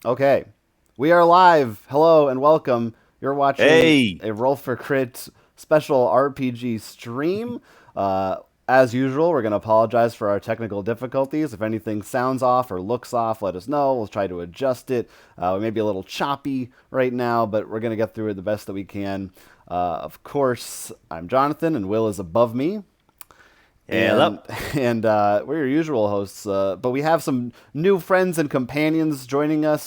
Okay, we are live. Hello and welcome. You're watching Hey, a Roll for Crit special RPG stream. Uh, as usual, we're going to apologize for our technical difficulties. If anything sounds off or looks off, let us know. We'll try to adjust it. We may be a little choppy right now, but we're going to get through it the best that we can. Of course, I'm Jonathan, and Will is above me hello. and we're your usual hosts, but we have some new friends and companions joining us.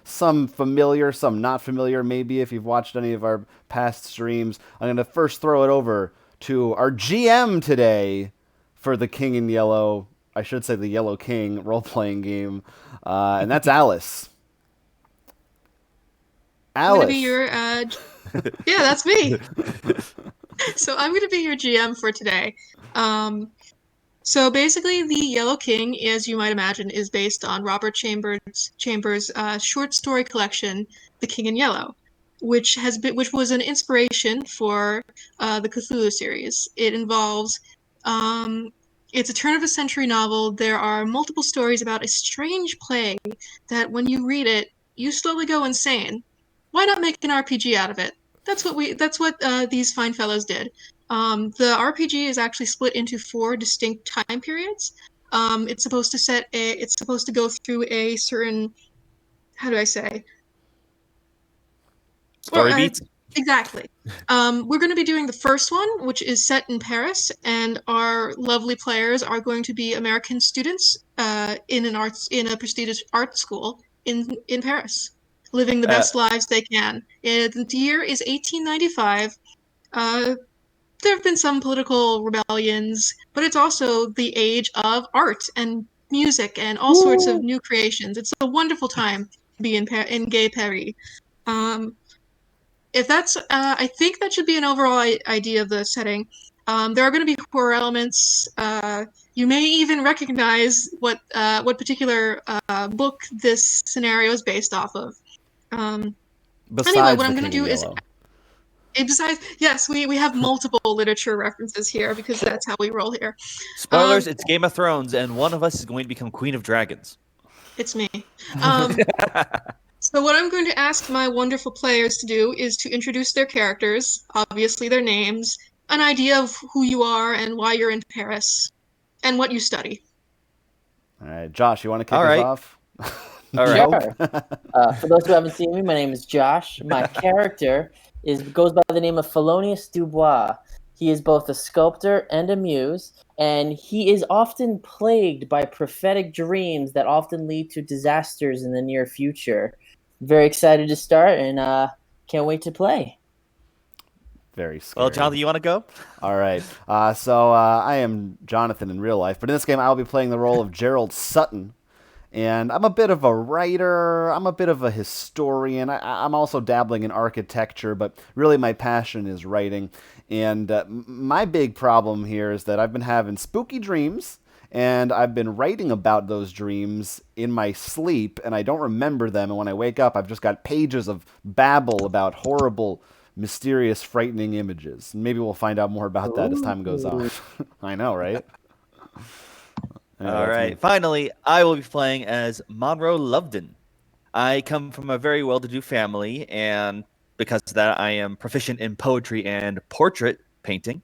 Some familiar, some not familiar. Maybe if you've watched any of our past streams, I'm gonna first throw it over to our GM today for the King in Yellow. I should say the Yellow King role playing game, and that's Alice. I'm gonna be Alice. your yeah, that's me. So I'm gonna be your GM for today. Um, so basically, the Yellow King, as you might imagine, is based on Robert Chambers' short story collection, The King in Yellow, which was an inspiration for the Cthulhu series. It involves it's a turn of a century novel. There are multiple stories about a strange plague that, when you read it, you slowly go insane. Why not make an RPG out of it? That's what these fine fellows did. The RPG is actually split into four distinct time periods. It's supposed to go through a certain, how do I say? Or Story beats. exactly. We're going to be doing the first one, which is set in Paris, and our lovely players are going to be American students in a prestigious art school in Paris, living the Uh, best lives they can. The year is 1895. Uh, there have been some political rebellions, but it's also the age of art and music and all sorts of Woo! new creations. It's a wonderful time to be in gay Paris. Um, if that's I think that should be an overall idea of the setting. There are going to be horror elements. You may even recognize what particular book this scenario is based off of. Um, anyway, Besides what the I'm going to King in do is, Yellow. besides, yes, we have multiple literature references here because that's how we roll here. spoilers, Um, it's Game of Thrones, and one of us is going to become Queen of Dragons. it's me. Um, So what I'm going to ask my wonderful players to do is to introduce their characters, obviously their names, an idea of who you are and why you're in Paris, and what you study. All right, Josh, you want to kick All us right. off? All right. Nope. Sure. For those who haven't seen me, my name is Josh. My character goes by the name of Felonius Dubois. He is both a sculptor and a muse, and he is often plagued by prophetic dreams that often lead to disasters in the near future. Very excited to start, and can't wait to play. Very Well, scary. Jonathan, you want to go? All right. So I am Jonathan in real life, but in this game, I'll be playing the role of Gerald Sutton. And I'm a bit of a writer. I'm a bit of a historian. I'm also dabbling in architecture, but really my passion is writing. And my big problem here is that I've been having spooky dreams, and I've been writing about those dreams in my sleep, and I don't remember them. And when I wake up, I've just got pages of babble about horrible, mysterious, frightening images. Maybe we'll find out more about that as time goes on. Ooh. I know, right? Anyway, All that's me. right. Finally, I will be playing as Monroe Loveton. I come from a very well-to-do family, and because of that, I am proficient in poetry and portrait painting.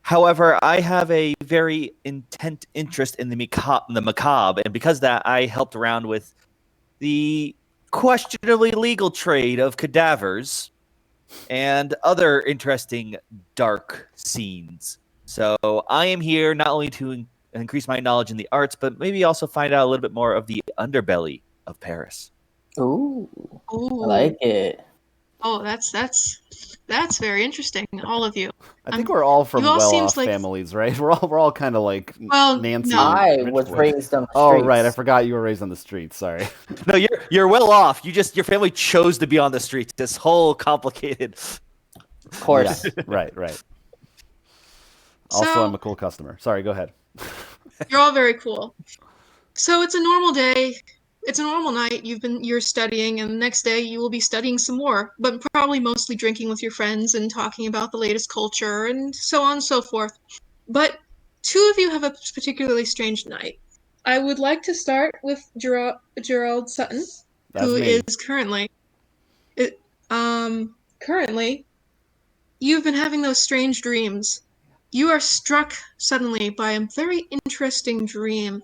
However, I have a very intent interest in the macabre, and because of that, I helped around with the questionably legal trade of cadavers and other interesting dark scenes. So I am here not only to increase my knowledge in the arts, but maybe also find out a little bit more of the underbelly of Paris. Ooh, I Ooh, like it. oh, that's very interesting. All of you. I think Um, we're all you from all well-off seems like families, right? We're all kind of like well, Nancy no. I was Richwood. raised on the Oh, right. I streets. forgot you were raised on the streets. Sorry. No, you're well off. Your family chose to be on the streets. This whole complicated. Of Yeah. course. Right. Right. Also, I'm So a cool customer. Sorry. Go ahead. you're all very cool. So it's a normal day. It's a normal night. You're studying, and the next day you will be studying some more, but probably mostly drinking with your friends and talking about the latest culture and so on and so forth. But two of you have a particularly strange night. I would like to start with Gerald Sutton. That's who me. is currently, you've been having those strange dreams. You are struck suddenly by a very interesting dream.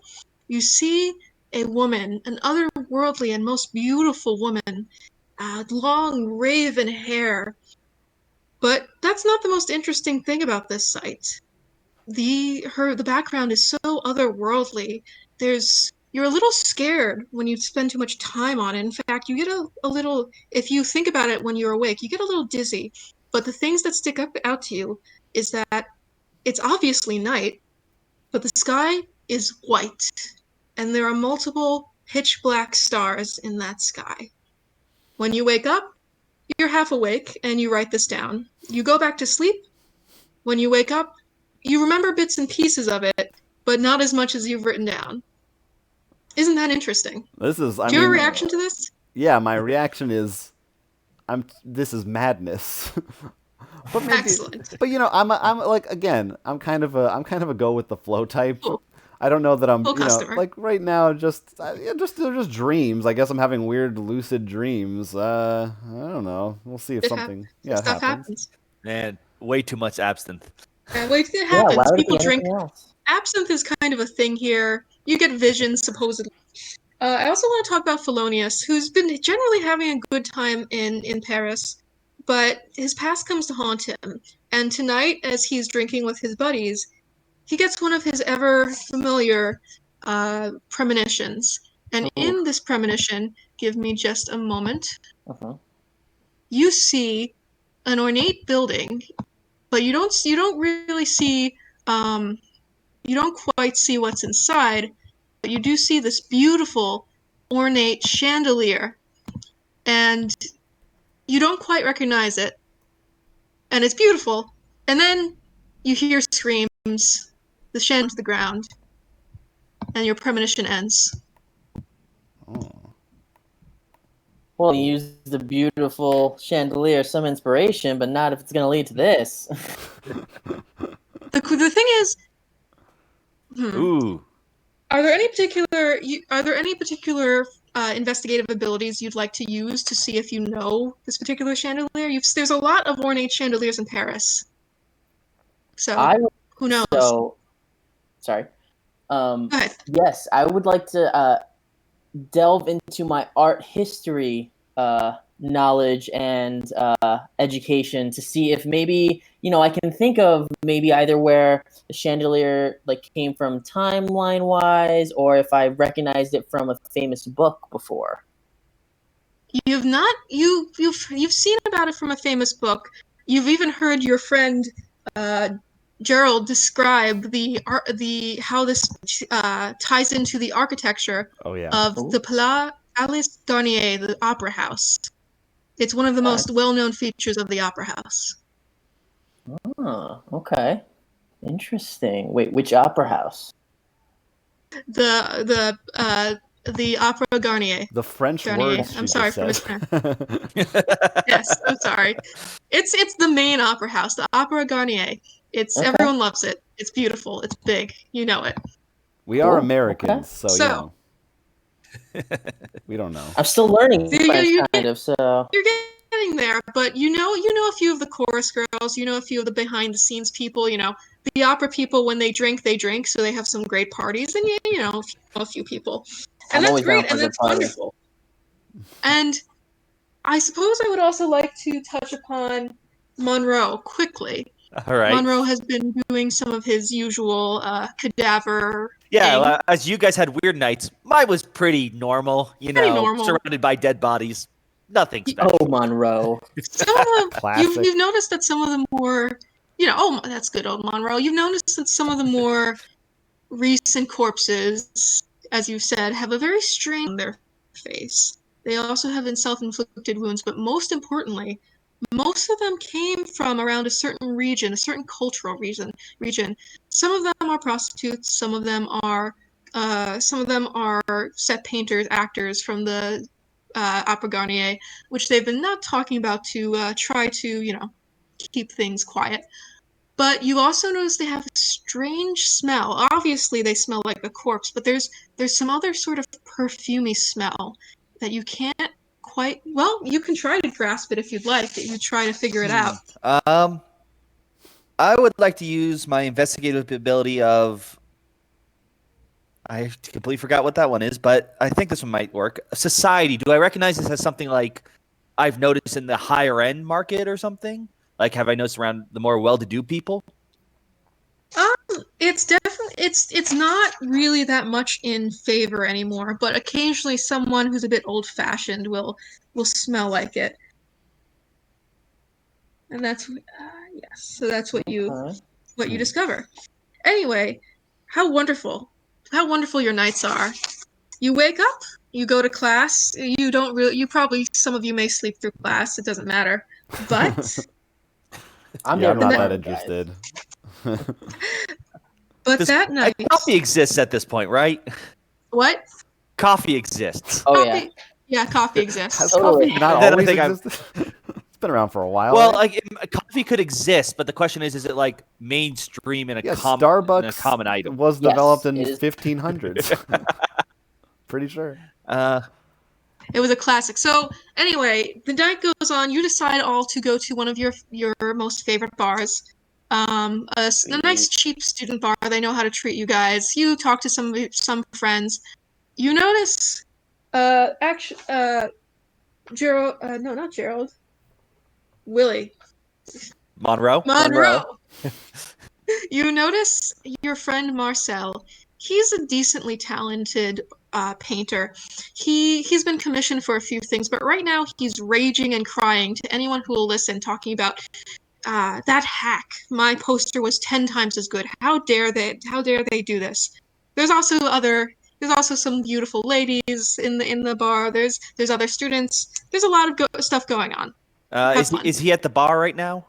You see a woman, an otherworldly and most beautiful woman, long raven hair. But that's not the most interesting thing about this sight. The background is so otherworldly. You're a little scared when you spend too much time on it. In fact, you get a little, if you think about it when you're awake, you get a little dizzy. But the things that stick up out to you is that it's obviously night, but the sky is white, and there are multiple pitch black stars in that sky. When you wake up, you're half awake and you write this down. You go back to sleep. When you wake up, you remember bits and pieces of it, but not as much as you've written down. Isn't that interesting? This is. Do you have a reaction to this? Yeah, my reaction is, This is madness. But maybe, Excellent. but I'm like, again, I'm kind of a go with the flow type. Cool. I don't know that I'm, Full customer. like right now, they're just dreams. I guess I'm having weird lucid dreams. I don't know. We'll see if something, it Stuff happens. happens. Man, way too much absinthe. Wait, it Yeah, happens. why would People it be drink. anything else? Absinthe is kind of a thing here. You get visions, supposedly. I also want to talk about Felonius, who's been generally having a good time in Paris, but his past comes to haunt him. And tonight, as he's drinking with his buddies, he gets one of his ever familiar premonitions. And in this premonition, give me just a moment, you see an ornate building, but you don't really see you don't quite see what's inside, but you do see this beautiful ornate chandelier, and you don't quite recognize it, and it's beautiful, and then you hear screams, the chandelier to the ground, and your premonition ends. Well, you use the beautiful chandelier, some inspiration, but not if it's going to lead to this. The thing is, Ooh. Are there any particular investigative abilities you'd like to use to see if you know this particular chandelier? There's a lot of ornate chandeliers in Paris, so who knows? Sorry. Go ahead. Yes, I would like to delve into my art history knowledge and education to see if maybe I can think of maybe either where the chandelier came from timeline wise, or if I recognized it from a famous book before. You've seen about it from a famous book. You've even heard your friend Gerald describe how this ties into the architecture of the Palais Garnier, the opera house. It's one of the most well-known features of the opera house. Oh, okay. Interesting. Wait, which opera house? The Opera Garnier. The French Garnier. words. I'm sorry for mispronouncing. Yes, I'm sorry. It's the main opera house, the Opera Garnier. Everyone loves it. It's beautiful. It's big. You know it. We are Americans, so we don't know. I'm still learning French, kind of. So you're getting there, but you know a few of the chorus girls. You know a few of the behind-the-scenes people. The opera people. When they drink, so they have some great parties, and you know a few people, and that's great, and that's wonderful. And I suppose I would also like to touch upon Monroe quickly. All right. Monroe has been doing some of his usual cadaver. Yeah, as you guys had weird nights, mine was pretty normal. Normal. Surrounded by dead bodies. Nothing special. Oh, Monroe. Some of them, you've noticed that some of the more, that's good, old Monroe. You've noticed that some of the more recent corpses, as you said, have a very strange on their face. They also have self-inflicted wounds, but most importantly, most of them came from around a certain region, a certain cultural region. Some of them are prostitutes. Some of them are set painters, actors from the Opera Garnier, which they've been not talking about to try to, keep things quiet. But you also notice they have a strange smell. Obviously, they smell like a corpse, but there's some other sort of perfumey smell. that you can't quite. Well, you can try to grasp it if you'd like. You try to figure it out. I would like to use my investigative ability of. I completely forgot what that one is, but I think this one might work. Society. Do I recognize this as something like I've noticed in the higher end market or something? Like, have I noticed around the more well-to-do people? It's definitely it's not really that much in favor anymore, but occasionally someone who's a bit old-fashioned will smell like it. And that's yes. So that's what you discover. Anyway, how wonderful your nights are. You wake up, you go to class. You don't really. You probably some of you may sleep through class. It doesn't matter, but I'm Yeah, I'm not tomorrow, that interested. but that night, Coffee exists at this point, right? what? Coffee exists. Oh yeah. Coffee, yeah, coffee exists. Has Totally. coffee not Then I always think existed? It's been around for a while. Well, right? like coffee could exist, but the question is it like mainstream in a, Yeah, in a Starbucks common item? was Yes, developed in it is. 1500s. Pretty sure. It was a classic. So anyway, the night goes on. You decide all to go to one of your most favorite bars. A nice cheap student bar. They know how to treat you guys. You talk to some friends. You notice, Gerald. No, not Gerald. Willie. Monroe? Monroe. You notice your friend Marcel. He's a decently talented painter. He's been commissioned for a few things, but right now he's raging and crying to anyone who will listen, talking about that hack. My poster was 10 times as good. How dare they? How dare they do this? There's also some beautiful ladies in the bar. There's other students. There's a lot of stuff going on. Is he at the bar right now?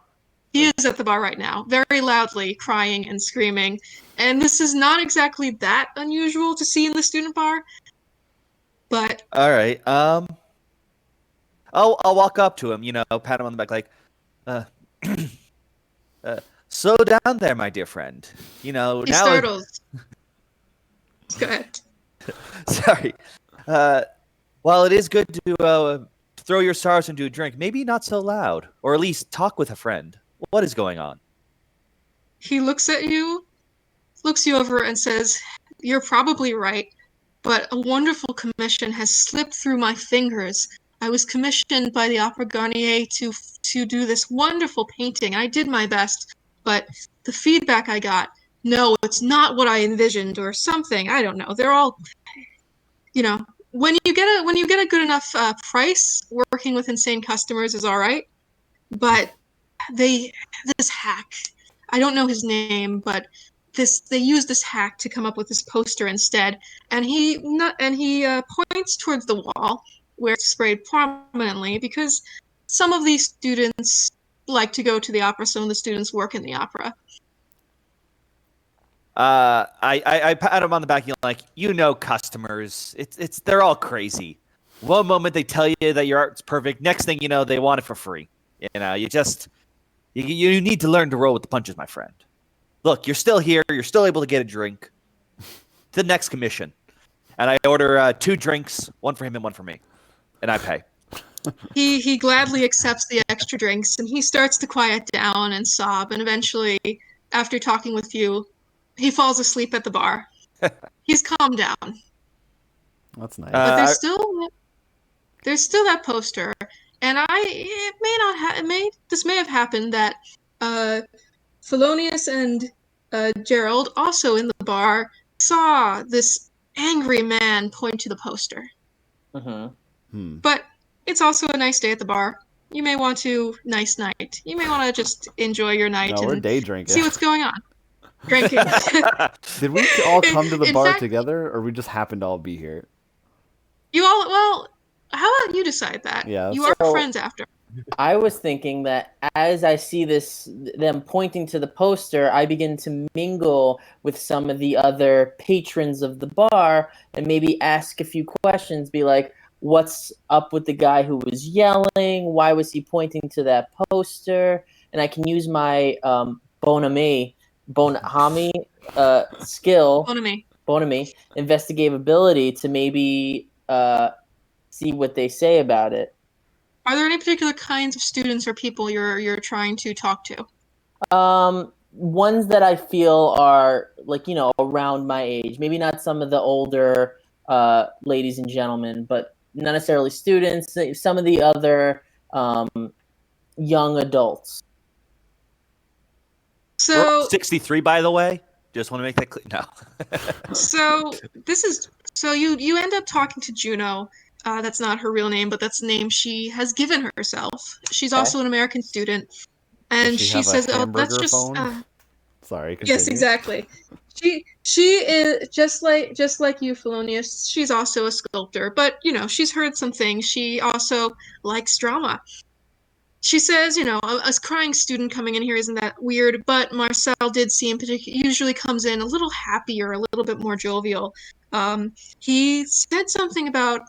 He is at the bar right now, very loudly crying and screaming. And this is not exactly that unusual to see in the student bar. But All right. I'll walk up to him, pat him on the back, like, slow down there, my dear friend. he Now. startles. Go ahead. Sorry. While it is good to throw your sorrows into a drink, maybe not so loud, or at least talk with a friend. What is going on? He looks at you, looks you over, and says, "You're probably right, but a wonderful commission has slipped through my fingers. I was commissioned by the Opera Garnier to do this wonderful painting. I did my best, but the feedback I got, no, it's not what I envisioned, or something. I don't know. They're all, when you get a good enough price, working with insane customers is all right, but this hack, I don't know his name, but they use this hack to come up with this poster instead, and he points towards the wall where it's sprayed prominently because some of these students like to go to the opera. Some of the students work in the opera. I pat him on the back, like, customers. They're all crazy. One moment they tell you that your art's perfect. Next thing you know, they want it for free. You need to learn to roll with the punches, my friend. Look, you're still here. You're still able to get a drink. To the next commission. And I order 2 drinks, one for him and one for me. And I pay. He gladly accepts the extra drinks, and he starts to quiet down and sob, and eventually, after talking with you, he falls asleep at the bar. He's calmed down. That's nice. But there's still that poster, and this may have happened that Felonius and Gerald, also in the bar, saw this angry man point to the poster. But it's also a nice day at the bar. You may want to nice night. You may want to just enjoy your night No, we're and day drinking. see what's going on. Drinking. Did we all come to the In bar fact, together, or we just happened to all be here? How about you decide that? Yeah. You are So- friends after. I was thinking that as I see them pointing to the poster, I begin to mingle with some of the other patrons of the bar and maybe ask a few questions, be like, what's up with the guy who was yelling? Why was he pointing to that poster? And I can use my bonami skill, Bonami. investigative ability to maybe see what they say about it. Are there any particular kinds of students or people you're trying to talk to? Ones that I feel are like, around my age. Maybe not some of the older ladies and gentlemen, but not necessarily students. Some of the other young adults. We're all So 63, by the way. Just want to make that clear. No. so you end up talking to Juno. That's not her real name, but that's the name she has given herself. She's Okay. also an American student, Does and she she have a says, "Oh, that's hamburger just." phone? Sorry, Yes, continue. exactly. She is just like you, Felonius. She's also a sculptor, but she's heard some things. She also likes drama. She says, a crying student coming in here isn't that weird, but Marcel did seem usually comes in a little happier, a little bit more jovial. He said something about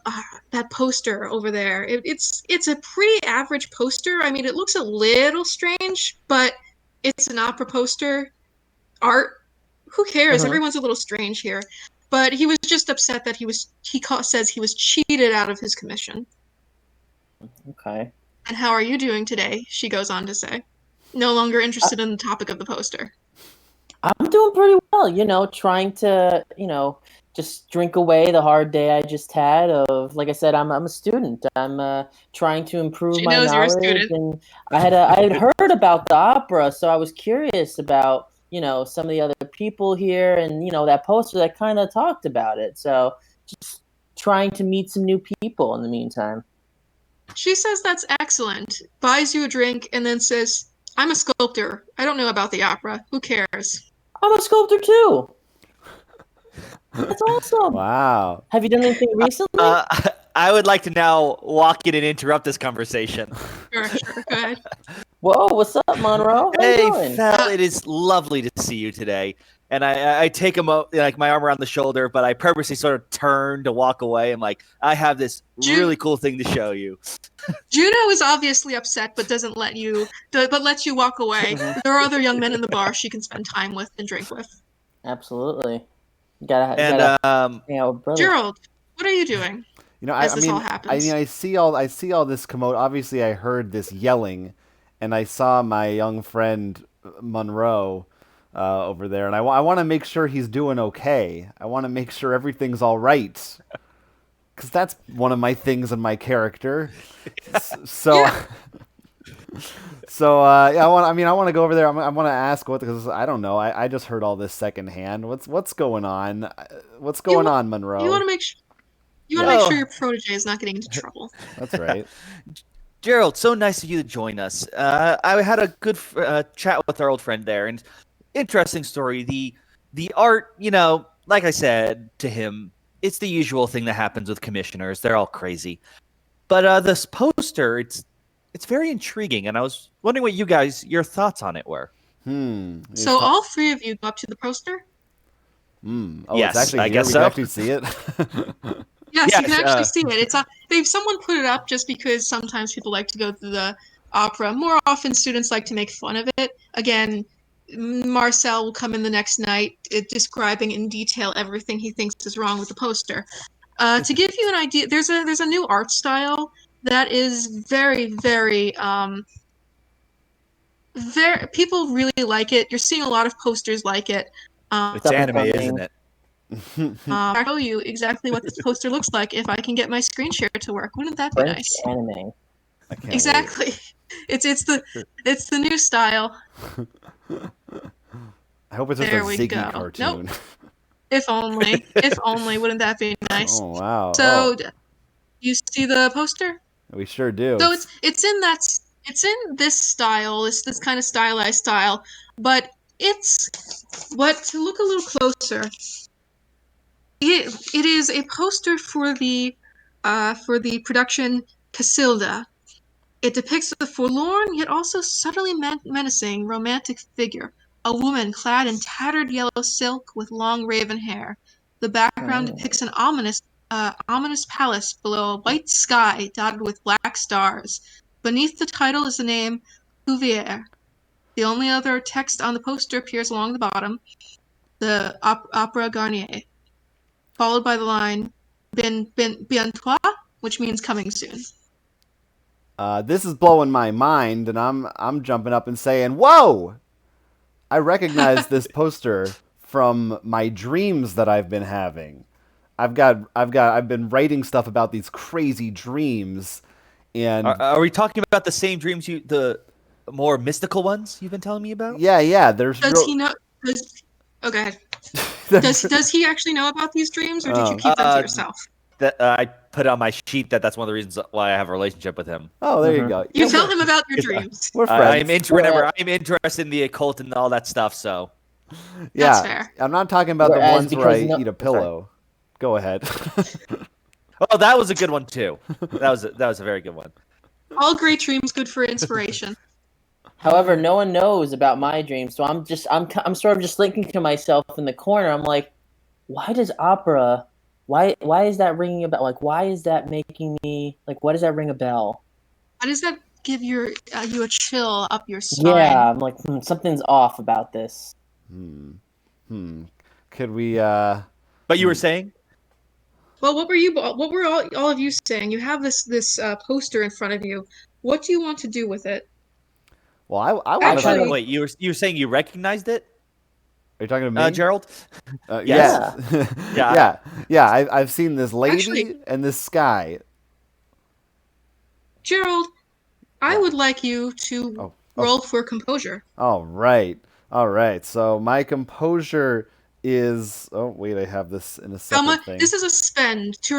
that poster over there. It's a pretty average poster. I mean, it looks a little strange, but it's an opera poster. Art, who cares? Mhm. Everyone's a little strange here. But he was just upset that says he was cheated out of his commission. Okay. And how are you doing today? She goes on to say. No longer interested in the topic of the poster. I'm doing pretty well, trying to, just drink away the hard day I just had of, like I said, I'm a student. I'm trying to improve She my knows you're a knowledge, student. and I had heard about the opera, so I was curious about, some of the other people here and, that poster that kind of talked about it. So just trying to meet some new people in the meantime. She says that's excellent, buys you a drink, and then says, I'm a sculptor. I don't know about the opera. Who cares? I'm a sculptor too. That's awesome. Wow. Have you done anything recently? I would like to now walk in and interrupt this conversation. Sure, go ahead. Whoa, what's up, Monroe? How Hey, you doing? Fel, it is lovely to see you today. And I take him like my arm around the shoulder, but I purposely sort of turn to walk away. I'm like, I have this really cool thing to show you. Juno is obviously upset, but doesn't let you, but lets you walk away. There are other young men in the bar she can spend time with and drink with. Absolutely. Gotta And hang out with brothers. Gerald, what are you doing? I this mean, all happens? I see all this commotion. Obviously, I heard this yelling, and I saw my young friend Monroe over there, and I want to make sure he's doing okay. I want to make sure everything's all right, because that's one of my things in my character. So. Yeah. So yeah, I want to go over there. I want to ask because I don't know. I just heard all this secondhand. What's going on? What's going on, Monroe? You want to make sure. You want to make sure your protege is not getting into trouble. That's right. Gerald, so nice of you to join us. I had a good chat with our old friend there, and interesting story. The art, like I said to him, it's the usual thing that happens with commissioners. They're all crazy. But this poster, it's very intriguing, and I was wondering what your thoughts on it were. So all three of you go up to the poster? Oh, yes, it's actually I here. guess We so. can actually see it. Yes, you can actually see it. Someone put it up just because sometimes people like to go to the opera. More often, students like to make fun of it. Again, Marcel will come in the next night describing in detail everything he thinks is wrong with the poster. To give you an idea, there's a new art style that is very, very people really like it. You're seeing a lot of posters like it. It's anime, isn't it? I'll show you exactly what this poster looks like if I can get my screen share to work. Wouldn't that be French nice? anime. I can't Exactly. wait. It's the new style. I hope it's just There a we Ziggy go. cartoon. Nope. If only, wouldn't that be nice? Oh wow. So, you see the poster? We sure do. So it's in this style, this kind of stylized style, but to look a little closer. It is a poster for the production Casilda. It depicts a forlorn yet also subtly menacing romantic figure, a woman clad in tattered yellow silk with long raven hair. The background depicts an ominous palace below a white sky dotted with black stars. Beneath the title is the name Cuvier. The only other text on the poster appears along the bottom, the Opera Garnier, followed by the line Bientôt? which means coming soon. This is blowing my mind, and I'm jumping up and saying, "Whoa! I recognize this poster from my dreams that I've been having. I've been writing stuff about these crazy dreams, and Are we talking about the same dreams the more mystical ones you've been telling me about? yeah, there's Does he know? Oh, go ahead. Does he actually know about these dreams, or did you keep them to yourself? That I put on my sheet that's one of the reasons why I have a relationship with him. Oh, there you go. You tell him about your dreams. We're friends. I'm interested in the occult and all that stuff. So yeah, That's fair. I'm not talking about the ones where I eat a pillow. Go ahead. Oh, that was a good one too. That was a very good one. All great dreams good for inspiration. However, no one knows about my dreams, so I'm sort of just thinking to myself in the corner. I'm like, why does opera? Why is that ringing a bell? Like, why is that making me like? Why does that ring a bell? Why does that give you a chill up your spine? Yeah, I'm like, something's off about this. Could we? But you were saying? Well, what were all of you saying? You have this poster in front of you. What do you want to do with it? Well, I want Actually- to. Wait, you were saying you recognized it, Are you talking to me, Gerald? Yes. Yeah. yeah. I've seen this lady Actually- and this sky. Gerald, I would like you to roll for composure. All right. So my composure is. Oh wait, I have this in a separate thing. This is a spend to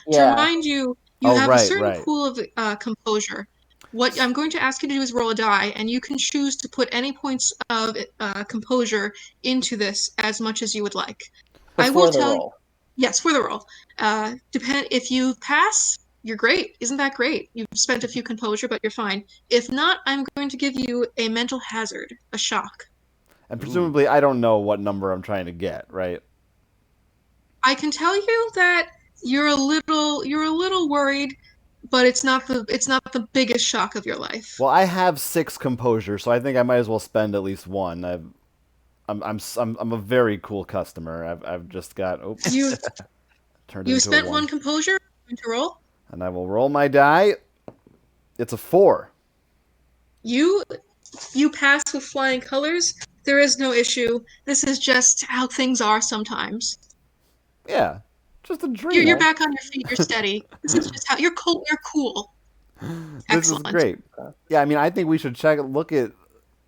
Yeah. remind you. You have a certain pool of composure. What I'm going to ask you to do is roll a die, and you can choose to put any points of composure into this as much as you would like. I will tell you. Yes, for the roll. If you pass, you're great. Isn't that great? You've spent a few composure, but you're fine. If not, I'm going to give you a mental hazard, a shock. And presumably, I don't know what number I'm trying to get, right? I can tell you that you're a little worried, but it's not the biggest shock of your life. Well, I have 6 composure, so I think I might as well spend at least one. I'm a very cool customer. I've just got You turned into spent a one composure to roll. And I will roll my die. It's a 4. You pass with flying colors. There is no issue. This is just how things are sometimes. Yeah, just a dream. You're back on your feet. You're steady. This is just how you're cool. You're cool. Excellent. This is great. Yeah, I mean, I think we should look at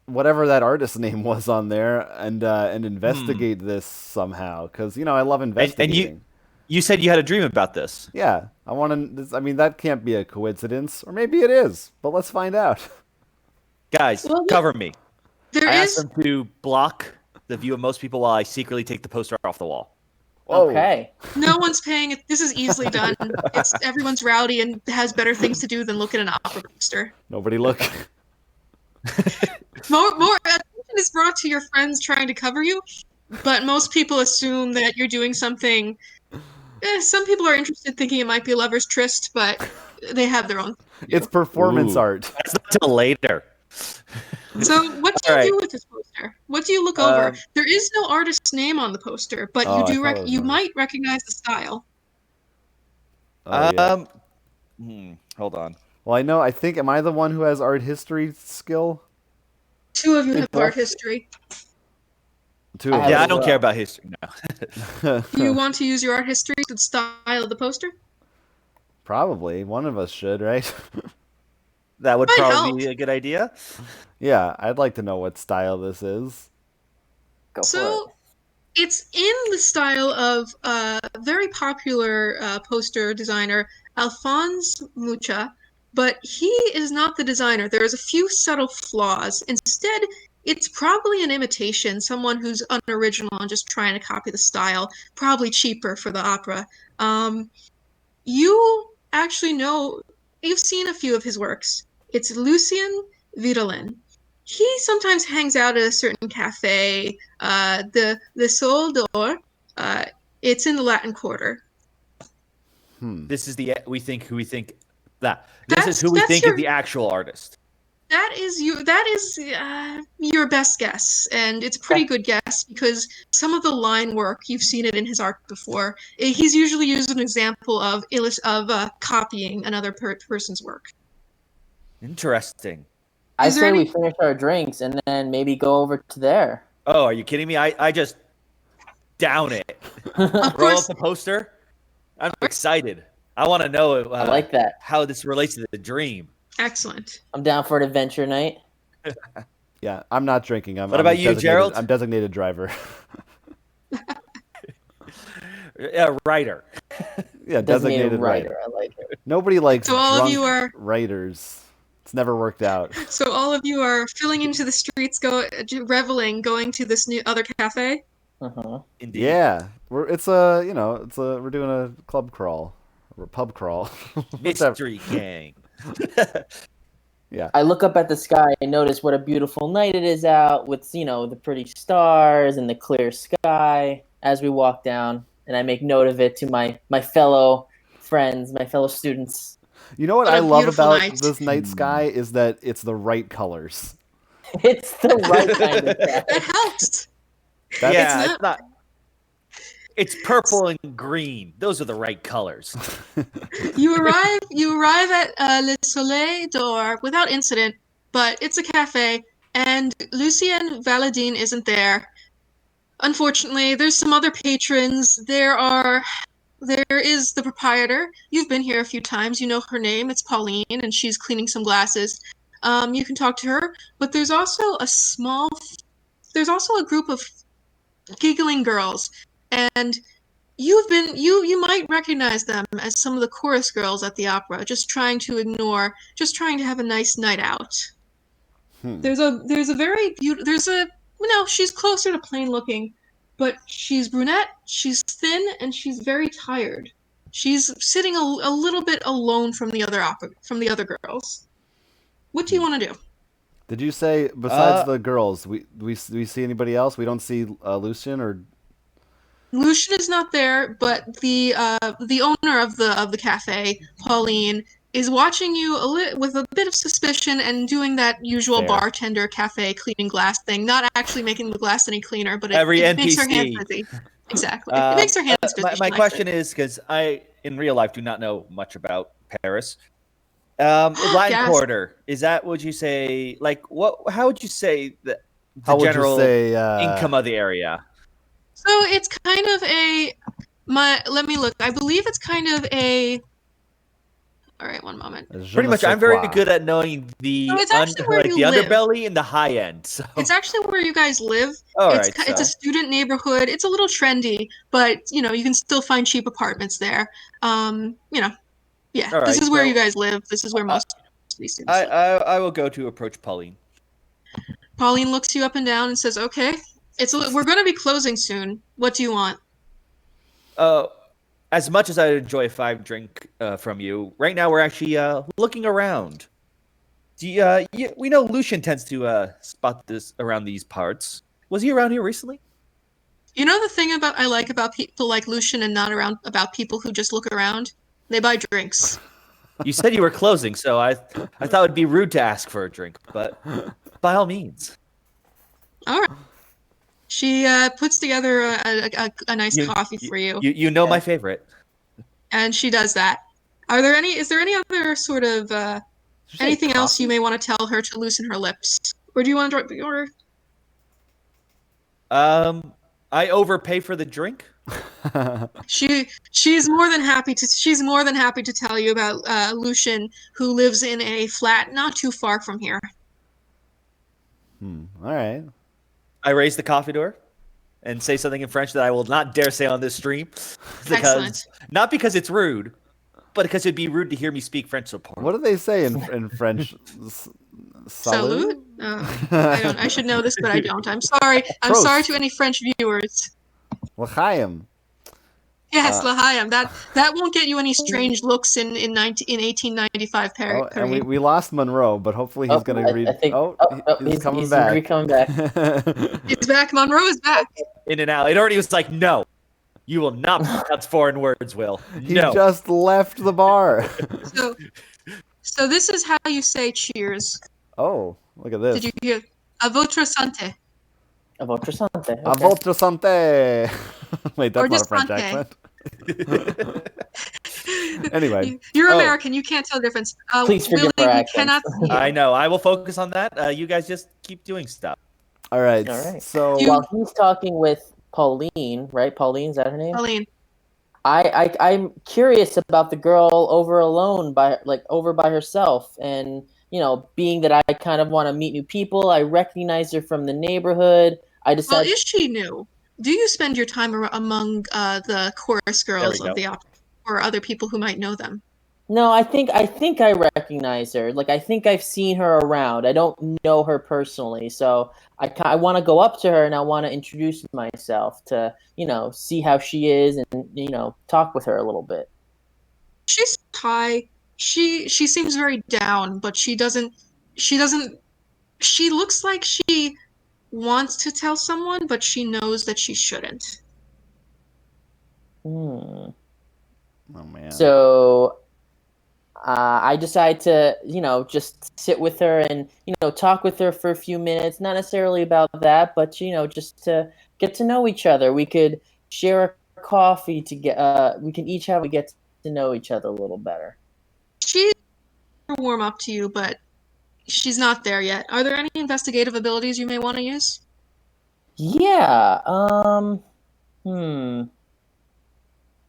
whatever that artist's name was on there, and investigate this somehow, because I love investigating. And you said you had a dream about this. Yeah, I want to. I mean, that can't be a coincidence, or maybe it is. But let's find out. Guys, cover me. I asked them to block the view of most people while I secretly take the poster off the wall. Whoa. Okay. No one's paying it. This is easily done. Everyone's rowdy and has better things to do than look at an opera poster. Nobody look. More attention is brought to your friends trying to cover you, but most people assume that you're doing something. Some people are interested, thinking it might be a lover's tryst, but they have their own. It's performance art. That's not till later. So what do you do with this poster? What do you look over? There is no artist's name on the poster, but you might recognize the style. Oh, yeah. Hold on. Well, I think, am I the one who has art history skill? 2 of you have art history. 2 of Yeah, us. I don't care about history now. Do you want to use your art history to style of the poster? Probably. One of us should, right? That would Might probably help. be a good idea. Yeah, I'd like to know what style this is. Go for it. So it's in the style of very popular poster designer Alphonse Mucha, but he is not the designer. There is a few subtle flaws. Instead, it's probably an imitation, someone who's unoriginal and just trying to copy the style, probably cheaper for the opera. You actually know, you've seen a few of his works. It's Lucien Vidalin. He sometimes hangs out at a certain cafe, the Sol d'Or. It's in the Latin Quarter. This is who we think is That's the actual artist. That is your best guess, and it's a pretty good guess because some of the line work you've seen it in his art before. He's usually used an example of copying another person's work. Interesting. I say we finish our drinks and then maybe go over to there. Oh, are you kidding me? I just down it. Of Roll course. up the poster. I'm excited. I want to know I like that. how this relates to the dream. Excellent. I'm down for an adventure night. Yeah, I'm not drinking. What about you, Gerald? I'm designated driver. Writer. Yeah, designated writer. I like it. Nobody likes So all of drunk you are- writers. It's never worked out. So all of you are filling into the streets, reveling, going to this new other cafe. Uh-huh. Indeed. Yeah, we're doing a club crawl or pub crawl. Mystery gang. Yeah. I look up at the sky and notice what a beautiful night it is out with, the pretty stars and the clear sky as we walk down. And I make note of it to my fellow friends, my fellow students. You know what What a I love beautiful about night. this night sky is that it's the right colors. It's the right kind of sky. That helps. Yeah, It's it's not. It's purple and green. Those are the right colors. You arrive at Le Soleil d'Or without incident, but it's a cafe, and Lucien Valadine isn't there. Unfortunately, there's some other patrons. There is the proprietor. You've been here a few times. You know her name. It's Pauline, and she's cleaning some glasses. You can talk to her, but there's also a group of giggling girls, and you might recognize them as some of the chorus girls at the opera, just trying to have a nice night out. There's a very beautiful, she's closer to plain looking, but she's brunette, she's thin, and she's very tired. She's sitting a little bit alone from the other girls. What do you want to do? Did you say besides the girls, we see anybody else? We don't see Lucian or. Lucian is not there, but the owner of the cafe, Pauline, is watching you with a bit of suspicion and doing that usual Fair. bartender cafe cleaning glass thing. Not actually making the glass any cleaner, but it makes her hands NPC. busy. Exactly, it makes her hands busy. My question is, because I in real life do not know much about Paris. Latin Yes. Quarter, is that? Would you say what? How would you say the How would you general say income of the area? So it's kind of let me look. I believe it's kind of all right, one moment. Pretty much, I'm very good at knowing the No, it's actually where you live. underbelly and the high end. So. It's actually where you guys live. It's a student neighborhood. It's a little trendy, but you can still find cheap apartments there. Yeah, this is where you guys live. This is where most students live. I will go to approach Pauline. Pauline looks you up and down and says, "Okay, we're going to be closing soon. What do you want?" As much as I enjoy a 5-drink from you, right now we're actually looking around. We know Lucian tends to spot this around these parts. Was he around here recently? You know the thing I like about people like Lucian and not about people who just look around? They buy drinks. You said you were closing, so I thought it'd be rude to ask for a drink, but by all means. All right. She puts together a nice coffee for you. You know my favorite. And she does that. Is there any other sort of anything else you may want to tell her to loosen her lips? Or do you want to order? I overpay for the drink. She's more than happy to tell you about Lucian, who lives in a flat not too far from here. All right. I raise the coffee door and say something in French that I will not dare say on this stream. Excellent. Not because it's rude, but because it'd be rude to hear me speak French so poorly. What do they say in French? Salut? I should know this, but I don't. I'm sorry. I'm Prost. sorry to any French viewers. L'chaim. Yes, L'chaim. That won't get you any strange looks in 1895 Paris. And we lost Monroe, but hopefully he's going to read. He's coming back. He's coming back. He's back. Monroe is back. In and out. It already was like, no, you will not pronounce foreign words, Will. He No. just left the bar. So this is how you say cheers. Oh, look at Did this. you hear? A votre santé. A votre santé. A Okay. votre santé. Wait, Or that's not a just French santé. accent. Anyway. You're Oh. American. You can't tell the difference. Please forgive Willie, our we accents. cannot see you. I know. I will focus on that. You guys just keep doing stuff. All right. All right. So While he's talking with Pauline, right? Pauline, is that her name? Pauline. I'm curious about the girl over by herself, and being that I kind of want to meet new people, I recognize her from the neighborhood. I Well, decide. is she new? Do you spend your time among the chorus girls of the opera, or other people who might know them? No, I think I recognize her. Like I think I've seen her around. I don't know her personally, so I want to go up to her and I want to introduce myself to see how she is and talk with her a little bit. She's high. She seems very down, but she doesn't. She looks like she wants to tell someone, but she knows that she shouldn't. Hmm. Oh man. So I decide to, just sit with her and, talk with her for a few minutes. Not necessarily about that, but, just to get to know each other. We could share a coffee to we can each have get to know each other a little better. She's warm up to you, but she's not there yet. Are there any investigative abilities you may want to use? Yeah. I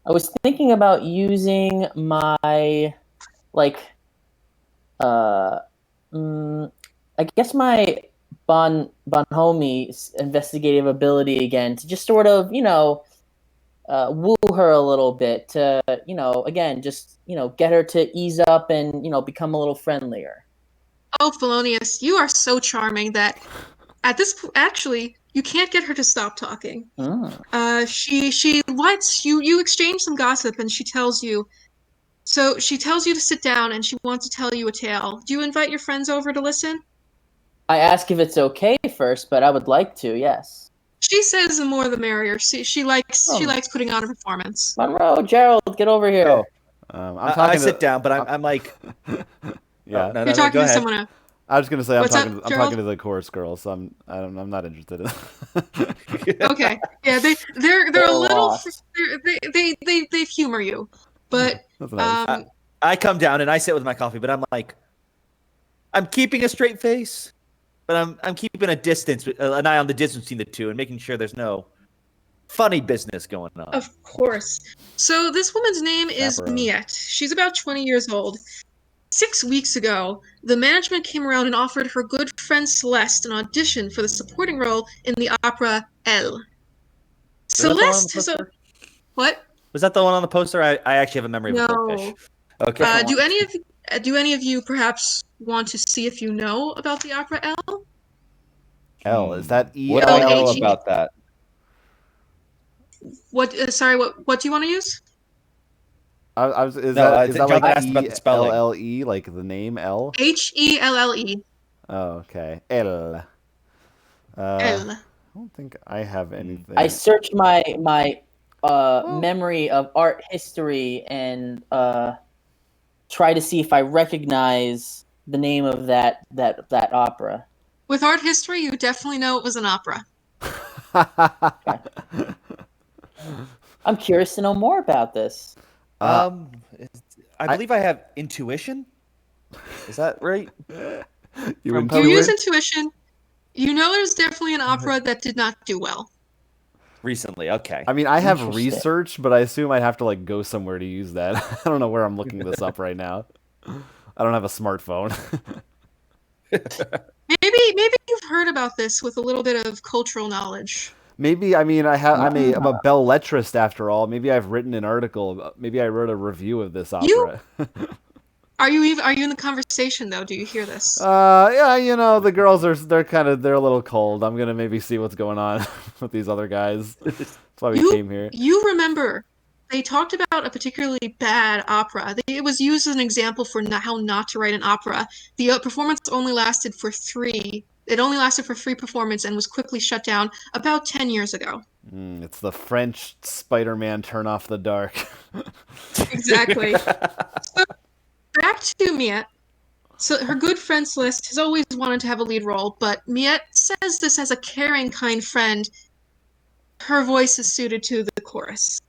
was thinking about using my, like, I guess my Bonhomie's investigative ability again to just sort of, woo her a little bit to, again, just, get her to ease up and, become a little friendlier. Oh, Felonious, you are so charming that at this actually, you can't get her to stop talking. She lets you exchange some gossip, and she tells you. So she tells you to sit down, and she wants to tell you a tale. Do you invite your friends over to listen? I ask if it's okay first, but I would like to. Yes. She says the more the merrier. She likes putting on a performance. Monroe, Gerald, get over here. Oh, I'm talking. I sit down, but I'm like, yeah. Oh, no, You're talking go to ahead. someone else. I was gonna say What's I'm up, talking Gerald? to the chorus girl, so I'm not interested in it. Okay, yeah, they're a little they humor you, but That's nice. I come down and I sit with my coffee, but I'm like, I'm keeping a straight face, but I'm keeping a distance, an eye on the distance between the two, and making sure there's no funny business going on. of course. So this woman's name is Chaperone. Miette. She's about 20 years old. 6 weeks ago, the management came around and offered her good friend Celeste an audition for the supporting role in the opera Elle. Was that the one on the Celeste has a poster? what? Was that the one on the poster? I actually have a memory of a No. goldfish. Okay. Do any of you perhaps want to see if you know about the opera Elle? L, is that E? What do I know L-H-E. about that? What? Sorry. What do you want to use? Is No, that John like asked about the spelling. ELLE, like the name L? Helle. Oh, okay. L. I Elle. don't think I have anything. I searched my memory of art history and try to see if I recognize the name of that opera. With art history, you definitely know it was an opera. I'm curious to know more about this. I believe I have intuition. Is that right? You use intuition. You know it was definitely an opera that did not do well. Recently, okay. I mean, I have Interesting. research, but I assume I'd have to like go somewhere to use that. I don't know where I'm looking this up right now. I don't have a smartphone. Maybe you've heard about this with a little bit of cultural knowledge. Maybe I'm a bell letrist after all. Maybe I've written an article. Maybe I wrote a review of this opera. Are you in the conversation though? Do you hear this? Yeah, the girls they're a little cold. I'm gonna maybe see what's going on with these other guys. That's why we came here. You remember they talked about a particularly bad opera. It was used as an example for how not to write an opera. The performance only lasted for 3. It only lasted for 3 performances and was quickly shut down about 10 years ago. It's the French Spider-Man Turn Off the Dark. Exactly. So, back to Miette. So her good friend Celeste has always wanted to have a lead role, but Miette says this as a caring, kind friend. Her voice is suited to the chorus.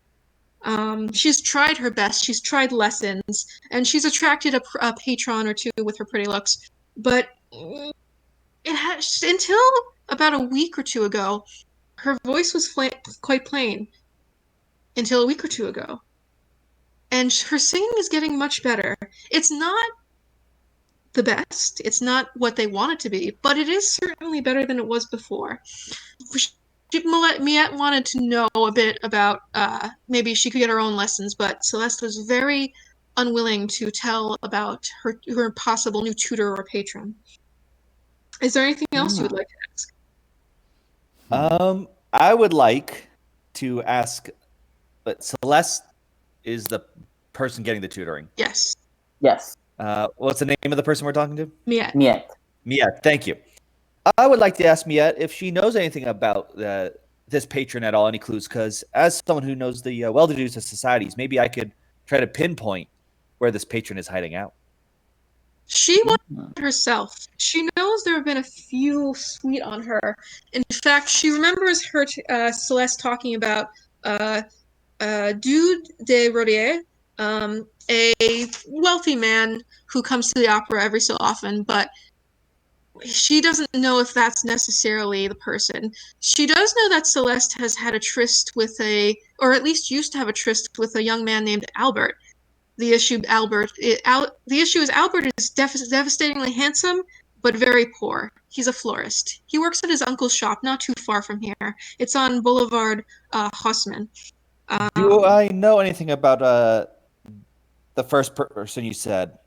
She's tried her best. She's tried lessons, and she's attracted a patron or two with her pretty looks. But it has until about a week or two ago, her voice was quite plain. Until a week or two ago, and her singing is getting much better. It's not the best. It's not what they want it to be, but it is certainly better than it was before. Miette wanted to know a bit about maybe she could get her own lessons, but Celeste was very unwilling to tell about her possible new tutor or patron. Is there anything else you would like to ask? I would like to ask, but Celeste is the person getting the tutoring. Yes. Yes. What's the name of the person we're talking to? Miette. Miette, thank you. I would like to ask Miette if she knows anything about this patron at all, any clues, because as someone who knows the well-to-dos of societies, maybe I could try to pinpoint where this patron is hiding out. She wanted herself. She knows there have been a few sweet on her. In fact, she remembers her Celeste talking about Dude de Rodier, a wealthy man who comes to the opera every so often, but she doesn't know if that's necessarily the person. She does know that Celeste has had a tryst with or at least used to have a tryst with a young man named Albert. The issue is Albert is devastatingly handsome, but very poor. He's a florist. He works at his uncle's shop, not too far from here. It's on Boulevard Haussmann. Do I know anything about the first person you said?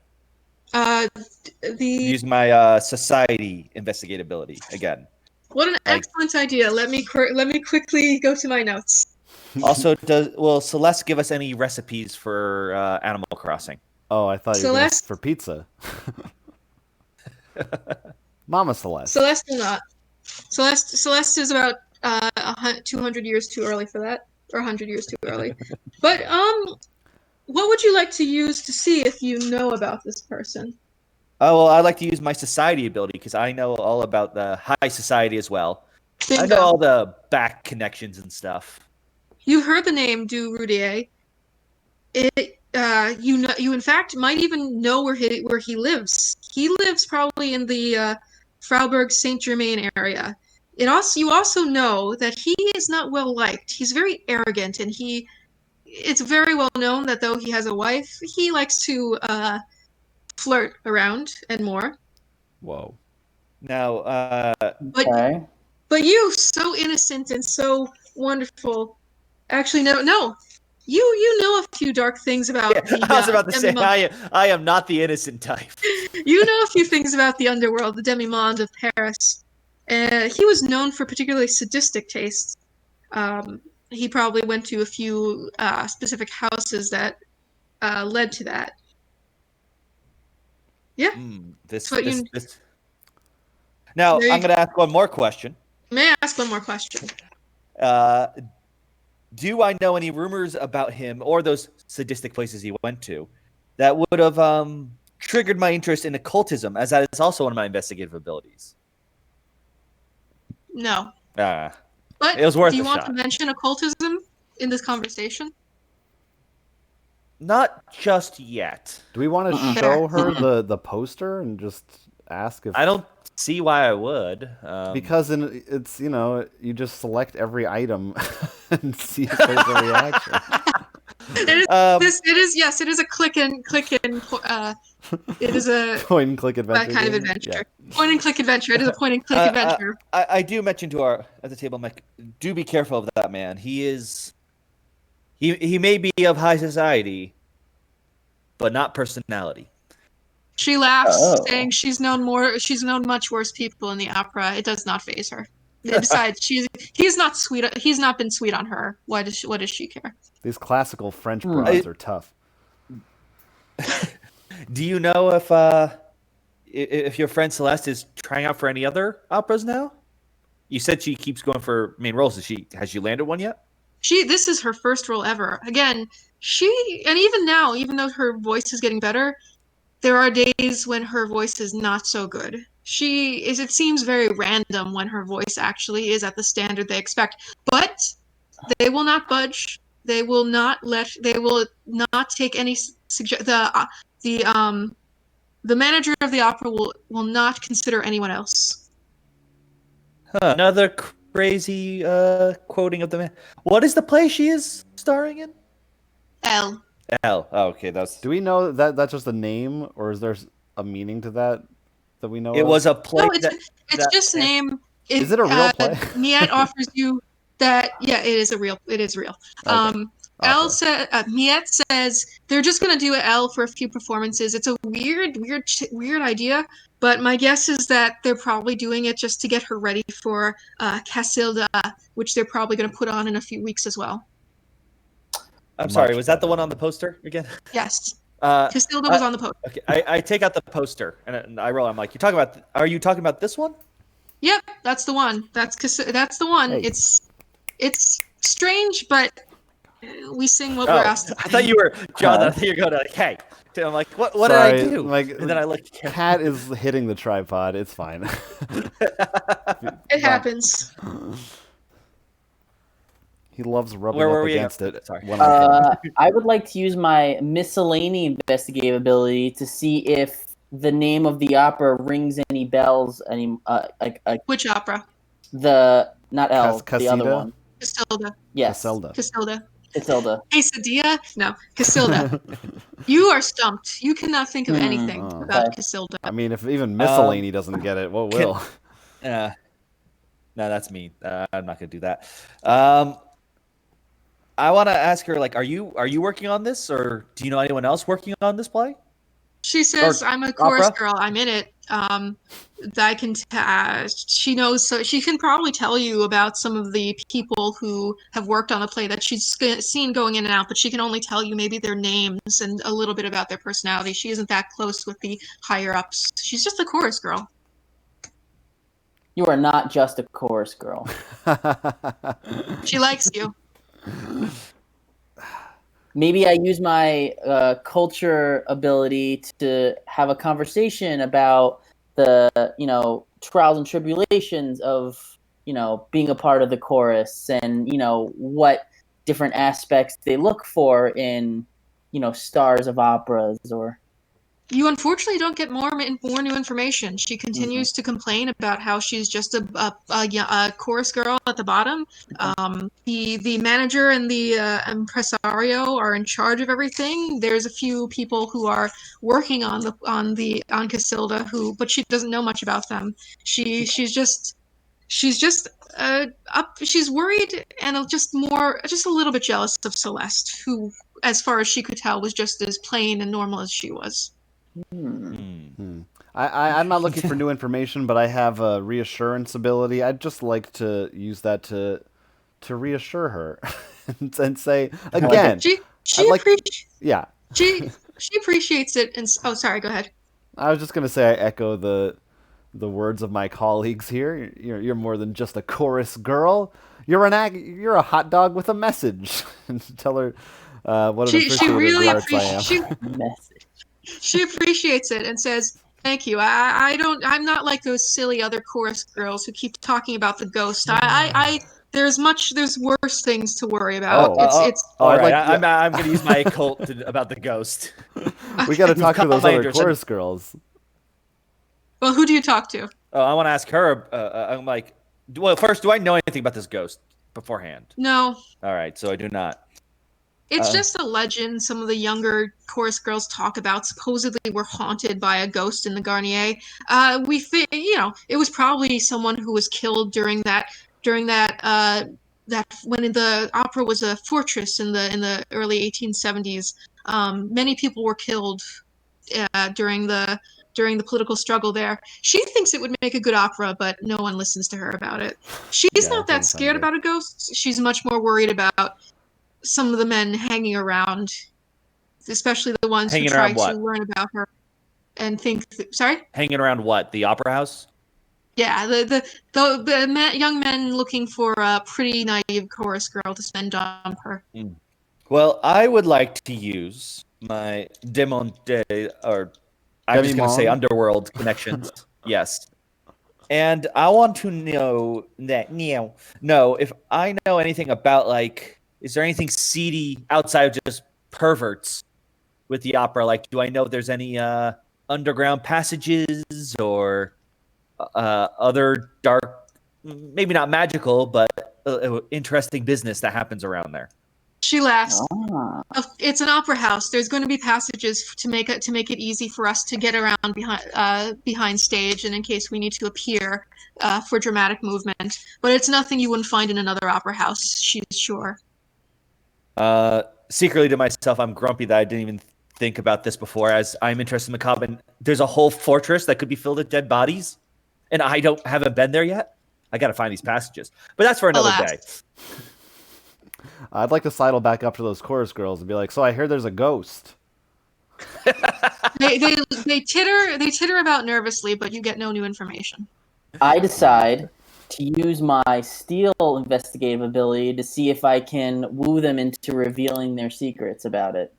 Use my society investigatability again. What an excellent idea! Let me quickly go to my notes. Also, will Celeste give us any recipes for Animal Crossing? Oh, I thought you were going for pizza. Mama Celeste. Celeste will not. Celeste is about 200 years too early for that, or 100 years too early. But what would you like to use to see if you know about this person? Oh, well, I'd like to use my society ability because I know all about the high society as well. Bingo. I know all the back connections and stuff. You heard the name Du Rudier. You in fact might even know where he lives. He lives probably in the Freiburg Saint Germain area. You also know that he is not well liked. He's very arrogant, and it's very well known that though he has a wife, he likes to flirt around and more. Whoa. Now, Okay. But you, so innocent and so wonderful. Actually, no. You know a few dark things about the I was about to say, demi-monde. I am not the innocent type. You know a few things about the underworld, the demi-monde of Paris. He was known for particularly sadistic tastes. He probably went to a few specific houses that led to that. Yeah. This. Now, I'm going to ask one more question. May I ask one more question? Do I know any rumors about him or those sadistic places he went to that would have triggered my interest in occultism, as that is also one of my investigative abilities? No. But But it was worth do you a want shot. to mention occultism in this conversation? Not just yet. Do we want to show her the poster and just ask if... I don't see why I would. Because it's, you just select every item and see if there's a reaction. It is a click and it is a point and click adventure. That kind of adventure. Yeah. Point and click adventure. It is a point and click adventure. I do mention to our at the table, Mike, do be careful of that man. He may be of high society, but not personality. She laughs, saying she's known much worse people in the opera. It does not faze her. Besides, he's not sweet. He's not been sweet on her. What does she care? These classical French broads are tough. Do you know if your friend Celeste is trying out for any other operas now? You said she keeps going for main roles. Has she landed one yet? This is her first role ever. Again, and even now, even though her voice is getting better, there are days when her voice is not so good. It seems very random when her voice actually is at the standard they expect, but they will not budge. They will not take any the manager of the opera will not consider anyone else. Huh. Another crazy quoting of the man. What is the play she is starring in? L. L. Oh, okay, that's. Do we know that that's just a name, or is there a meaning to that we know It of? was a play. No, it's just a name. Is it a real play? Miette offers you that. Yeah, it is real. Okay. Miette says they're just gonna do L for a few performances. It's a weird idea, but my guess is that they're probably doing it just to get her ready for Casilda, which they're probably gonna put on in a few weeks as well. I'm sorry, Much was that the better. one on the poster again? Yes, Casilda was on the poster. Okay, I take out the poster and I roll. I'm like, are you talking about this one? Yep, that's the one. That's the one. Hey. It's strange, but we sing what we're asked to sing. I thought you were John. I thought you were going to hey. I'm like, what did Sorry, I do? like, and then I look. Cat is hitting the tripod. It's fine. It happens. He loves rubbing Where were up we against again? it. Sorry. I would like to use my miscellany investigative ability to see if the name of the opera rings any bells. Which opera? Not L, the Casida? other one. Casilda. Yes, Casilda. Casilda. Quesadilla? No, Casilda. You are stumped. You cannot think of anything Oh. about Okay. Casilda. I mean, if even miscellany doesn't get it, what will? No, that's me. I'm not going to do that. I want to ask her, like, are you working on this, or do you know anyone else working on this play? She says, Or "I'm a chorus opera? girl. I'm in it. I can. She knows, so she can probably tell you about some of the people who have worked on the play that she's seen going in and out. But she can only tell you maybe their names and a little bit about their personality. She isn't that close with the higher ups. She's just a chorus girl. You are not just a chorus girl. She likes you. Maybe I use my culture ability to have a conversation about the, trials and tribulations of, being a part of the chorus and, what different aspects they look for in, stars of operas or... You unfortunately don't get more new information. She continues to complain about how she's just a chorus girl at the bottom. The manager and the impresario are in charge of everything. There's a few people who are working on Casilda but she doesn't know much about them. She's just she's worried and just a little bit jealous of Celeste, who, as far as she could tell, was just as plain and normal as she was. I'm not looking for new information, but I have a reassurance ability. I'd just like to use that to reassure her and say again. She appreciates it. And sorry, go ahead. I was just gonna say I echo the words of my colleagues here. You're more than just a chorus girl. You're a hot dog with a message. And tell her what an appreciative I am. She appreciates it and says, "Thank you. I'm not like those silly other chorus girls who keep talking about the ghost. There's worse things to worry about. All right. I'm going to use my occult about the ghost. We got to talk to those other chorus girls. Well, who do you talk to? I want to ask her. I'm like, first, do I know anything about this ghost beforehand? No. All right, so I do not. It's just a legend some of the younger chorus girls talk about. Supposedly were haunted by a ghost in the Garnier. We think, it was probably someone who was killed during that when the opera was a fortress in the early 1870s. Many people were killed during the political struggle there. She thinks it would make a good opera, but no one listens to her about it. She's not that scared about a ghost. She's much more worried about some of the men hanging around, especially the ones who try to learn about her and think. Sorry? Hanging around what? The opera house? Yeah, the young men looking for a pretty naive chorus girl to spend on her. Well, I would like to use my démonter or I'm just going to say Demi-Monde? underworld connections. Yes. And I want to know if I know anything about, like, is there anything seedy outside of just perverts with the opera? Like, do I know if there's any underground passages or other dark, maybe not magical, but interesting business that happens around there? She laughs. Ah. It's an opera house. There's going to be passages to make it easy for us to get around behind stage, and in case we need to appear for dramatic movement. But it's nothing you wouldn't find in another opera house. She's sure. Secretly to myself, I'm grumpy that I didn't even think about this before, as I'm interested in Macabre. And there's a whole fortress that could be filled with dead bodies, and I haven't been there yet. I got to find these passages, but that's for another day. I'd like to sidle back up to those chorus girls and be like, so I hear there's a ghost. They titter about nervously, but you get no new information. I decide to use my steal investigative ability to see if I can woo them into revealing their secrets about it.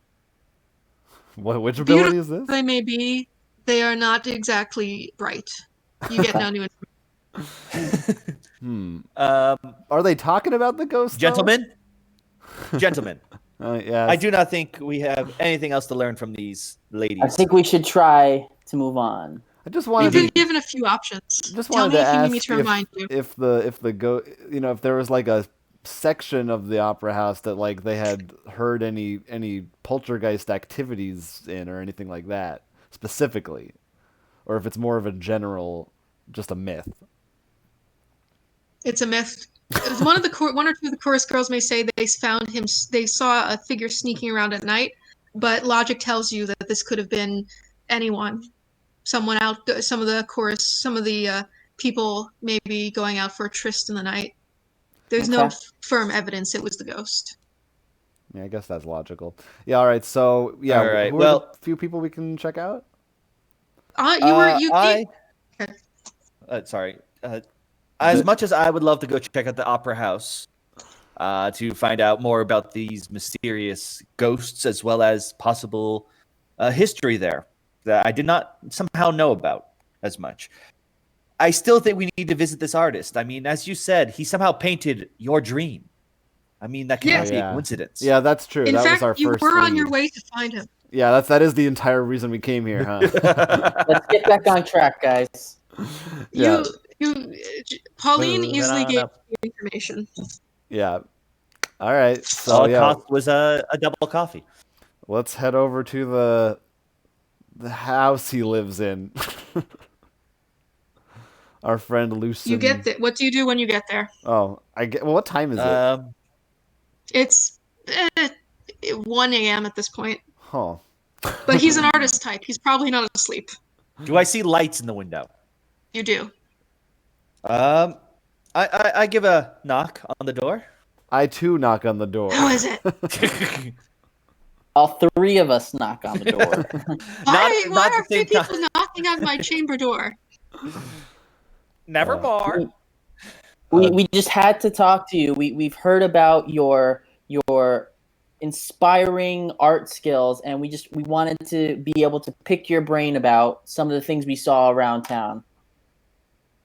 Which ability is this? They may be. They are not exactly bright. You get no new information. Are they talking about the ghost, Gentlemen? yeah. I do not think we have anything else to learn from these ladies. I think we should try to move on. I just You've wanted been to given a few options. just Tell wanted me to if you need ask me to remind you. if there was like a section of the opera house that like they had heard any poltergeist activities in or anything like that specifically, or if it's more of a general, just a myth. It's a myth. One or two of the chorus girls may say they found him. They saw a figure sneaking around at night, but logic tells you that this could have been anyone, someone out. Some of the people maybe going out for a tryst in the night. There's no firm evidence it was the ghost. Yeah, I guess that's logical. Yeah, all right. So yeah, All right, who are well- the few people we can check out? Sorry. As much as I would love to go check out the opera house to find out more about these mysterious ghosts as well as possible history there that I did not somehow know about as much, I still think we need to visit this artist. I mean, as you said, he somehow painted your dream. I mean, that cannot be a coincidence. Yeah, that's true. In that fact, was our you first were on lead. your way to find him. Yeah, that is the entire reason we came here, huh? Let's get back on track, guys. Yeah. Pauline Moving easily on gave up. you information. Yeah. All right. So All it yeah, cost was a double coffee. let's head over to the house he lives in. Our friend Lucin. You get that. What do you do when you get there? Oh, well, what time is it? It's 1 a.m. at this point. Huh. But he's an artist type. He's probably not asleep. Do I see lights in the window? You do. I give a knock on the door. I too knock on the door. Who is it? All three of us knock on the door. Why not are the same three time. people knocking on my chamber door? Nevermore. We just had to talk to you. We've heard about your inspiring art skills, and we wanted to be able to pick your brain about some of the things we saw around town.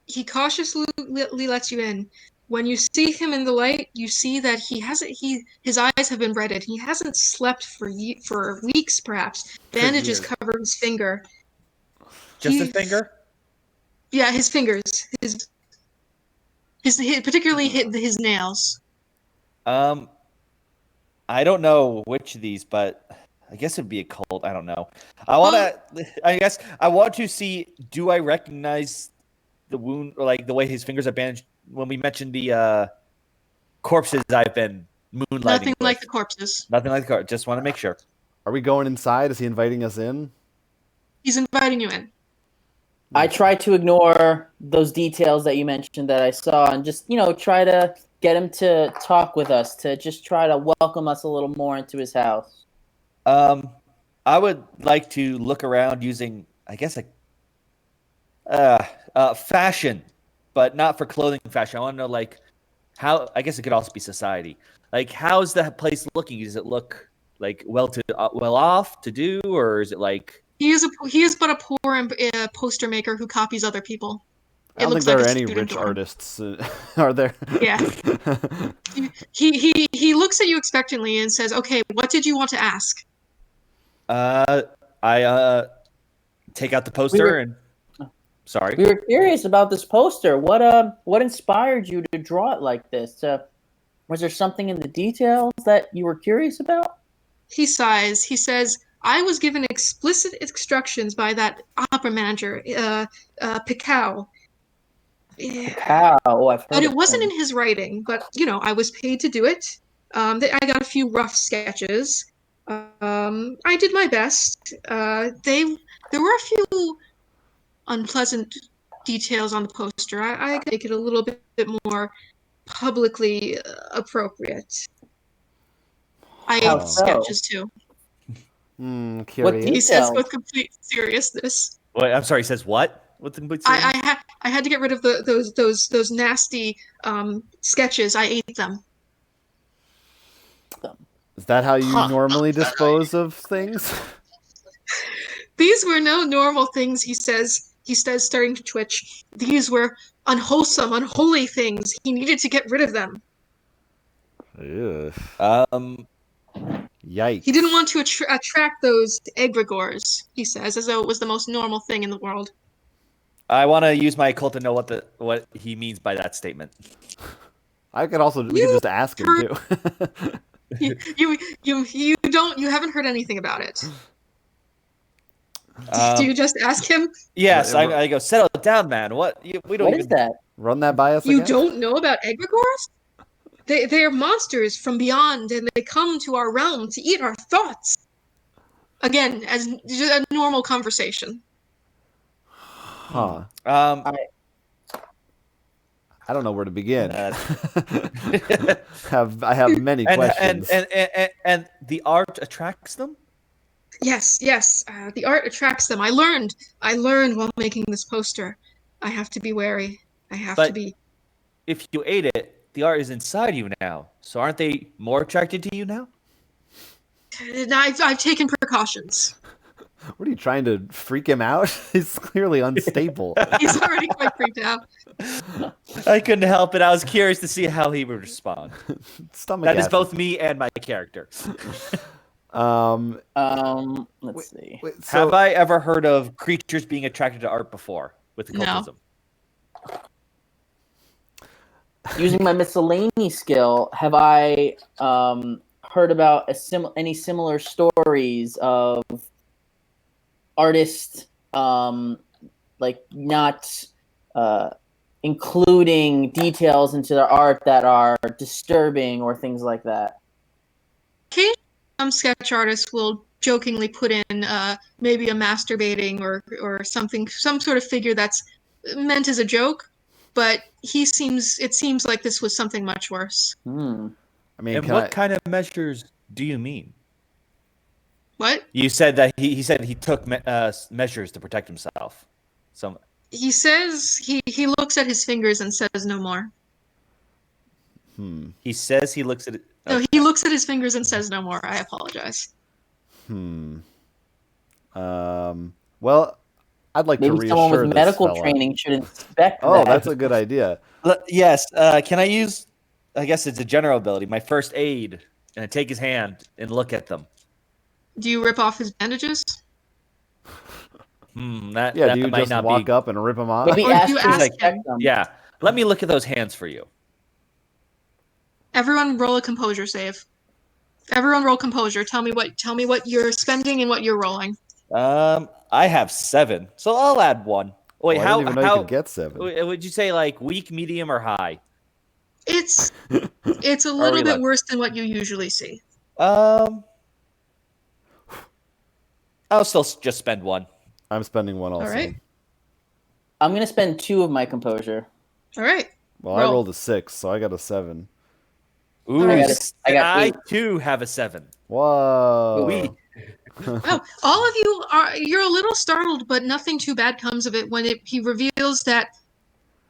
He cautiously lets you in. When you see him in the light, you see that his eyes have been reddened. He hasn't slept for weeks, perhaps. Bandages years. cover his finger. Just a finger? Yeah, his fingers. His particularly his nails. I don't know which of these, but I guess it'd be a cult. I don't know. I want to see, do I recognize the wound, or like the way his fingers are bandaged when we mentioned the corpses I've been moonlighting Nothing with. like the corpses. Nothing like the corpses. Just want to make sure. Are we going inside? Is he inviting us in? He's inviting you in. I tried to ignore those details that you mentioned that I saw, and just try to get him to talk with us, to just try to welcome us a little more into his house. I would like to look around using, I guess, fashion, but not for clothing fashion. I want to know, like, how. I guess it could also be society. Like, how's the place looking? Does it look like well off to do, or is it like He is but a poor poster maker who copies other people. I don't think there are any rich artists, are there? Yeah. He looks at you expectantly and says, "Okay, what did you want to ask?" I take out the poster and. Sorry. We were curious about this poster. What inspired you to draw it like this? Was there something in the details that you were curious about? He sighs. He says, "I was given explicit instructions by that opera manager, Picao. How? Oh, I've heard. But it of wasn't him. in his writing. But I was paid to do it. I got a few rough sketches. I did my best. There were a few unpleasant details on the poster. I could make it a little bit more publicly appropriate. I How ate so? sketches too." Curious. He says Details? with complete seriousness. Wait, I'm sorry. He says what? With the I had to get rid of those nasty sketches. I ate them. Is that how you normally dispose of things? These were no normal things, he says. He says, starting to twitch. These were unwholesome, unholy things. He needed to get rid of them. Ugh. Yikes. He didn't want to attract those egregores, he says, as though it was the most normal thing in the world. I want to use my occult to know what he means by that statement. I could also we could just ask him too. You haven't heard anything about it. Do you just ask him? Yes, I go, settle down, man. We don't What even... is that? Run that by us You again? don't know about egregores? They are monsters from beyond, and they come to our realm to eat our thoughts. Again, as a normal conversation. Huh. Um, I don't know where to begin. I have many questions. And the art attracts them? Yes. The art attracts them. I learned while making this poster. I have to be wary. I have to be. If you ate it, the art is inside you now. So aren't they more attracted to you now? I've taken precautions. What are you trying to freak him out? He's clearly unstable. He's already quite freaked out. I couldn't help it. I was curious to see how he would respond. Stomach That is acid. both me and my character. Let's see. So, Have I ever heard of creatures being attracted to art before with occultism? Using my miscellany skill, have I heard about any similar stories of artists like not including details into their art that are disturbing or things like that? Occasionally, some sketch artists will jokingly put in maybe a masturbating or something, some sort of figure that's meant as a joke, but it seems like this was something much worse. I mean, And what kind of measures do you mean? What? You said that he said he took measures to protect himself. So He says he looks at his fingers and says no more. he says he looks at it. No, he looks at his fingers and says no more. I apologize. Well, I'd like to Maybe reassure someone with this medical fella. training should inspect Oh, that. that's a good idea. Yes. Can I use? I guess it's a general ability. My first aid, and I take his hand and look at them. Do you rip off his bandages? That Yeah, do you might just not walk be. up and rip him off? Maybe Or ask you to ask inspect him. them. Yeah. Let me look at those hands for you. Everyone roll a composure save. Everyone roll composure. Tell me what you're spending and what you're rolling. I have 7, so I'll add 1. Wait, I didn't even know you could get 7. Would you say like weak, medium, or high? It's a we little bit like- worse than what you usually see. I'll still just spend 1. I'm spending 1 also. All right. I'm going to spend 2 of my composure. All right. Well, I Roll. rolled a 6, so I got a 7. Ooh, I got I 8. too have a 7. Whoa. Oh, all of you're a little startled, but nothing too bad comes of it when he reveals that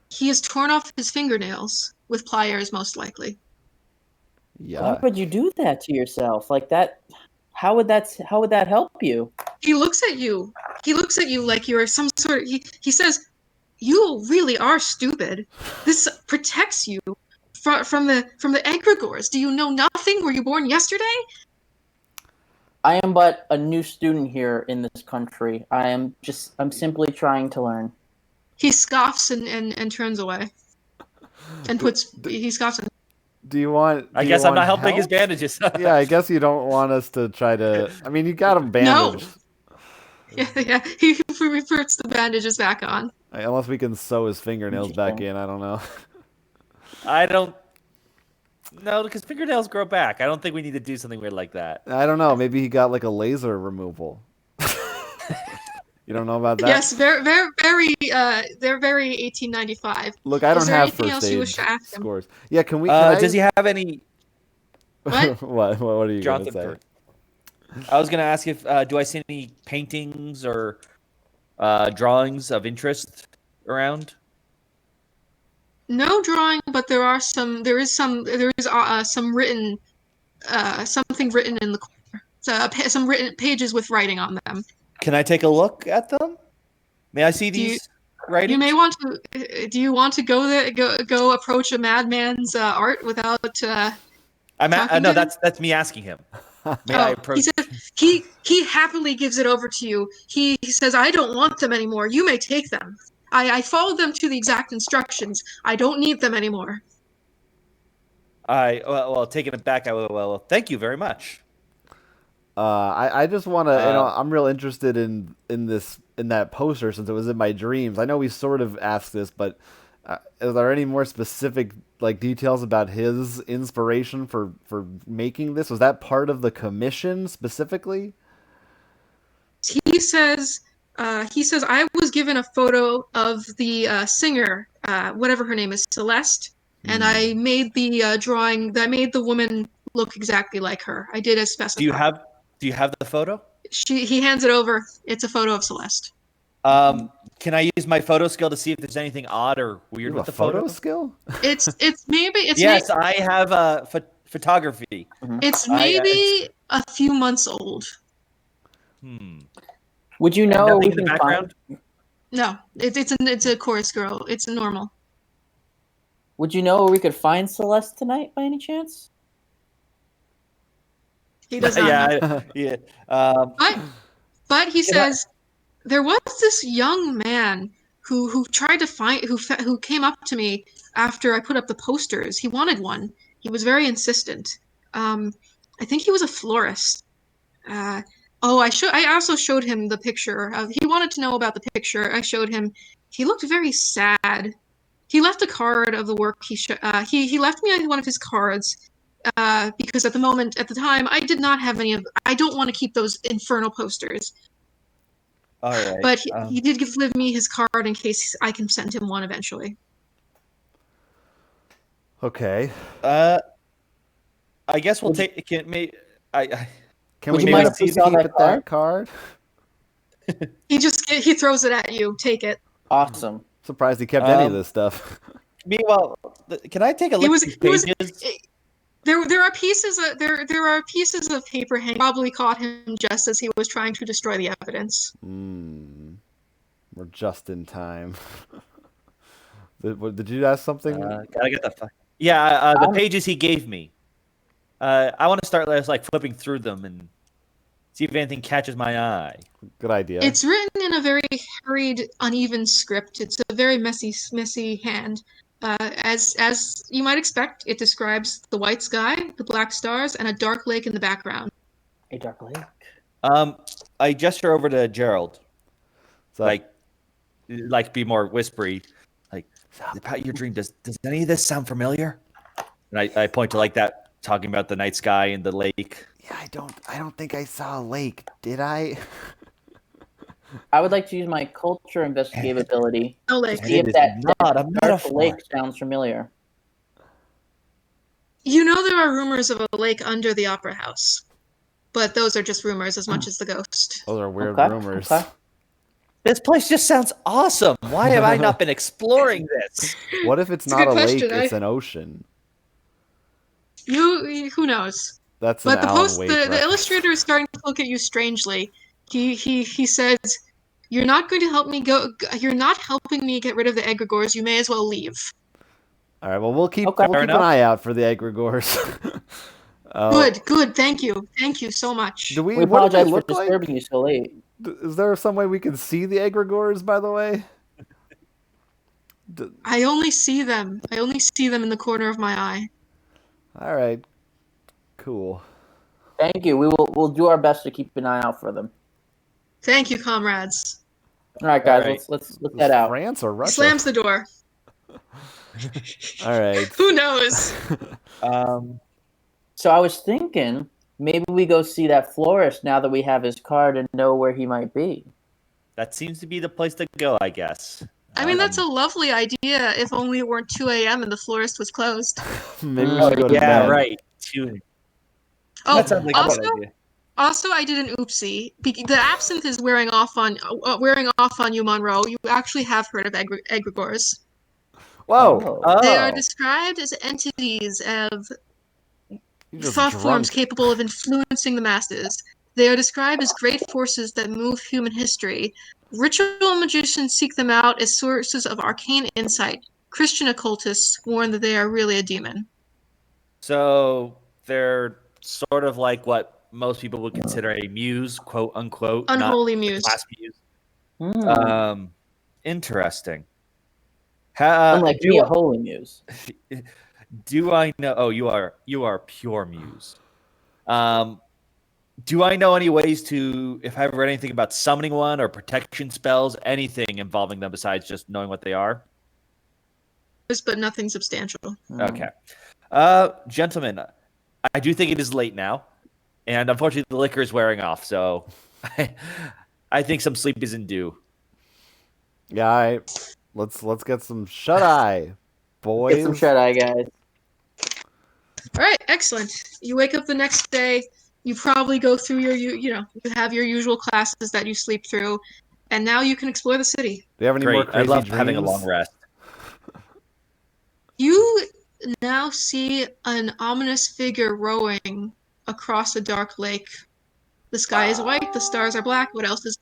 he has torn off his fingernails with pliers, most likely. Yeah. Why would you do that to yourself? Like that? How would that help you? He looks at you. He looks at you like you're some sort of. He says, "You really are stupid. This protects you from the egregores. Do you know nothing? Were you born yesterday?" I am but a new student here in this country. I'm simply trying to learn. He scoffs and turns away. And he scoffs and Do you want? I do guess you I'm not want helping his help? bandages. Yeah, I guess you don't want us to try to. I mean, you got him bandaged. yeah, he puts the bandages back on. Unless we can sew his fingernails back Interesting. in, I don't know. I don't. No, because fingernails grow back. I don't think we need to do something weird like that. I don't know. Maybe he got like a laser removal. You don't know about that? Yes, very, they're very 1895. Look, I don't Is there have anything first else you aid wish to ask him? scores. Yeah, can we? Can Does he have any? What? what are you going to Jonathan say? Bird. I was going to ask if do I see any paintings or drawings of interest around? No drawing, but there is some written something written in the corner. Some written pages with writing on them. Can I take a look at them? May I see these writings? You may want to. Do you want to go there? Go approach a madman's art without? Talking no, to him? that's me asking him. May I approach? He says he happily gives it over to you. He says, "I don't want them anymore. You may take them. I followed them to the exact instructions. I don't need them anymore." Well, taking it back, I will. Well, thank you very much. I just want to, I'm real interested in that poster since it was in my dreams. I know we sort of asked this, but is there any more specific like details about his inspiration for making this? Was that part of the commission specifically? He says, I was given a photo of the singer, whatever her name is, Celeste, and I made the drawing. I made the woman look exactly like her. I did as specified. Do you have the photo? He hands it over. It's a photo of Celeste. Can I use my photo skill to see if there's anything odd or weird You with have the a photo photo? skill? Yes, I have photography. It's maybe a few months old. Would you know Nothing we in the can background? find? No, it's a chorus girl. It's normal. Would you know where we could find Celeste tonight, by any chance? He does not know. Yeah. But he says there was this young man who tried to find who came up to me after I put up the posters. He wanted one. He was very insistent. I think he was a florist. I also showed him the picture. He wanted to know about the picture. I showed him. He looked very sad. He left a card of the work he left me one of his cards. Because at the time, I did not have any of. I don't want to keep those infernal posters. All right. But he did give me his card in case I can send him one eventually. Okay. I guess we'll take. Can we Would you maybe mind if see we if saw he- that card? He throws it at you. Take it. Awesome. Surprised he kept any of this stuff. Meanwhile, can I take a look at these pages? There are pieces of paper hanging. Probably caught him just as he was trying to destroy the evidence. We're just in time. Did you ask something? Gotta get the pages he gave me. I want to start like flipping through them and see if anything catches my eye. Good idea. It's written in a very hurried, uneven script. It's a very messy hand. As you might expect, it describes the white sky, the black stars, and a dark lake in the background. A dark lake. I gesture over to Gerald, So, like be more whispery, like about your dream. Does any of this sound familiar? And I point to like that, talking about the night sky and the lake. yeah, I don't think I saw a lake. Did I? I would like to use my culture investigative ability No to lake. see if It is that not a dark metaphor. lake sounds familiar. You know there are rumors of a lake under the opera house, but those are just rumors as much as the ghost. Those are weird Okay, rumors. okay. This place just sounds awesome. Why have I not been exploring this? What if it's It's a not good a lake? question. It's an ocean. Who knows? That's But an Alan Wake the reference. illustrator is starting to look at you strangely. He says, "You're not going to help me go. You're not helping me get rid of the egregores. You may as well leave." All right. Well, we'll keep Okay. we'll Fair keep an enough. eye out for the egregores. Good. Thank you so much. Do We we? What do they apologize for look like? disturbing you so late. Is there some way we can see the egregores? By the way. I only see them. I only see them in the corner of my eye. All right. Cool. Thank you. We'll do our best to keep an eye out for them. Thank you, comrades. All right, guys. All right. Let's Is head out. France or He Russia? slams the door. All right. Who knows? So I was thinking maybe we go see that florist now that we have his card and know where he might be. That seems to be the place to go, I guess. I mean, that's a lovely idea. If only it weren't 2 a.m. and the florist was closed. Maybe we should go to yeah, bed. right. Oh, That sounds like a good idea. also, I did an oopsie. The absinthe is wearing off on you, Monroe. You actually have heard of egregores. Whoa! Oh. They are described as entities of You just thought forms drunk. capable of influencing the masses. They are described as great forces that move human history. Ritual magicians seek them out as sources of arcane insight. Christian occultists warn that they are really a demon. So they're sort of like what most people would consider a muse, quote unquote, Unholy not muse. the class muse. Hmm. Interesting. Unlike me, a holy muse. Do I know? Oh, you are pure muse. Do I know any ways to, if I've read anything about summoning one or protection spells, anything involving them besides just knowing what they are? But nothing substantial. Okay. Gentlemen, I do think it is late now, and unfortunately the liquor is wearing off, so I think some sleep isn't due. Yeah. All right. Let's get some shut eye, boys. Get some shut eye, guys. All right, excellent. You wake up the next day. You probably go through you have your usual classes that you sleep through, and now you can explore the city. Do you have any more Great. I crazy love dreams? having a long rest. You now see an ominous figure rowing across a dark lake. The sky is white, the stars are black. What else is?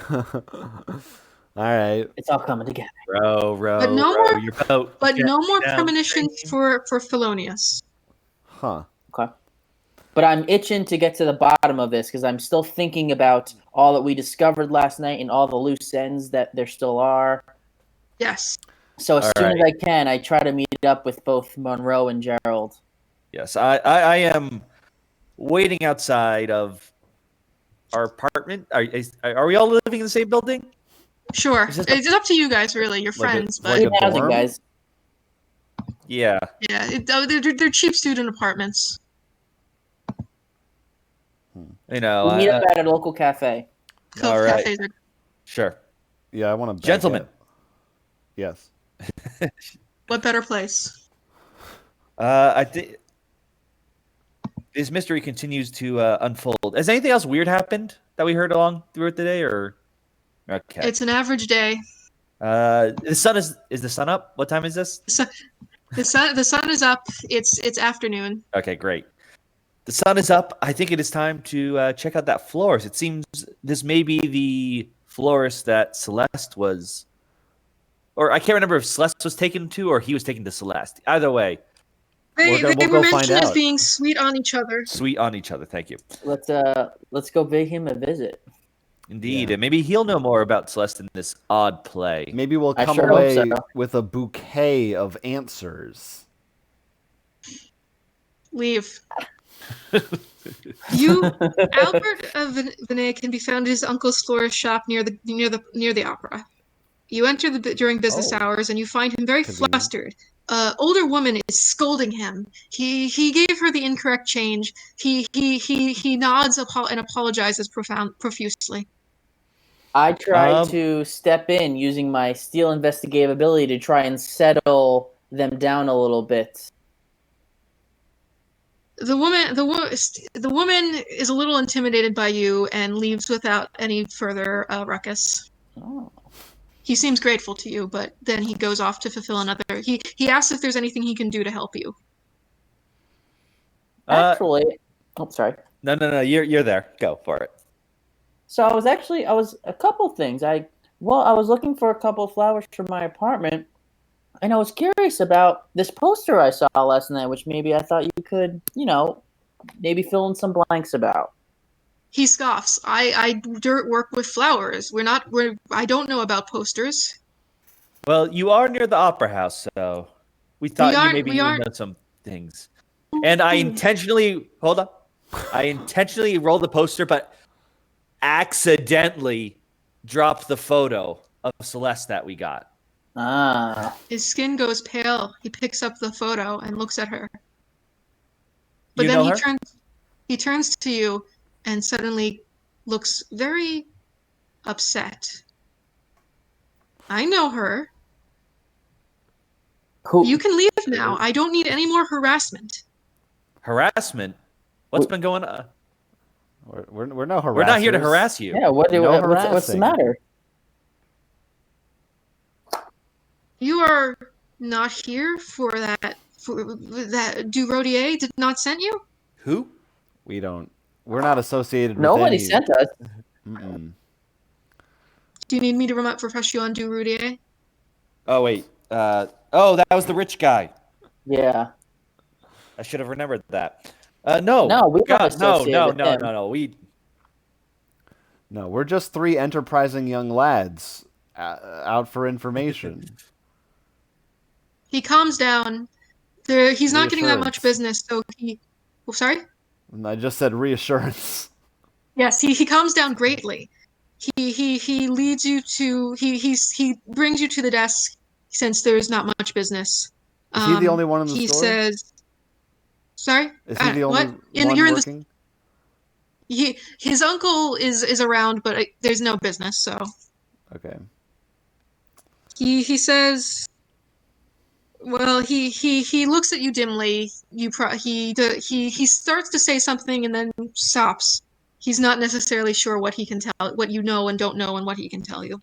All right. It's all coming together. Row your boat. But no more down premonitions for Felonius. Huh. Okay. But I'm itching to get to the bottom of this because I'm still thinking about all that we discovered last night and all the loose ends that there still are. Yes. So as All soon right. as I can, I try to meet up with both Monroe and Gerald. Yes, I am waiting outside of our apartment. Are we all living in the same building? Sure. Is this It's up to you guys, really. You're Like a- friends, like but a Housing, dorm? guys. Yeah. yeah, they're cheap student apartments. You know. We meet up at a local cafe. All right. Cafes are Sure. Yeah, I want to. Gentlemen. Yes. what better place? I think this mystery continues to unfold. Has anything else weird happened that we heard along through it today, or? Okay. It's an average day. The sun is the sun up? What time is this? The sun is up. It's afternoon. Okay, great. The sun is up. I think it is time to check out that florist. It seems this may be the florist that Celeste was, or I can't remember if Celeste was taken to or he was taken to Celeste. Either way, They We'll were go find mentioned as out. being sweet on each other. sweet on each other. Thank you. Let's go pay him a visit. Indeed, Yeah. and maybe he'll know more about Celeste in this odd play. Maybe we'll I come sure hope away so. with a bouquet of answers. Leave. Albert of Venet can be found at his uncle's florist shop near the opera. You enter during business Oh. hours and you find him very Convenient. flustered. Older woman is scolding him. He gave her the incorrect change. He nods and apologizes profusely. I try Um, to step in using my steel investigative ability to try and settle them down a little bit. The woman is a little intimidated by you and leaves without any further ruckus. Oh. He seems grateful to you, but then he goes off to fulfill another. He asks if there's anything he can do to help you. Actually, oh, sorry. No. You're there. Go for it. So I was a couple things. I was looking for a couple of flowers for my apartment, and I was curious about this poster I saw last night, which maybe I thought you could, maybe fill in some blanks about. He scoffs. I work with flowers. I don't know about posters. Well, you are near the opera house, so we thought you We would aren't. know some things. And I intentionally rolled the poster, but accidentally dropped the photo of Celeste that we got. Ah. His skin goes pale. He picks up the photo and looks at her. But You then know her? he turns to you and suddenly looks very upset. I know her. Who? You can leave now. I don't need any more harassment. Harassment? What's been going on? We're no harassers. We're not here to harass you. Yeah, what's the harassing. matter? You are not here for that. For that Durodier did not send you. Who? We're not associated with Nobody any... sent us. Mm-mm. Do you need me to refresh you on Durodier? Oh, wait. That was the rich guy. Yeah. I should have remembered that. No. No, we weren't associated with him. No. No, we're just three enterprising young lads out for information. He calms down. He's not getting that much Reassurance. business, so he... Oh, sorry? And I just said reassurance. Yes, he calms down greatly. He leads you to... He brings you to the desk since there's not much business. Is he the only one in the he store? He says... Sorry? Is he the only what? one You're working? His uncle is around, but there's no business, so... Okay. He says... Well, he looks at you dimly. He starts to say something and then stops. He's not necessarily sure what he can tell, what you know and don't know, and what he can tell you.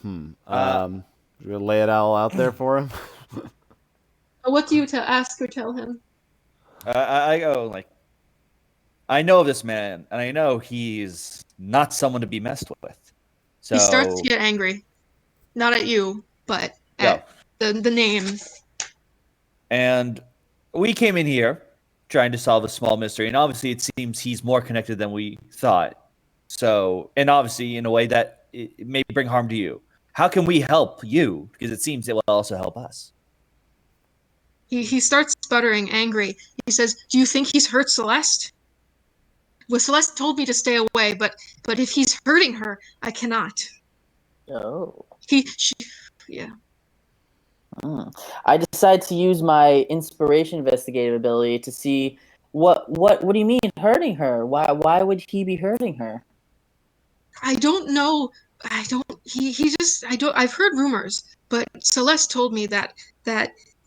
You're gonna lay it all out there for him. What do you ask or tell him? I go like, I know this man, and I know he's not someone to be messed with. So He starts to get angry, not at you, but at the name. And we came in here trying to solve a small mystery, and obviously it seems he's more connected than we thought. So, and obviously in a way that it may bring harm to you. How can we help you? Because it seems it will also help us. He starts sputtering, angry. He says, "Do you think he's hurt Celeste? Well, Celeste told me to stay away, but if he's hurting her, I cannot." Oh. Yeah. I decide to use my inspiration investigative ability to see what do you mean hurting her? Why would he be hurting her? I don't know. I've heard rumors, but Celeste told me that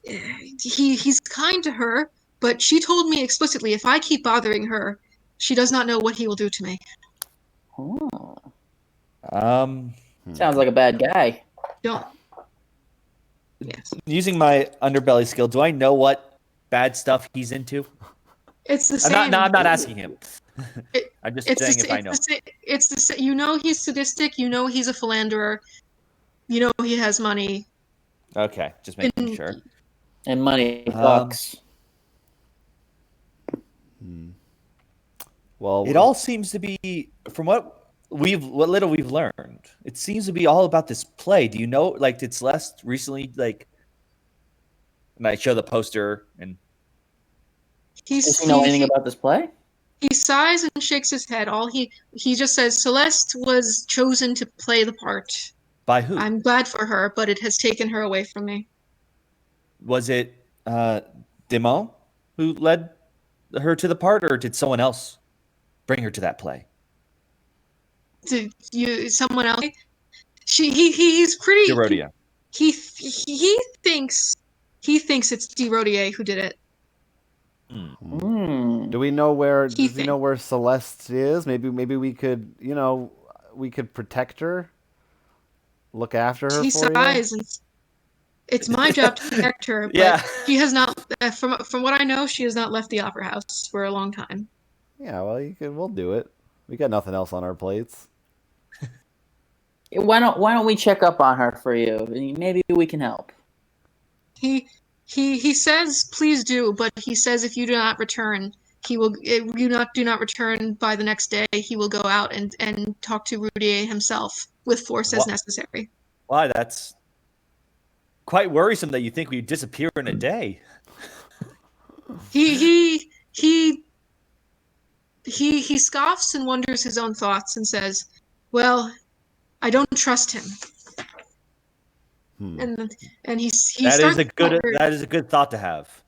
he's kind to her, but she told me explicitly if I keep bothering her, she does not know what he will do to me. Oh. Hmm. Sounds like a bad guy. Don't. Yes. Using my underbelly skill, do I know what bad stuff he's into? It's the same. I'm not asking him. I'm just saying if I know. It's the same. You know he's sadistic. You know he's a philanderer. You know he has money. Okay, just making sure. And money fucks. Well, it all seems to be, from what little we've learned, it seems to be all about this play. Do you know, like, did Celeste recently, like, and I show the poster and does he know anything about this play? He sighs and shakes his head. He just says Celeste was chosen to play the part. By who? I'm glad for her, but it has taken her away from me. Was it Demon who led her to the part, or did someone else bring her to that play? Someone else? He's pretty. Dorodia. He thinks it's Dorodia who did it. Do we know where? Does he know where Celeste is? Maybe we could, we could protect her, look after her. He sighs and it's my job to protect her. But she has not. From what I know, she has not left the opera house for a long time. Yeah, well, we'll do it. We got nothing else on our plates. Why don't we check up on her for you? Maybe we can help. He says please do, but he says if you do not return, he will. If you do not return by the next day, he will go out and talk to Rudier himself with force as necessary. Why? That's quite worrisome that you think we disappear in a day. He scoffs and wonders his own thoughts and says, "Well, I don't trust him." And he That starts is a good thought to have.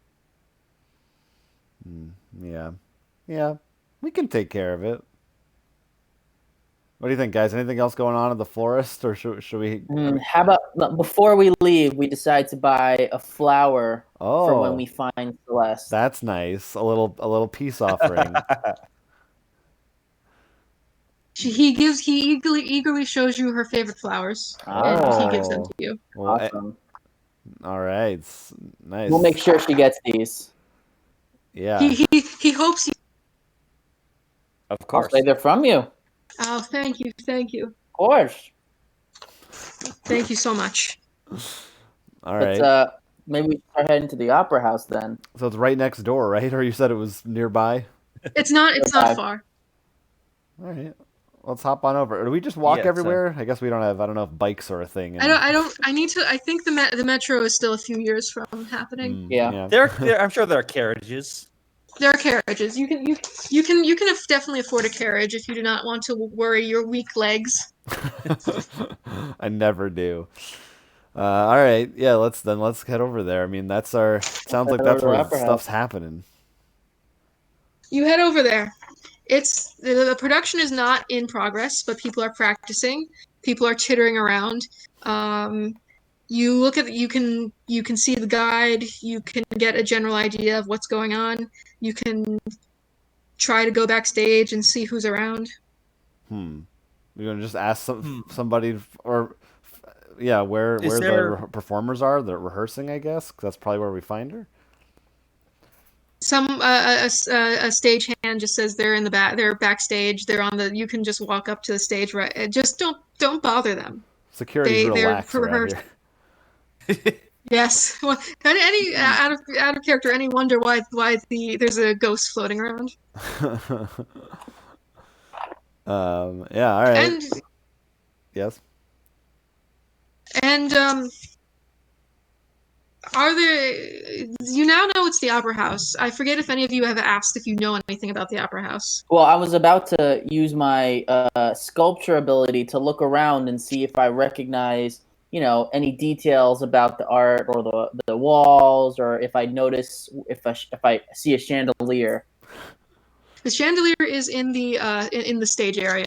Yeah, we can take care of it. What do you think, guys? Anything else going on at the florist, or should we? How about before we leave, we decide to buy a flower for when we find Celeste. That's nice. A little peace offering. He eagerly shows you her favorite flowers, and he gives them to you. Well, Awesome. All right, nice. We'll make sure she gets these. Yeah. He hopes you. Of course. I'll say they're from you. Oh, thank you. Of course. Thank you so much. All right. But maybe we start heading to the opera house then. So it's right next door, right? Or you said it was nearby? It's not far. All right. Let's hop on over. Do we just walk everywhere? I guess we don't have. I don't know if bikes are a thing. I need to. I think the metro is still a few years from happening. Yeah. I'm sure there are carriages. There are carriages. You can definitely afford a carriage if you do not want to worry your weak legs. I never do. All right. Yeah. Let's head over there. I mean, that's our. Sounds like that's where stuff's happening. You head over there. It's the production is not in progress, but people are practicing. People are chittering around. You look at you can see the guide. You can get a general idea of what's going on. You can try to go backstage and see who's around. You're gonna just ask somebody, or where the performers are. They're rehearsing, I guess, 'cause that's probably where we find her. A stage hand just says they're in the back. They're backstage. They're on the. You can just walk up to the stage. Right. Just don't bother them. Security's relaxed around here. Yes. Well, any out of character. Any wonder why there's a ghost floating around? Yeah. All right. And yes. And are there? You now know it's the Opera House. I forget if any of you have asked if you know anything about the Opera House. Well, I was about to use my sculpture ability to look around and see if I recognize, any details about the art or the walls, or if I notice if I see a chandelier. The chandelier is in the stage area,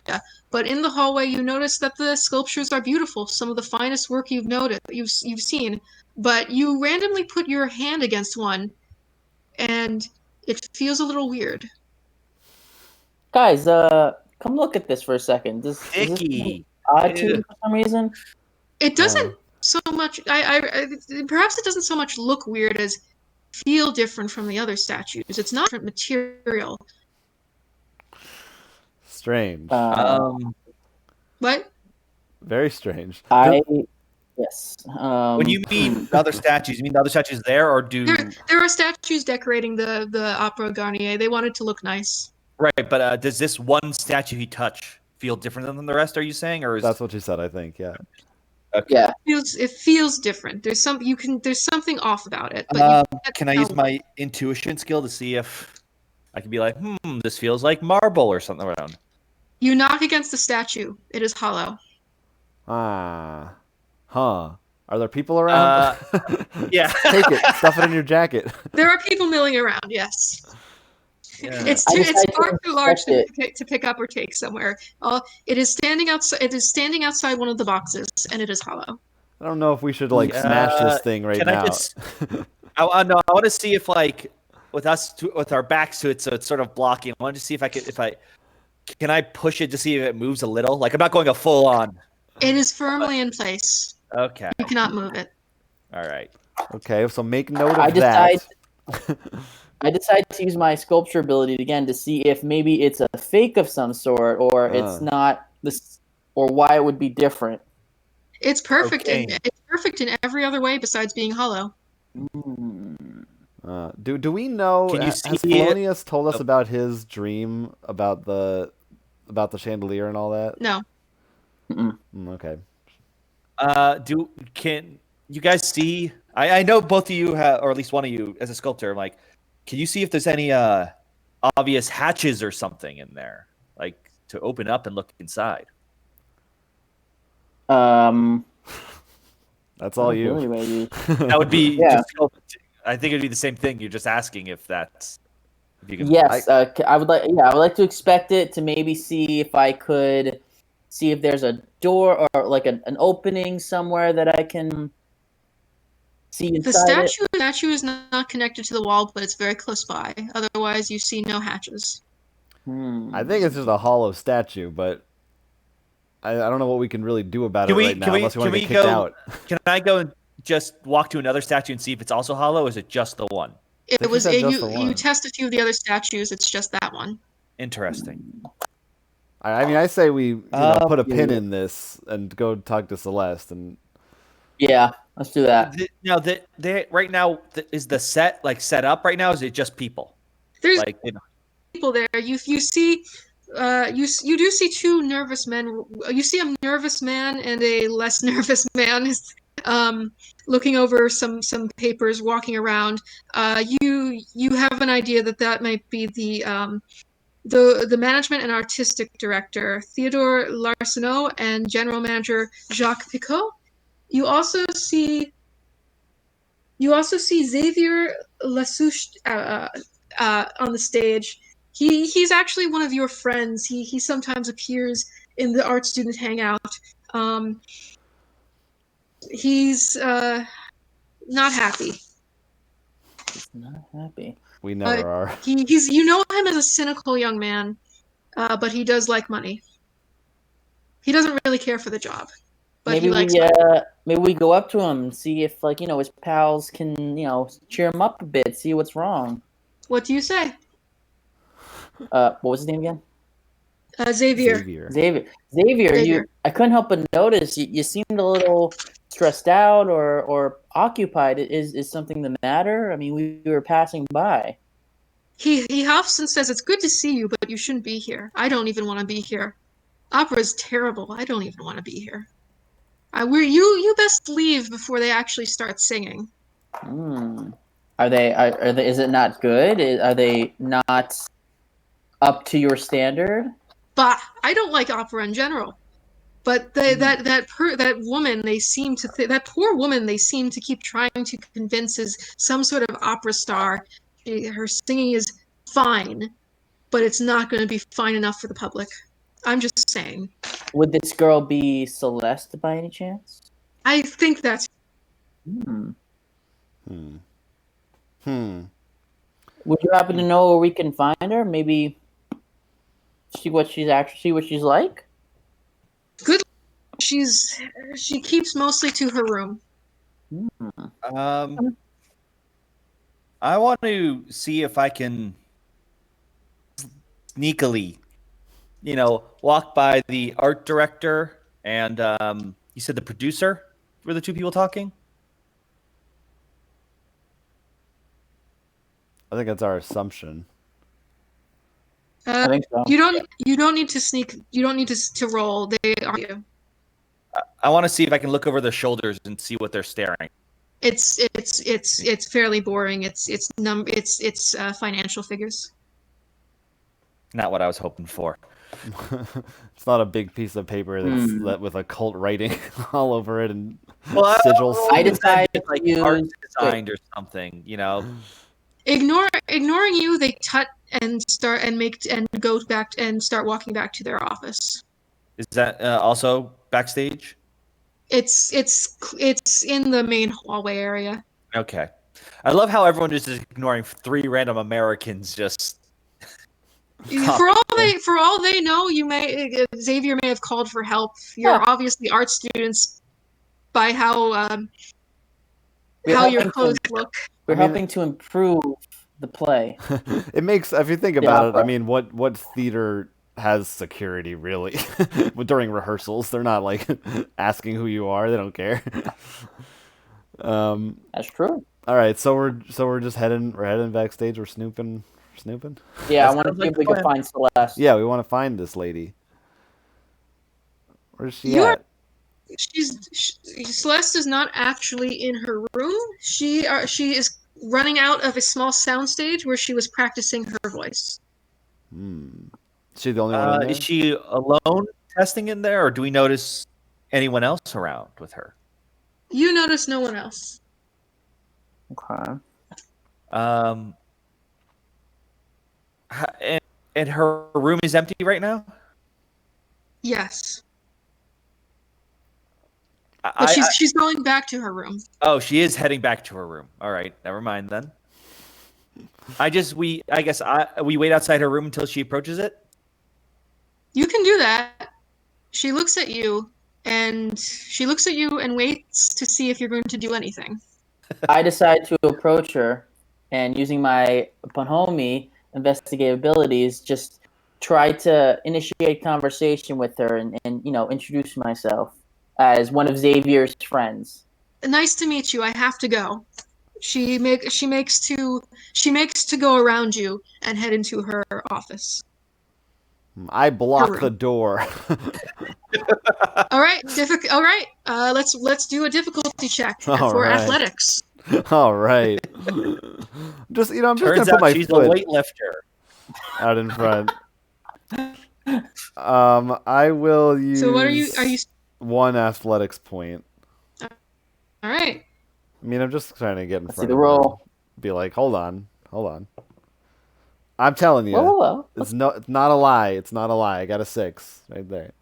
but in the hallway you notice that the sculptures are beautiful, some of the finest work you've seen. But you randomly put your hand against one, and it feels a little weird. Guys, come look at this for a second. Is this odd to you for some reason? It doesn't so much. Perhaps it doesn't so much look weird as feel different from the other statues. It's not different material. Strange. What? Very strange. Yes. When you mean other statues, you mean the other statues there, or there are statues decorating the Opera Garnier. They want it to look nice. Right, but does this one statue he touched feel different than the rest? Are you saying, or that's what you said? I think, yeah. Okay. Yeah. It feels different. There's something off about it. But can I use my intuition skill to see if I can be like, this feels like marble or something around? You knock against the statue. It is hollow. Huh. Are there people around? Yeah. Take it. Stuff it in your jacket. There are people milling around, yes. Yeah. It's far too large to pick up or take somewhere. It is standing outside one of the boxes, and it is hollow. I don't know if we should smash this thing right now. I want to see if with our backs to it, so it's sort of blocking. I want to see if can I push it to see if it moves a little? Like, I'm not going a full on. It is firmly in place. Okay. You cannot move it. All right. Okay, so make note of that. I decided to use my sculpture ability again to see if maybe it's a fake of some sort, or it's not this, or why it would be different. It's perfect, Okay. and it's perfect in every other way besides being hollow. Do we know? Can you Has see Felonius told us about his dream about the chandelier and all that? No. Okay. Can you guys see? I know both of you have, or at least one of you as a sculptor. Like, can you see if there's any obvious hatches or something in there, like to open up and look inside? That's all you. Really, maybe. That would be Yeah. just sculpting. I think it'd be the same thing. You're just asking if that's. If you can, Yes, I would like. Yeah, I would like to expect it to maybe see if I could see if there's a door or like an opening somewhere that I can see The inside statue is not connected to the wall, but it's very close by. Otherwise, you see no hatches. I think it's just a hollow statue, but I don't know what we can really do about it right now unless we want to get kicked out. Can I go and just walk to another statue and see if it's also hollow, or is it just the one? It was said just the you one. test a few of the other statues. It's just that one. Interesting. I mean, I say we put a pin in this and go talk to Celeste. And Yeah, let's do that. Now, right now, is the set like set up right now? Or is it just people? There's Like, people there. You see, you do see two nervous men. You see a nervous man and a less nervous man, looking over some papers, walking around. You have an idea that might be the management and artistic director Theodore Larseneau and general manager Jacques Picot. You also see Xavier Lasouche on the stage. He's actually one of your friends. He sometimes appears in the art student hangout. He's not happy. He's not happy. we never are. He's you know him as a cynical young man, but he does like money. He doesn't really care for the job, but he likes money. Maybe we go up to him and see if his pals can cheer him up a bit, see what's wrong. What do you say? What was his name again? Xavier. Xavier. I couldn't help but notice you seemed a little stressed out or occupied. Is something the matter? I mean, we were passing by. He huffs and says, "It's good to see you, but you shouldn't be here. I don't even want to be here. Opera's terrible. I don't even want to be here. You best leave before they actually start singing." Are they? Is it not good? Are they not up to your standard? But I don't like opera in general. But that woman, they seem to that poor woman, they seem to keep trying to convince is some sort of opera star. Her singing is fine, but it's not going to be fine enough for the public. I'm just saying. Would this girl be Celeste by any chance? I think that's. Would you happen to know where we can find her? Maybe see what she's like. Good. She keeps mostly to her room. I want to see if I can sneakily, walk by the art director and you said the producer. Were the two people talking? I think that's our assumption. I think so. You don't need to sneak. You don't need to roll. They are you. I want to see if I can look over their shoulders and see what they're staring. It's fairly boring. It's financial figures. Not what I was hoping for. It's not a big piece of paper that's with occult writing all over it and sigils. I decided like to art use designed or something, Ignoring you, they tut and start and go back and start walking back to their office. Is that also backstage? It's in the main hallway area. Okay. I love how everyone is just ignoring three random Americans just. For all they know, Xavier may have called for help. You're obviously art students by how your clothes look. We're helping to improve the play. It makes, if you think The about it, I opera. mean, what theater has security really? During rehearsals, they're not like asking who you are. They don't care. That's true. All right, so we're just heading backstage. We're snooping. Yeah, I That want to sounds see like if we a can plan. find Celeste. Yeah, we want to find this lady. Where's she You are at? Celeste is not actually in her room. She is running out of a small soundstage where she was practicing her voice. Is she the only one in there? Is she alone testing in there, or do we notice anyone else around with her? You notice no one else. Okay. Um, and her room is empty right now. Yes, but I, she's going back to her room. oh, she is heading back to her room. All right, never mind then. We wait outside her room until she approaches it. You can do that. She looks at you and waits to see if you're going to do anything. I decide to approach her, and using my Panhomi investigative abilities, just try to initiate conversation with her and introduce myself as one of Xavier's friends. Nice to meet you. I have to go. She makes to go around you and head into her office. I block room. the door. All right, let's do a difficulty check All for right. athletics. All right. I'm just Turns gonna put out my she's a foot weightlifter. out in front. I will use. So what are you? One athletics point. All right. I mean, I'm just trying to get in Let's front see of the her. roll. Be like, hold on. I'm telling you, Whoa. it's not a lie. It's not a lie. I got a 6 right there.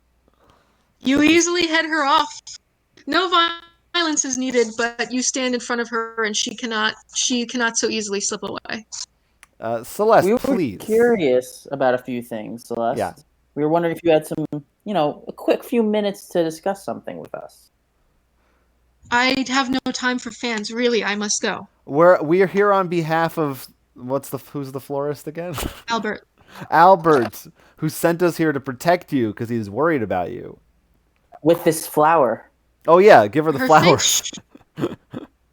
You easily head her off. No violence is needed, but you stand in front of her, and she cannot so easily slip away. Celeste, We were please. curious about a few things, Celeste. Yeah. We were wondering if you had some, a quick few minutes to discuss something with us. I have no time for fans. Really, I must go. We are here on behalf of who's the florist again? Albert. Albert, who sent us here to protect you because he's worried about you. With this flower. Oh yeah, give her the flowers.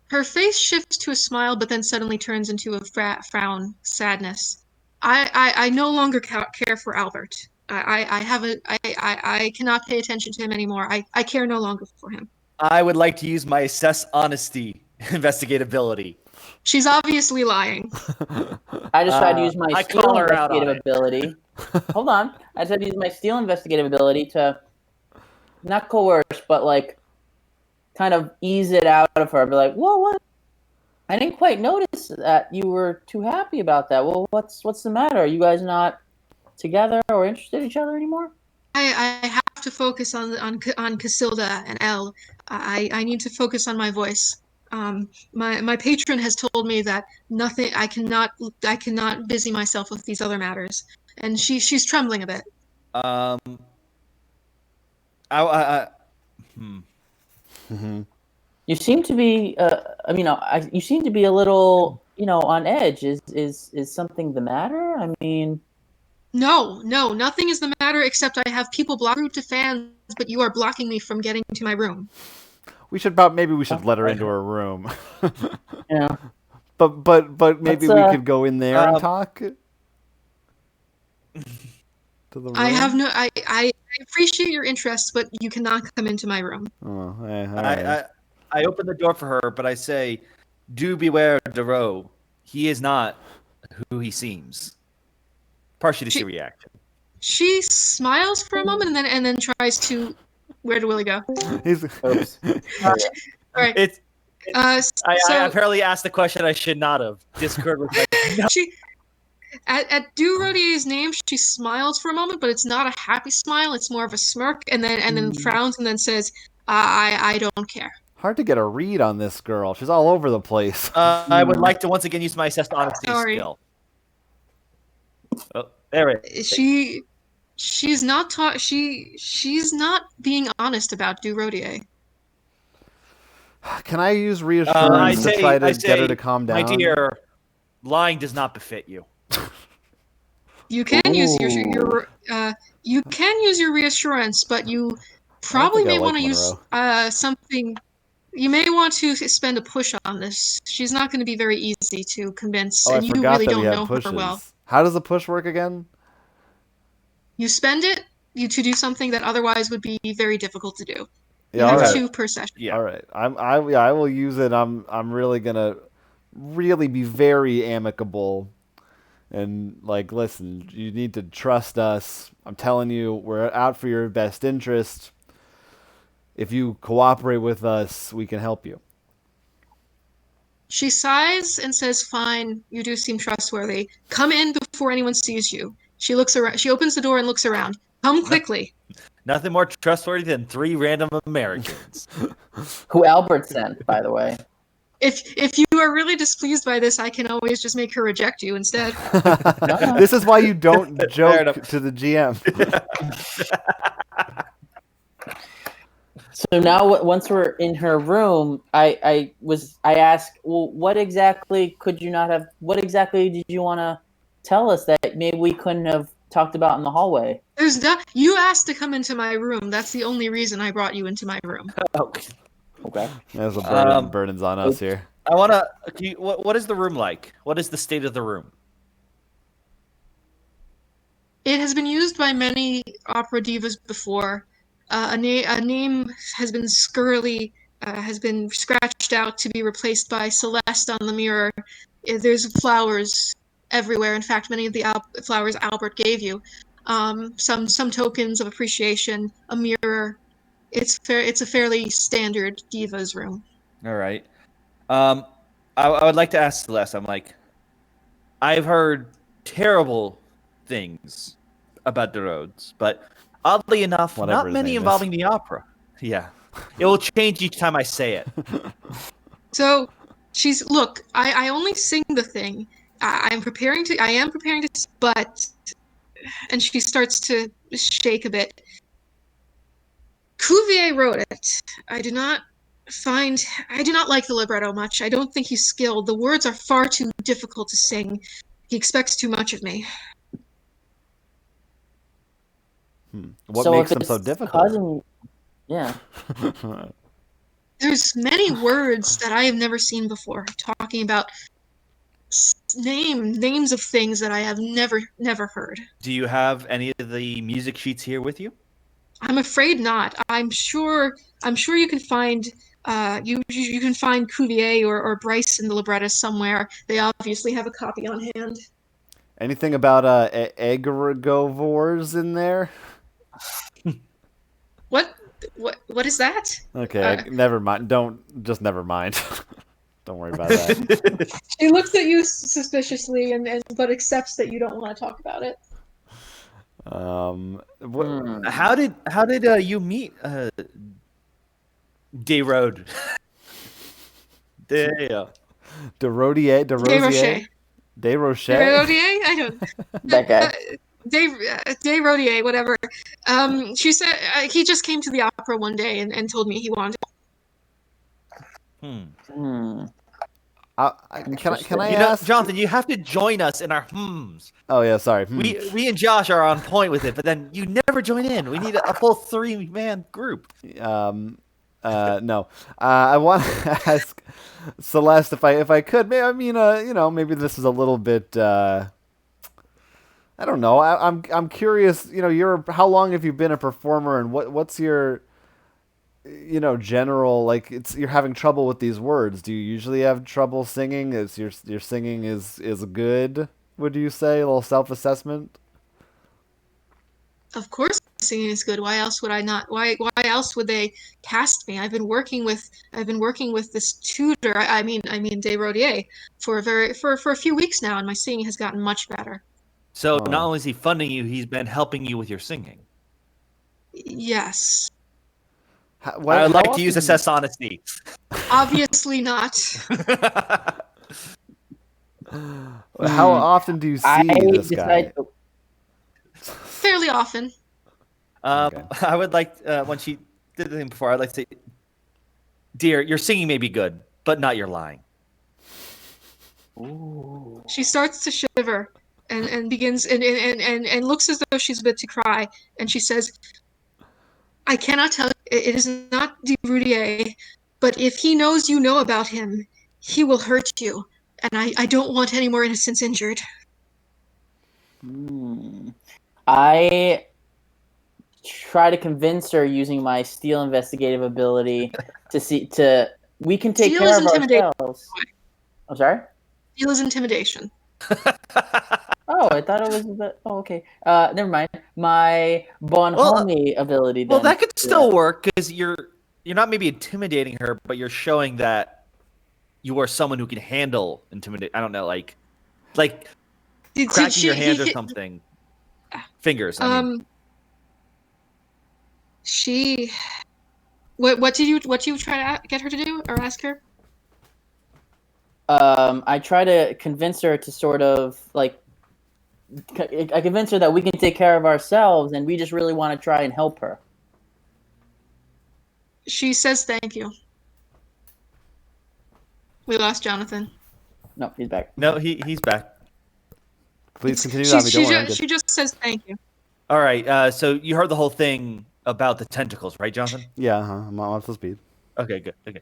Her face shifts to a smile, but then suddenly turns into a frown, sadness. I no longer care for Albert. I cannot pay attention to him anymore. I care no longer for him. I would like to use my assess honesty investigatability. She's obviously lying. I just tried to use my I steal call her out on investigative ability. Hold on. I tried to use my steal investigative ability to not coerce, but like kind of ease it out of her. Be like, whoa, what? I didn't quite notice that you were too happy about that. Well, what's the matter? Are you guys not together or interested in each other anymore? I have to focus on Casilda and Elle. I need to focus on my voice. My patron has told me that nothing. I cannot busy myself with these other matters, and she's trembling a bit. You seem to be. You seem to be a little, on edge. Is something the matter? I mean. No, nothing is the matter except I have people blocked to fans, but you are blocking me from getting to my room. Maybe we should let her into her room. Yeah. But maybe we could go in there and talk. To the room. I appreciate your interest, but you cannot come into my room. Oh, right. I open the door for her, but I say, "Do beware, Dero. He is not who he seems." Partially to see reaction. She smiles for a moment and then tries to. Where did Willie go? Oops. All right. I apparently asked the question I should not have. Discord was like, no. At Du Rodier's name, she smiles for a moment, but it's not a happy smile. It's more of a smirk, and then frowns, and then says, "I don't care." Hard to get a read on this girl. She's all over the place. I would like to once again use my assessed honesty skill. Oh, there it is. She's not she's not being honest about Du Rodier. Can I use reassurance to try to get her to calm down? My dear, Lying does not befit you. You can use you can use your reassurance, but you I don't probably think I may like want to use Monroe. something. You may want to spend a push on this. She's not going to be very easy to convince, Oh, I and you forgot really that we don't had know her well. pushes. How does a push work again? You spend it to do something that otherwise would be very difficult to do. You Yeah, all have right. 2 per session. Yeah. All right. I will use it. I'm really gonna really be very amicable and like listen, you need to trust us. I'm telling you, we're out for your best interest. If you cooperate with us, we can help you. She sighs and says, "Fine, you do seem trustworthy. Come in before anyone sees you." She looks around. She opens the door and looks around. "Come quickly." Nothing more trustworthy than 3 random Americans. Who Albert sent, by the way. If you are really displeased by this, I can always just make her reject you instead. No. This is why you don't Fair joke enough. to the GM. So now, once we're in her room, I asked, well, what exactly could you not have? What exactly did you want to tell us that maybe we couldn't have talked about in the hallway? You asked to come into my room. That's the only reason I brought you into my room. Okay. Okay. There's a Um, burden's on us here. I want to. What is the room like? What is the state of the room? It has been used by many opera divas before. A name has been has been scratched out to be replaced by Celeste on the mirror. There's flowers everywhere. In fact, many of the flowers Albert gave you. Some tokens of appreciation. A mirror. It's a fairly standard diva's room. All right. I would like to ask Celeste. I'm like, I've heard terrible things about the roads, but oddly enough, Whatever not his many name is. involving the opera. Yeah, it will change each time I say it. So look, I only sing the thing. I am preparing to, but, and she starts to shake a bit. Cuvier wrote it. I do not like the libretto much. I don't think he's skilled. The words are far too difficult to sing. He expects too much of me. What So makes if them so it's difficult? Cousin, yeah. There's many words that I have never seen before, talking about names of things that I have never heard. Do you have any of the music sheets here with you? I'm afraid not. I'm sure you can find you can find Cuvier or Bryce in the librettist somewhere. They obviously have a copy on hand. Anything about egregivores in there? What what is that? Okay, never mind. Never mind. Don't worry about that. She looks at you suspiciously and but accepts that you don't want to talk about it. How did you meet Dayrode? Desrosiers? Desrocher. Desrocher? Desrodier? I don't. That guy. Desrodier, whatever. She said he just came to the opera one day and told me he wanted. Can I You know, ask? Jonathan, you have to join us in our hms. Oh yeah, sorry. We and Josh are on point with it, but then you never join in. We need a full 3-man group. No. I want to ask Celeste if I could. I mean, maybe this is a little bit. I don't know. I'm curious. How long have you been a performer, and what's your general, like, you're having trouble with these words. Do you usually have trouble singing? Is your singing is good? Would you say a little self-assessment? Of course, singing is good. Why else would I not? Why else would they cast me? I've been working with this tutor. I mean Desrodier for a few weeks now, and my singing has gotten much better. So not only is he funding you, he's been helping you with your singing. Yes. I would like to use assess honesty. Obviously not. How often do you see this guy? Fairly often. Okay. I would like, when she did the thing before, I'd like to say, dear, your singing may be good, but not your lying. Ooh. She starts to shiver and begins and looks as though she's about to cry. And she says, I cannot tell you, it is not de Roudier, but if he knows you know about him, he will hurt you. And I don't want any more innocents injured. I try to convince her using my steal investigative ability we can take Steal care is of intimidation. ourselves. I'm sorry? Steal is intimidation. Oh, I thought it was oh, okay. Never mind. My Bonhomie ability then. Well, that could still work because you're not maybe intimidating her, but you're showing that you are someone who can handle intimidate. I don't know, like cracking your hand or something. Fingers. I mean. She. What do you try to get her to do or ask her? I try to convince her to sort of like. I convince her that we can take care of ourselves, and we just really want to try and help her. She says thank you. We lost Jonathan. No, he's back. No, he's back. Please continue. She just says thank you. All right. So you heard the whole thing about the tentacles, right, Jonathan? Yeah, I'm on full speed. Okay, good. Okay.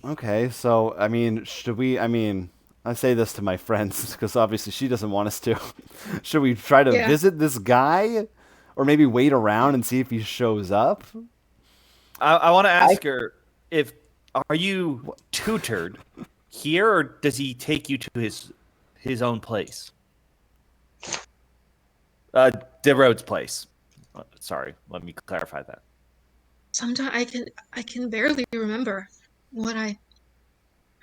Okay, so I mean, should we? I mean, I say this to my friends because obviously she doesn't want us to. Should we try to visit this guy, or maybe wait around and see if he shows up? I want to ask her are you tutored here, or does he take you to his own place? DeRode's place. Sorry, let me clarify that. Sometimes I can barely remember what I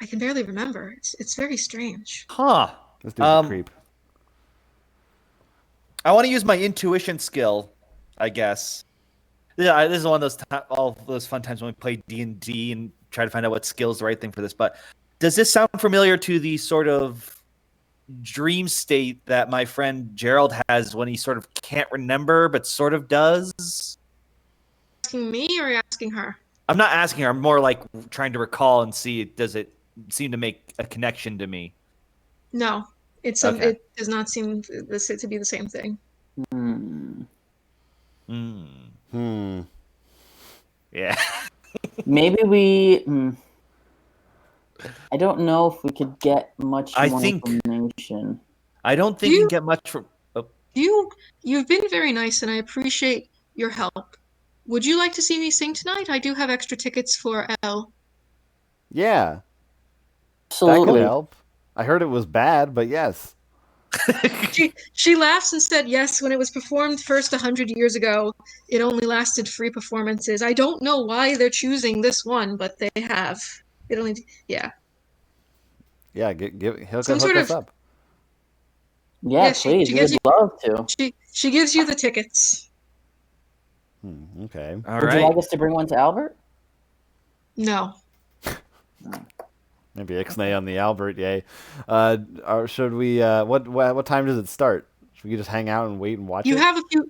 can barely remember. It's very strange. Huh. This dude's a creep. I want to use my intuition skill, I guess. Yeah, this is one of all those fun times when we play D&D and try to find out what skill is the right thing for this. But does this sound familiar to the sort of dream state that my friend Gerald has when he sort of can't remember but sort of does? Asking me or are you asking her? I'm not asking her. I'm more like trying to recall and see, does it seem to make a connection to me? No, it does not seem to be the same thing. Yeah. Maybe we. I don't know if we could get much more information. I don't think you can get much from. Oh. You've been very nice, and I appreciate your help. Would you like to see me sing tonight? I do have extra tickets for L. Yeah. Absolutely. That could help. I heard it was bad, but yes. She laughs and said, yes, when it was performed first 100 years ago, it only lasted 3 performances. I don't know why they're choosing this one, but they have. It only, yeah. Yeah, hook us up. Yeah, please. We would love to. She gives you the tickets. Okay. All Would right. you like us to bring one to Albert? No. Maybe Ixnay on the Albert, yay. Should we? What time does it start? Should we just hang out and wait and watch it? You have a few.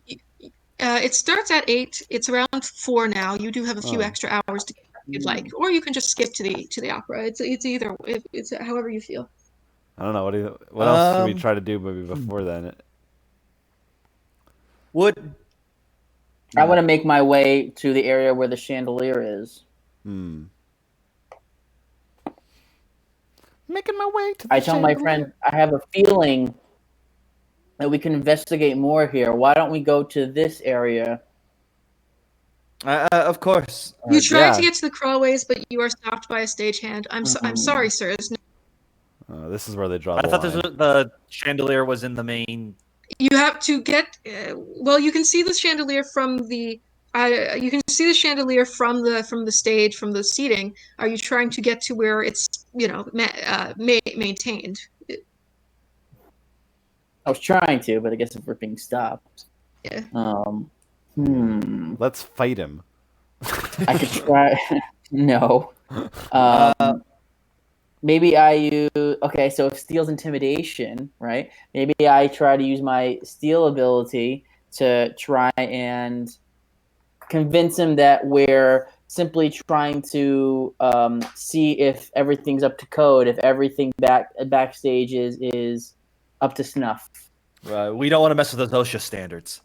It starts at 8. It's around 4 now. You do have a few extra hours to, if you'd like, or you can just skip to the opera. It's either. It's however you feel. I don't know. What else should we try to do maybe before then? I want to make my way to the area where the chandelier is. Making my way to the I tell my friend, I have a feeling that we can investigate more here. Why don't we go to this area? Of course. You tried to get to the crawlways, but you are stopped by a stagehand. I'm sorry, sir. This is where they draw the line. I thought the chandelier was in the main. You have to get. Well, you can see the chandelier from the. You can see the chandelier from the stage, from the seating. Are you trying to get to where it's maintained? I was trying to, but I guess if we're being stopped. Yeah. Let's fight him. I could try. No. Maybe I use. Okay, so if steal's intimidation, right? Maybe I try to use my steal ability to try and convince him that we're simply trying to see if everything's up to code, if everything backstage is up to snuff. We don't want to mess with those OSHA standards.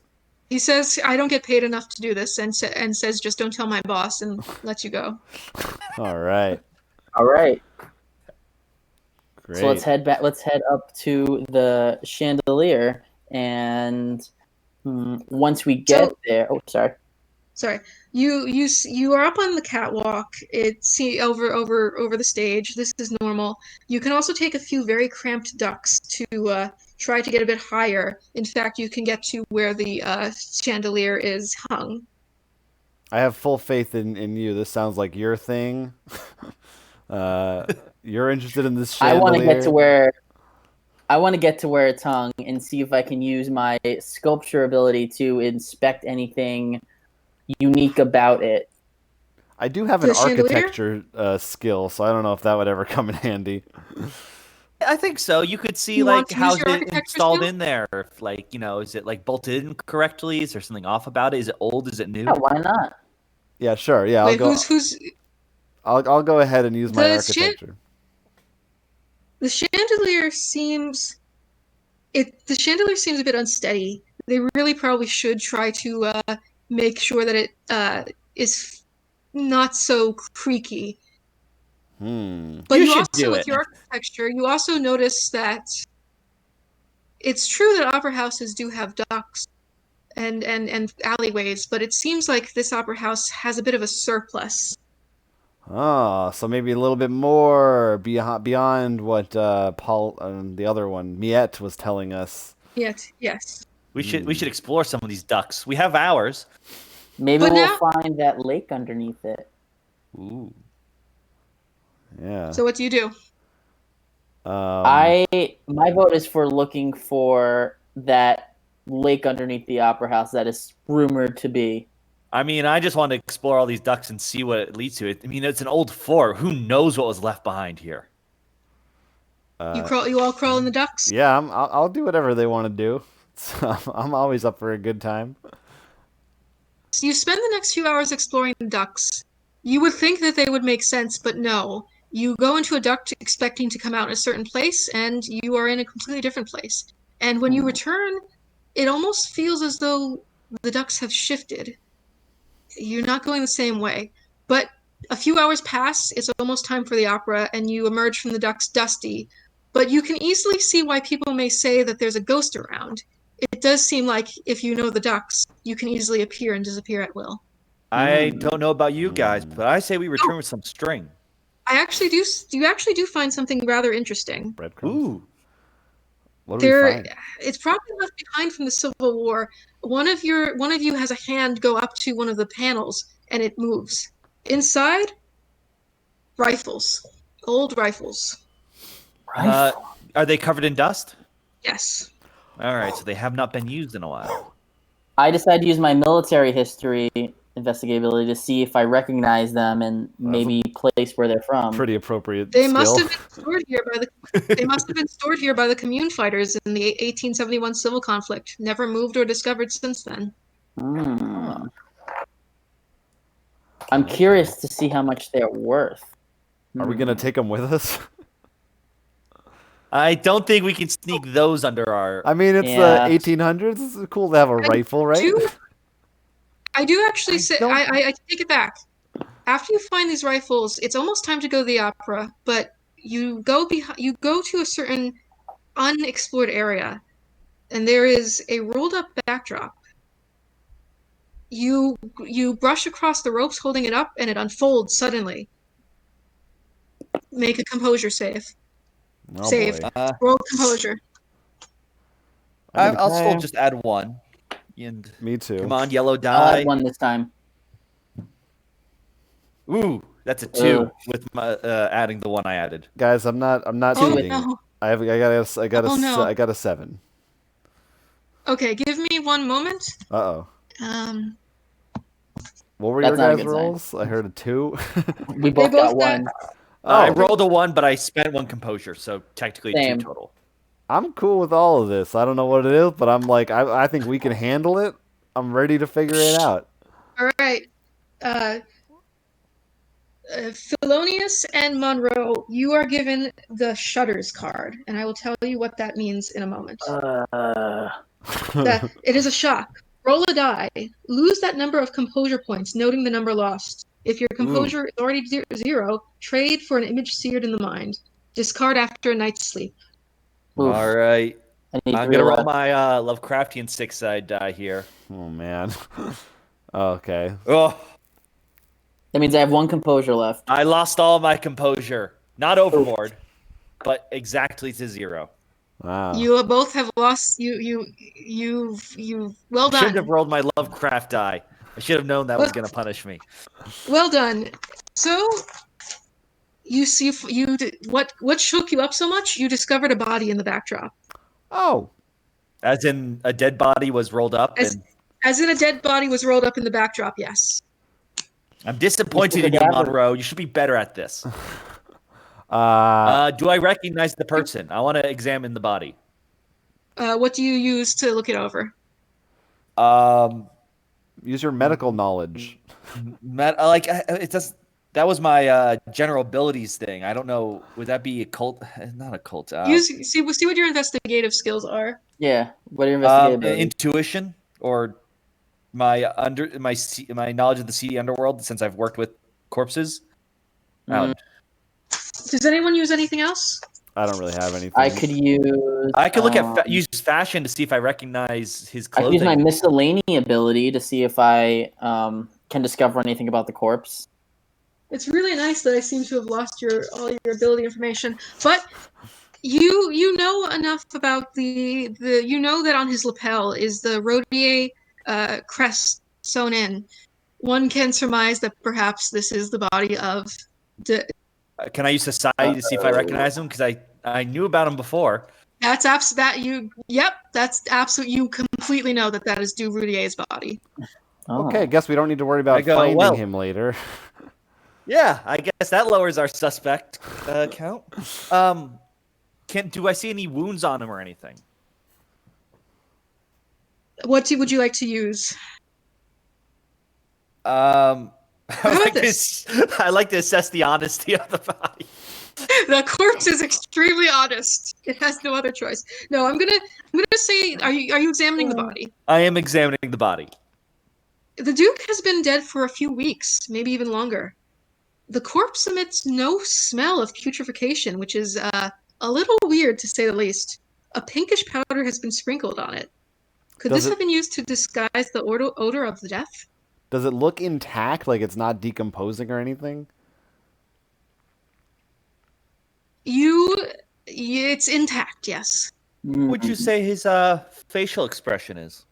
He says, I don't get paid enough to do this, and says, just don't tell my boss, and lets you go. All right. All right. Great. So let's head back. Let's head up to the chandelier, and once we get there, oh, sorry. You are up on the catwalk. It's over the stage. This is normal. You can also take a few very cramped ducks to try to get a bit higher. In fact, you can get to where the chandelier is hung. I have full faith in you. This sounds like your thing. You're interested in this chandelier. I want to get to where it's hung and see if I can use my sculpture ability to inspect anything unique about it. I do have an architecture skill, so I don't know if that would ever come in handy. I think so. You could see how's it installed in there. If, is it bolted in correctly? Is there something off about it? Is it old? Is it new? Yeah, why not? Yeah, sure. Yeah, Wait, I'll go ahead and use my architecture. The chandelier seems a bit unsteady. They really probably should try to make sure that it is not so creaky. But you also, with your architecture, you also notice that it's true that opera houses do have ducts and alleyways, but it seems like this opera house has a bit of a surplus. Oh, so maybe a little bit more beyond what Paul, the other one, Miette, was telling us. Yes, yes. We should explore some of these ducks. We have ours. Maybe we'll find that lake underneath it. Ooh. Yeah. So what do you do? My vote is for looking for that lake underneath the opera house that is rumored to be. I mean, I just want to explore all these ducks and see what it leads to. I mean, it's an old fort. Who knows what was left behind here? You all crawl in the ducks? Yeah, I'll do whatever they want to do. I'm always up for a good time. So you spend the next few hours exploring the ducts. You would think that they would make sense, but no. You go into a duct expecting to come out in a certain place, and you are in a completely different place. And when you return, it almost feels as though the ducts have shifted. You're not going the same way. But a few hours pass, it's almost time for the opera, and you emerge from the ducts dusty. But you can easily see why people may say that there's a ghost around. It does seem like, if you know the ducks, you can easily appear and disappear at will. I don't know about you guys, but I say we return with some string. You actually do find something rather interesting. Breadcrumbs. Ooh. What do we find? It's probably left behind from the Civil War. One of you has a hand go up to one of the panels, and it moves. Inside, rifles. Old rifles. Are they covered in dust? Yes. All right, so they have not been used in a while. I decided to use my military history investigatability to see if I recognize them and maybe place where they're from. Pretty appropriate. They skill. must have been stored here by the. They must have been stored here by the commune fighters in the 1871 civil conflict. Never moved or discovered since then. I'm curious to see how much they're worth. Are we gonna take them with us? I don't think we can sneak those under our. I mean, it's the 1800s. It's cool to have a rifle, right? I do actually say I take it back. After you find these rifles, it's almost time to go to the opera, but you go to a certain unexplored area, and there is a rolled up backdrop. You brush across the ropes holding it up, and it unfolds suddenly. Make a composure save. Save. Roll composure. I'll still just add one. And me too. Come on, yellow die. I'll add one this time. Ooh, that's a 2 with my adding the one I added. Guys, I'm not cheating. No. I got a 7. Okay, give me one moment. Uh-oh. What were your guys' rolls? I heard a 2. We both got 1. I rolled a 1, but I spent 1 composure, so technically 2 total. I'm cool with all of this. I don't know what it is, but I'm like, I think we can handle it. I'm ready to figure it out. All right. Felonious and Monroe, you are given the Shudders card, and I will tell you what that means in a moment. It is a shock. Roll a die. Lose that number of composure points, noting the number lost. If your composure is already 0, trade for an image seared in the mind. Discard after a night's sleep. Oof. All right. I need I'm 3 going to roll left. my Lovecraftian 6-side die here. Oh man. Okay. Oh, That means I have 1 composure left. I lost all my composure. Not overboard, but exactly to 0. Wow. You both have lost. Well I should have done. rolled my Lovecraft die. I should have known that was going to punish me. Well done. So, you see, what shook you up so much? You discovered a body in the backdrop. Oh. As in a dead body was rolled up. As in a dead body was rolled up in the backdrop. Yes. I'm disappointed in you, cadaver. Monroe. You should be better at this. Do I recognize the person? I want to examine the body. What do you use to look it over? Use your medical knowledge. It does. That was my general abilities thing. I don't know. Would that be a cult? Not a cult. See what your investigative skills are. Yeah. What are your investigative abilities? Intuition or my knowledge of the seedy underworld since I've worked with corpses. Does anyone use anything else? I don't really have anything. I could use. I could look at use fashion to see if I recognize his I could clothing. use my miscellany ability to see if I can discover anything about the corpse. It's really nice that I seem to have lost all your ability information, but you know enough about the you know that on his lapel is the Rodier crest sewn in. One can surmise that perhaps this is the body of. Can I use society to see if I recognize him? Because I knew about him before. That's that's absolute. You completely know that is Du Roudier's body. Oh. Okay, guess we don't need to worry about finding him later. Yeah, I guess that lowers our suspect count. Do I see any wounds on him or anything? What would you like to use? I like to assess the honesty of the body. The corpse is extremely honest. It has no other choice. No, I'm gonna say, are you examining the body? I am examining the body. The Duke has been dead for a few weeks, maybe even longer. The corpse emits no smell of putrefaction, which is a little weird to say the least. A pinkish powder has been sprinkled on it. Could this have been used to disguise the odor of the death? Does it look intact, like it's not decomposing or anything? It's intact, yes. What would you say his facial expression is?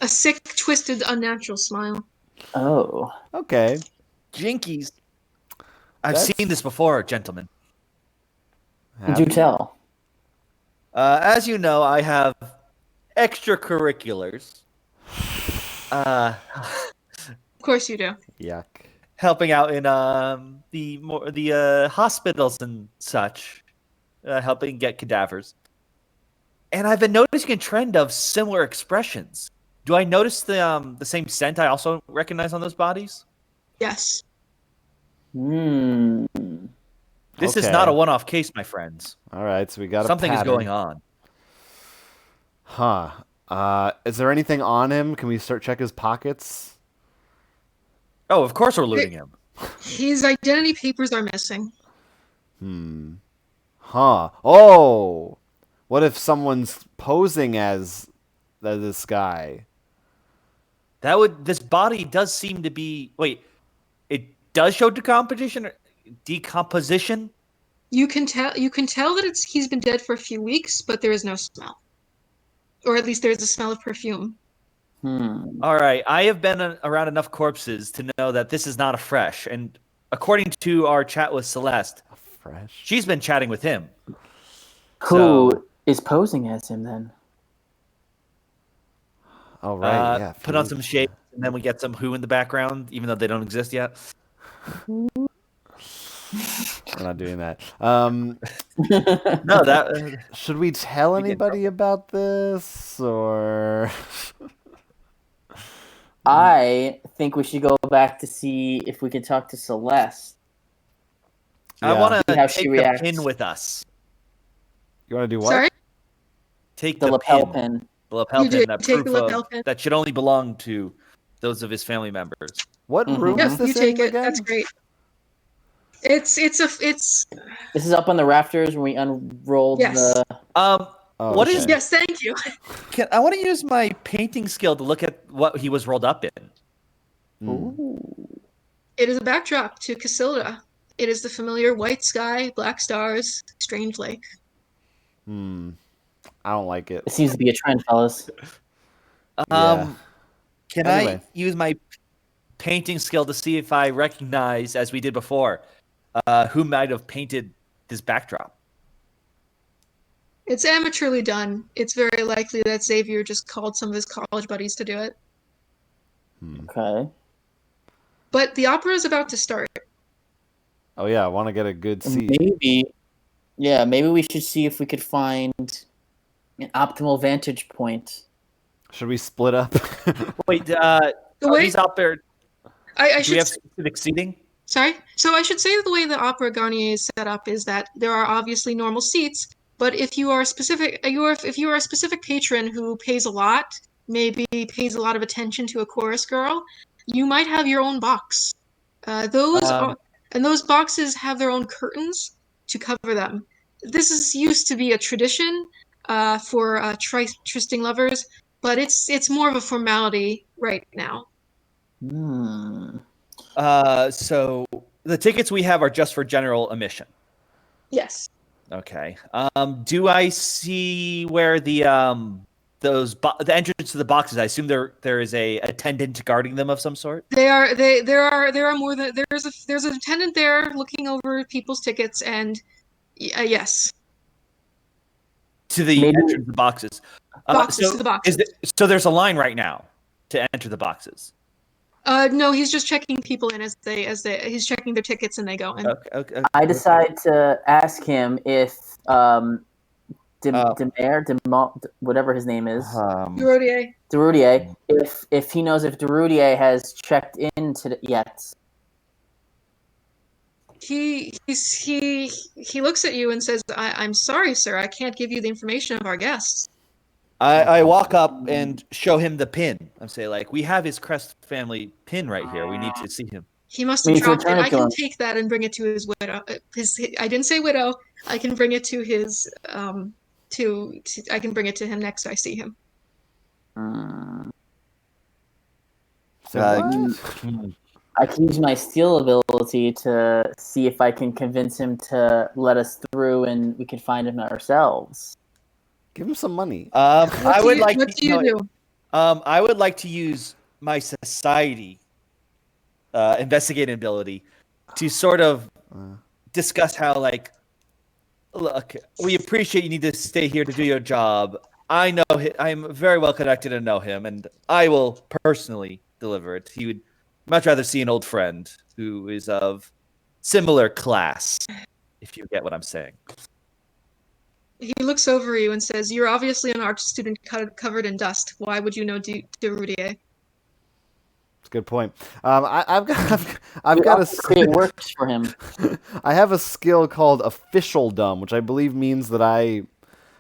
A sick, twisted, unnatural smile. Oh. Okay. Jinkies. I've seen this before, gentlemen. Do tell. As you know, I have extracurriculars. Of course you do. Yuck. Helping out in the hospitals and such, helping get cadavers. And I've been noticing a trend of similar expressions. Do I notice the same scent I also recognize on those bodies? Yes. This is not a one-off case, my friends. All right, so we got something is going on. Huh. Is there anything on him? Can we check his pockets? Oh, of course we're looting him. His identity papers are missing. Huh. Oh! What if someone's posing as this guy? This body does seem to be... Wait, it does show decomposition? You can tell that he's been dead for a few weeks, but there is no smell. Or at least there's a smell of perfume. All right, I have been around enough corpses to know that this is not a fresh. And according to our chat with Celeste, she's been chatting with him. Who is posing as him then? Oh, right, yeah. Put on some shades, and then we get some Who in the background, even though they don't exist yet. We're not doing that. No, should we tell anybody about this, or? I think we should go back to see if we can talk to Celeste. I Yeah. want See to how take she the reacts. pin with us. You want to do what? Sorry? Take The the lapel pin. pin. The lapel You pin. did That take the proof lapel of pin. that should only belong to those of his family members. What room Mhm. is Yep, this you take in it. again? That's great. It's This is up on the rafters when we unrolled Yes. the. Oh, What is? okay. yes, thank you. I want to use my painting skill to look at what he was rolled up in. Mm. Ooh. It is a backdrop to Casilda. It is the familiar white sky, black stars, strange lake. Hmm. I don't like it. It seems to be a trend, fellas. Yeah. Can Anyway. I use my painting skill to see if I recognize, as we did before, who might have painted this backdrop? It's amateurly done. It's very likely that Xavier just called some of his college buddies to do it. Okay. But the opera is about to start. Oh yeah, I want to get a good seat. Maybe we should see if we could find an optimal vantage point. Should we split up? Wait, The are way these out there? I Do should we have specific seating? sorry. So I should say that the way the Opera Garnier is set up is that there are obviously normal seats, but if you are if you are a specific patron who pays a lot, maybe pays a lot of attention to a chorus girl, you might have your own box. And those boxes have their own curtains to cover them. This is used to be a tradition for trysting lovers, but it's more of a formality right now. Hmm. So the tickets we have are just for general admission. Yes. Okay. Do I see where the the entrance to the boxes? I assume there is a attendant guarding them of some sort. There are more than there's an attendant there looking over people's tickets and yes, To the Maybe- entrance of the boxes. boxes to the boxes. So there's a line right now to enter the boxes. No, he's just checking people in as he's checking their tickets and they go in. Okay. I decide to ask him if whatever his name is, Durotier. Derudier, if he knows if Derudier has checked in yet. He looks at you and says, I'm sorry, sir, I can't give you the information of our guests. I walk up and show him the pin. I'm saying, like, we have his Crest family pin right here. We need to see him. He must We have need to dropped it. return it I to can him. take that and bring it to his widow. I didn't say widow. I can bring it to his I can bring it to him next I see him. Say what? I can use my steal ability to see if I can convince him to let us through and we can find him ourselves. Give him some money. What do you do? I would like to use my society investigating ability to sort of discuss how, like, look, we appreciate you need to stay here to do your job. I know I'm very well connected and know him, and I will personally deliver it. He would much rather see an old friend who is of similar class, if you get what I'm saying. He looks over you and says, "You're obviously an art student covered in dust. Why would you know Derudier?" That's a good point. I've got a Create works for him. I have a skill called officialdom, which I believe means that I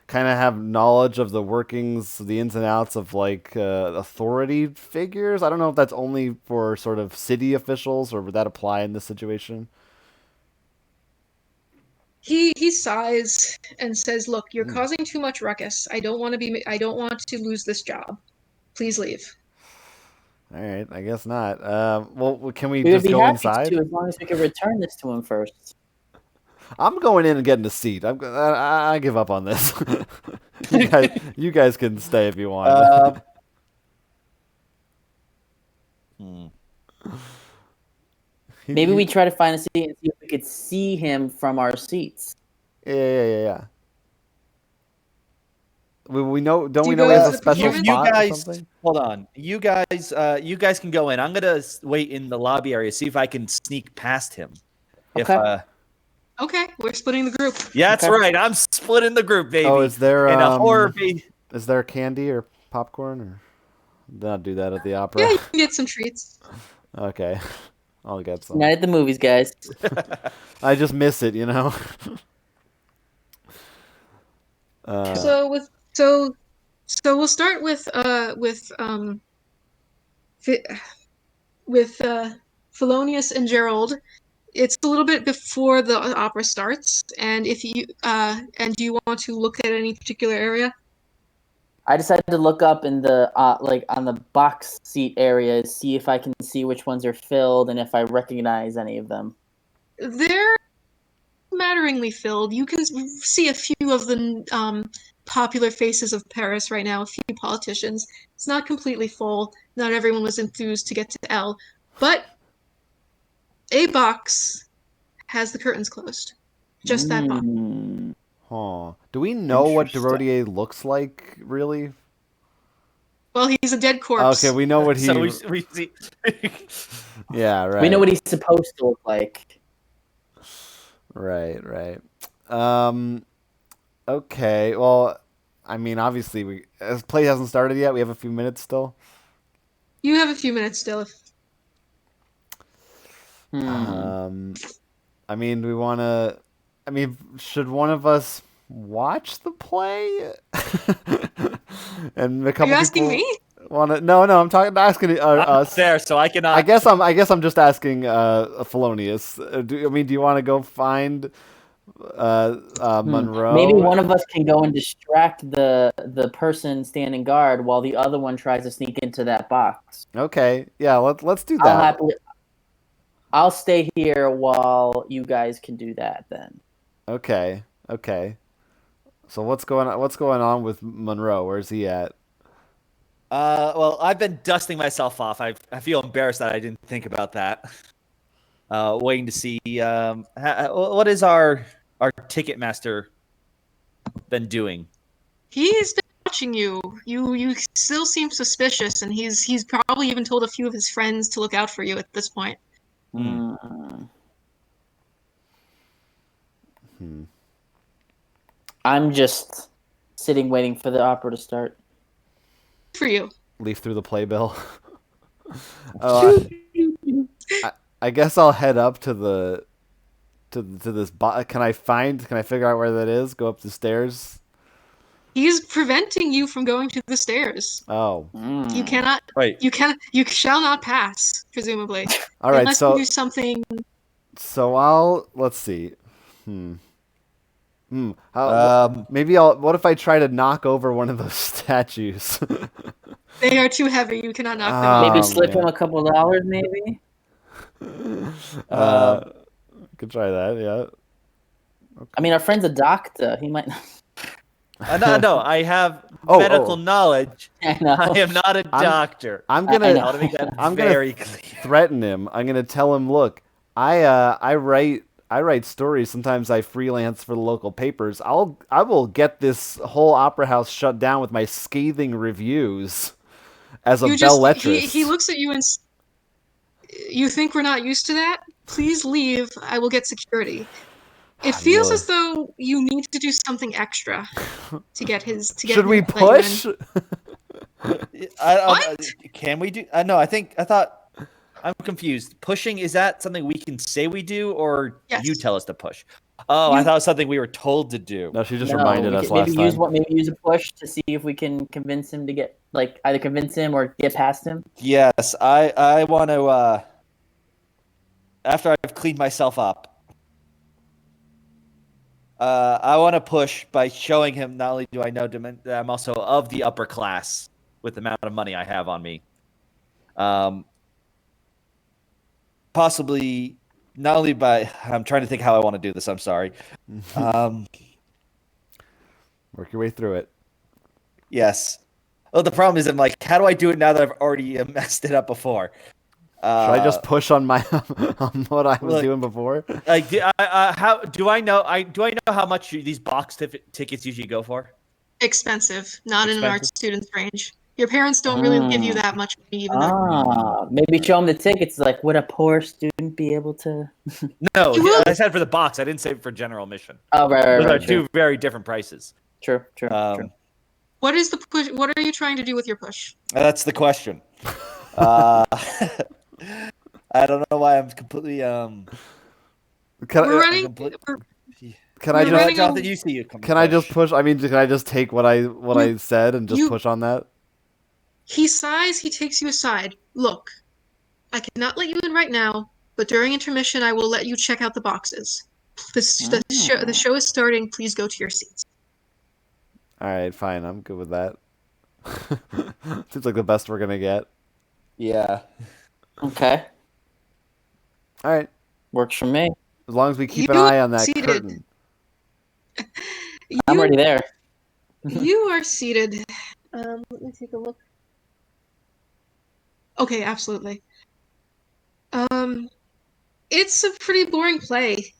kind of have knowledge of the workings, the ins and outs of, like, authority figures. I don't know if that's only for sort of city officials or would that apply in this situation. He sighs and says, "Look, you're causing too much ruckus. I don't want to lose this job. Please leave." All right, I guess not. Well, can we We would just be go happy inside? to, as long as we can return this to him first. I'm going in and getting a seat. I give up on this. you guys can stay if you want. Maybe we try to find a seat and see if we could see him from our seats. Yeah. We know. Don't Do we you know go he has a into the special performance? You spot or guys, something? hold on. You guys can go in. I'm gonna wait in the lobby area, see if I can sneak past him. Okay. Okay, we're splitting the group. Yeah, that's Okay. right. I'm splitting the group, baby. Oh, is there in a horror is there candy or popcorn or not do that at the opera. Yeah, you can get some treats. Okay, I'll get some. Night at the movies, guys. I just miss it, So we'll start with Felonius and Gerald. It's a little bit before the opera starts, and if you do you want to look at any particular area? I decided to look up in the on the box seat area, see if I can see which ones are filled and if I recognize any of them. They're matteringly filled. You can see a few of the popular faces of Paris right now, a few politicians. It's not completely full. Not everyone was enthused to get to L, but a box has the curtains closed. Just that box. Huh. Do we know what Interesting. Derodier looks like, really? Well, he's a dead corpse. Okay, we know what he... So we see. Yeah, right. We know what he's supposed to look like. Right. Okay, well, I mean, obviously, as play hasn't started yet. We have a few minutes still. You have a few minutes still. I mean, we want to... I mean, should one of us watch the play? And a couple Are you asking people me? wanna... No, I'm asking us. There, so I cannot. I guess I'm just asking Felonius. Do you want to go find Monroe? Maybe one of us can go and distract the person standing guard while the other one tries to sneak into that box. Okay, yeah, let's do that. I'll stay here while you guys can do that then. Okay. So what's going on with Monroe? Where's he at? Well, I've been dusting myself off. I feel embarrassed that I didn't think about that. Waiting to see what is our ticket master been doing. He's been watching you. You still seem suspicious, and he's probably even told a few of his friends to look out for you at this point. I'm just sitting waiting for the opera to start. For you. Leaf through the playbill. I guess I'll head up to this box. Can I figure out where that is? Go up the stairs. He's preventing you from going to the stairs. Oh. You cannot. Right. You shall not pass, presumably. All right. Unless So you do something. So let's see. What if I try to knock over one of those statues? They are too heavy. You cannot knock them over. Maybe slip him a couple dollars, maybe? Could try that, yeah. Okay. I mean, our friend's a doctor. He might... No, I have medical knowledge. I know. I am not a doctor. I'm gonna very clear. Threaten him. I'm gonna tell him, look, I write stories. Sometimes I freelance for the local papers. I will get this whole opera house shut down with my scathing reviews as a belletrist. He looks at you and you think we're not used to that? Please leave. I will get security. It feels as though you need to do something extra to get his. Should we push? Can we do? No, I thought. I'm confused. Pushing, is that something we can say we do, or you tell us to push? Oh, I thought it was something we were told to do. No, she just reminded us last time. Maybe use a push to see if we can convince him to get, either convince him or get past him. Yes, I want to, after I've cleaned myself up, I want to push by showing him not only do I know that I'm also of the upper class with the amount of money I have on me. Possibly not only by... I'm trying to think how I want to do this. I'm sorry. Work your way through it. Yes. Well, the problem is, I'm like, how do I do it now that I've already messed it up before? Should I just push on my on what I was doing before? Like, how do I know? Do I know how much these box tickets usually go for? Expensive, not in an art student's range. Your parents don't really give you that much money, even though. Maybe show them the tickets. Like, would a poor student be able to? No, I said for the box. I didn't say for general admission. Oh, right. Those are two very different prices. True. What is the push? What are you trying to do with your push? That's the question. I don't know why I'm completely Can We're I, running. We're, can we're I just running Jonathan, you see you come can I just push? I mean, can I just take what I said and just you- push on that? He sighs. He takes you aside. Look, I cannot let you in right now, but during intermission, I will let you check out the boxes. The show is starting. Please go to your seats. All right, fine. I'm good with that. Seems like the best we're gonna get. Yeah. Okay, All right, works for me. as long as we keep an You eye on that seated. curtain. I'm You already there. you are seated. Let me take a look. Okay, absolutely. It's a pretty boring play.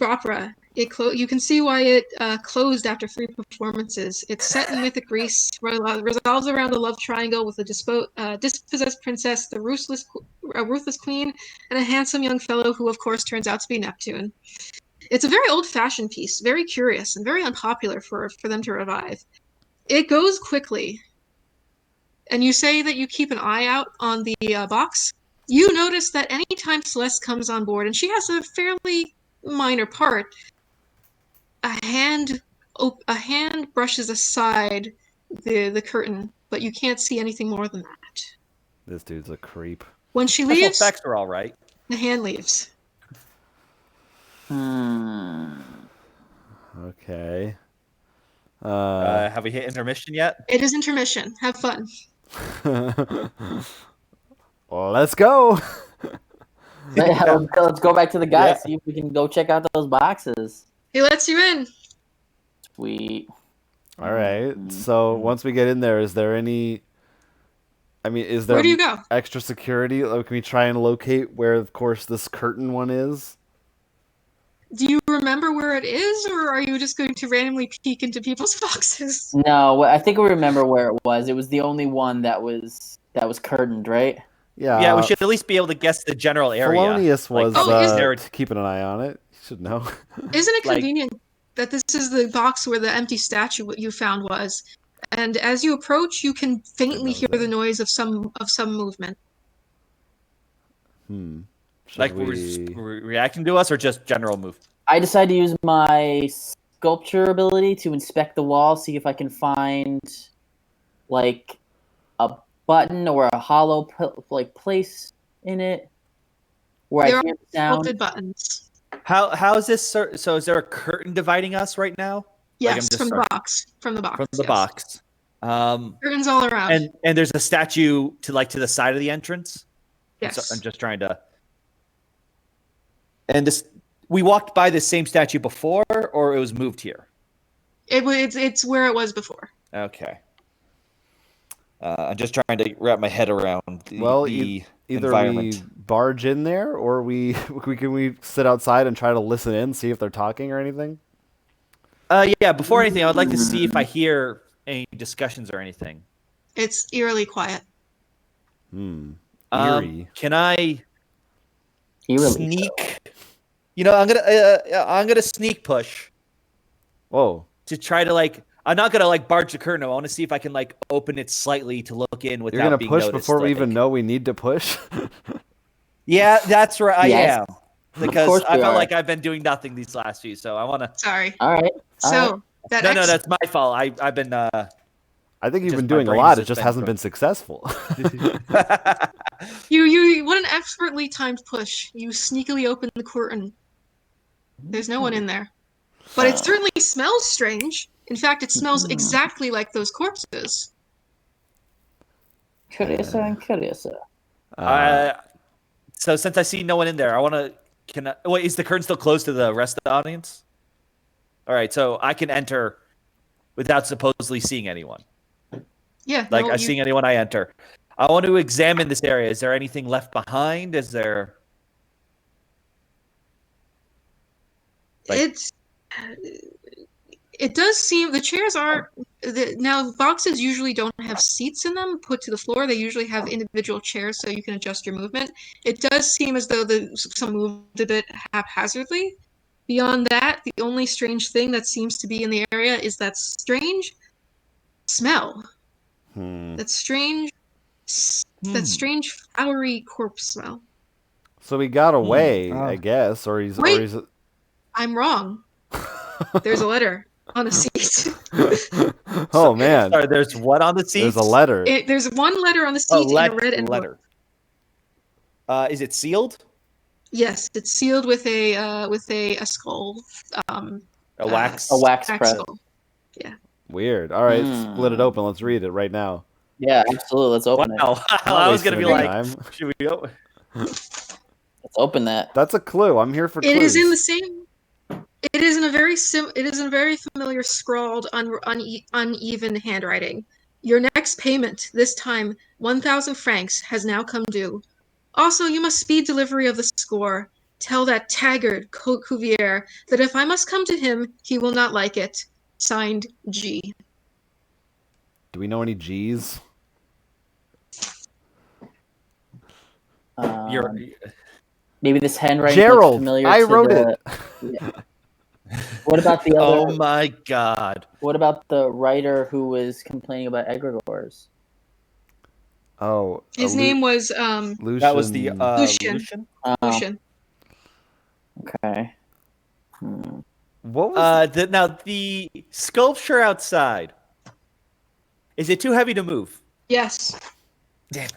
Opera. You can see why it closed after 3 performances. It's set in mythic Greece, revolves around a love triangle with a dispossessed princess, a ruthless queen, and a handsome young fellow who, of course, turns out to be Neptune. It's a very old-fashioned piece, very curious, and very unpopular for them to revive. It goes quickly, and you say that you keep an eye out on the box. You notice that anytime Celeste comes on board, and she has a fairly minor part, a hand brushes aside the curtain, but you can't see anything more than that. This dude's a creep. When she Special leaves, effects are all right. the hand leaves. Okay. Have we hit intermission yet? It is intermission. Have fun. Let's go. Yeah, let's go back to the guys. Yeah. See if we can go check out those boxes. He lets you in. Sweet. All right. So once we get in there, is there any? I mean, is there Where do you go? extra security? Like, can we try and locate where, of course, this curtain one is? Do you remember where it is, or are you just going to randomly peek into people's boxes? No, I think we remember where it was. It was the only one that was curtained, right? Yeah. Yeah, we should at least be able to guess the general area. Felonious was Like, keeping an eye on it. You should know. Isn't it Like- convenient that this is the box where the empty statue you found was? And as you approach, you can faintly hear the noise of some movement. Should Like we? reacting to us or just general move? I decided to use my sculpture ability to inspect the wall, see if I can find like a button or a hollow place in it where There I are hear the sound. sculpted buttons. How is this? So is there a curtain dividing us right now? Like, I'm Yes, just from the sorry. box. From the box. From the yes. box. Curtains all around. And there's a statue to the side of the entrance. yes. I'm just trying to. And this, we walked by the same statue before, or it was moved here. It's where it was before. Okay. I'm just trying to wrap my head around the Either environment. we barge in there, or we sit outside and try to listen in, see if they're talking or anything. Yeah. Before anything, I would like to see if I hear any discussions or anything. It's eerily quiet. Eerie. Can I Eerily sneak? I'm gonna sneak push Whoa. to try to I'm not gonna barge the curtain. I want to see if I can open it slightly to look in without You're gonna being push noticed, before we I even think. know we need to push. Yeah, that's right. I Yes. am because course I you felt are. like I've been doing nothing these last few. So I want to. Sorry. All right. So that No, that's my fault. I've been. I think you've Just been my doing a brain's lot. It just just been hasn't from- been successful. You what an expertly timed push. You sneakily open the curtain. There's no one in there. But it certainly smells strange. In fact, it smells exactly like those corpses. Curiouser and curiouser. So since I see no one in there, I want to. Wait, is the curtain still closed to the rest of the audience? All right, so I can enter without supposedly seeing anyone. Yeah. Seeing anyone, I enter. I want to examine this area. Is there anything left behind? Is there? It does seem the chairs are now boxes usually don't have seats in them put to the floor. They usually have individual chairs so you can adjust your movement. It does seem as though some moved a bit haphazardly. Beyond that, the only strange thing that seems to be in the area is that strange smell. Hmm. That strange flowery corpse smell. So he got away, Ah. I guess, or he's Wait. I'm wrong. There's a letter on a seat. Oh man, Sorry, there's what on the seat? there's a letter. There's one letter on the Oh, seat in a red envelope. letter. Is it sealed? Yes, it's sealed with a skull. A wax. A wax Wax press. skull. Yeah. Weird. All right, split it open. Let's read it right now. Yeah, absolutely. Let's open it. Wow. Not I was gonna wasting be any like, time. should we go? Let's open that. That's a clue. I'm here for clues. It is in the same. It is in a very familiar scrawled, uneven handwriting. Your next payment, this time 1,000 francs, has now come due. Also, you must speed delivery of the score. Tell that taggart Cuvier that if I must come to him, he will not like it. Signed, G. Do we know any G's? Maybe this handwriting Gerald, looks familiar I to wrote the... it. Yeah. What about the other? Oh my god. What about the writer who was complaining about egregores? Oh, His name was Lucian. That was the Lucian. Lucian? Lucian. Okay. What was? Now the sculpture outside. Is it too heavy to move? Yes. Damn it.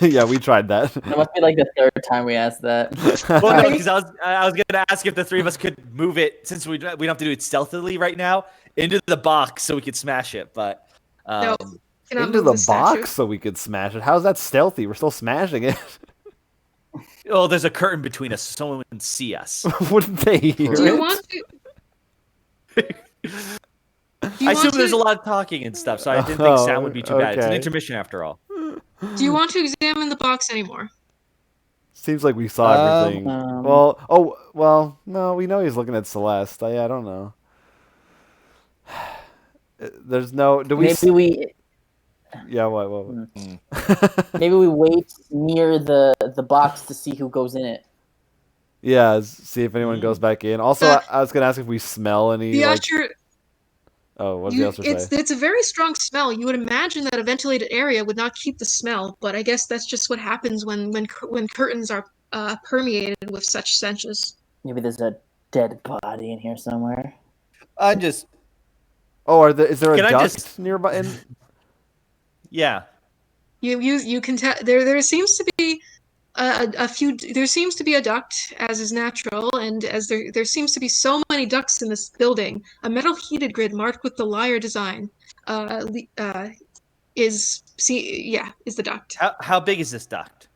Yeah, we tried that. That must be like the third time we asked that. Well, no, because I was gonna ask if the three of us could move it since we don't have to do it stealthily right now into the box so we could smash it. But No. Cannot Into move the statue. box so we could smash it. How's that stealthy? We're still smashing it. oh, there's a curtain between us, so someone can see us. Wouldn't they hear Do you it? want to? I assume there's a lot of talking and stuff, so I didn't think sound would be too bad. It's an okay. intermission after all. Do you want to examine the box anymore? Seems like we saw everything. um, No, we know he's looking at Celeste. I don't know. There's no. Do we? maybe we Yeah. What? maybe we wait near the box to see who goes in it. Yeah. See if anyone goes back in. Also, I was gonna ask if we smell any. The like... usher. Oh, what does the usher say? It's a very strong smell. You would imagine that a ventilated area would not keep the smell, but I guess that's just what happens when curtains are permeated with such stenches. Maybe there's a dead body in here somewhere. I'm just. Oh, is there a Can I duct just- nearby? Yeah. You can tell there seems to be there seems to be a duct, as is natural, and as there seems to be so many ducts in this building. A metal heated grid marked with the lyre design is the duct. How big is this duct?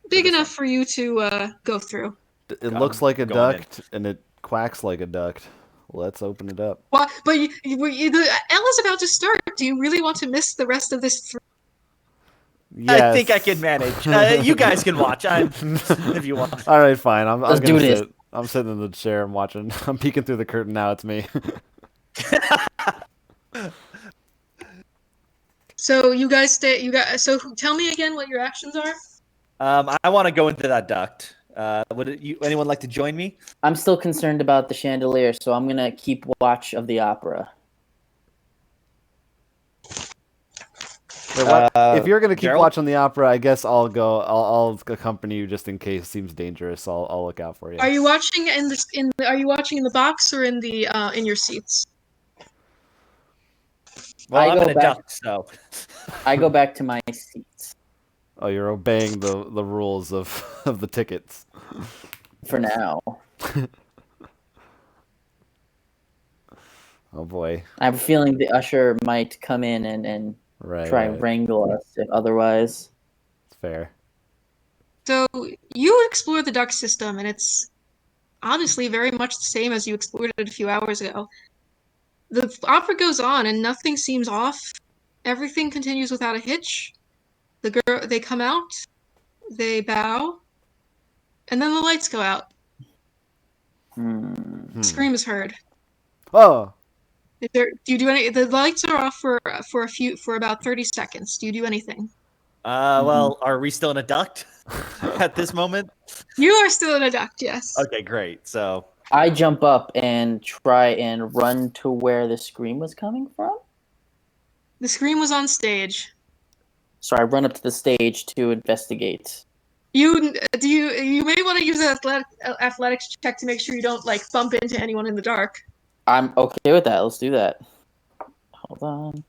Big enough for you to go through. It looks like a going duct, and it quacks like a duct. Let's open it up. Well, but the Ella's about to start. Do you really want to miss the rest of this? Yes. I think I can manage. You guys can watch if you want. All right, fine. I'm Let's gonna do this. sit. I'm sitting in the chair. I'm watching. I'm peeking through the curtain now. It's me. So you guys stay. So tell me again what your actions are. I want to go into that duct. Anyone like to join me? I'm still concerned about the chandelier, so I'm gonna keep watch of the opera. If you're gonna keep Gerald? watching the opera, I guess I'll go. I'll accompany you just in case it seems dangerous. I'll look out for you. Are you watching Are you watching in the box or in the in your seats? Well, I I'm go in a back- duct, so. I go back to my seats Oh, you're obeying the rules of the tickets. for now. Oh boy. I have a feeling the usher might come in and Right. try right. and wrangle us if otherwise. It's fair. So you explore the duct system, and it's honestly very much the same as you explored it a few hours ago. The opera goes on, and nothing seems off. Everything continues without a hitch. They come out, they bow, and then the lights go out. Scream is heard. Oh. Do you do any? The lights are off for about 30 seconds. Do you do anything? Well, are we still in a duct at this moment? You are still in a duct, yes. Okay, great. So. I jump up and try and run to where the scream was coming from. The scream was on stage. So I run up to the stage to investigate. You may want to use an athletics check to make sure you don't like bump into anyone in the dark. I'm okay with that. Let's do that. Hold on.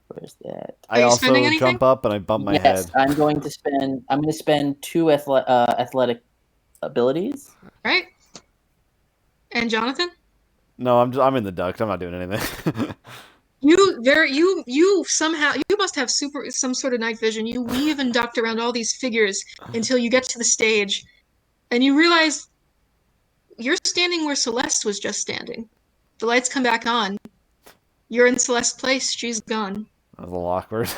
Where's that? I you also spending anything? jump up and I bump my Yes, head. I'm going to spend 2 athletic abilities. Right? And Jonathan? No, I'm in the duct. I'm not doing anything. You somehow you must have some sort of night vision. You weave and duct around all these figures until you get to the stage, and you realize you're standing where Celeste was just standing. The lights come back on. You're in Celeste's place. She's gone. That was a little awkward.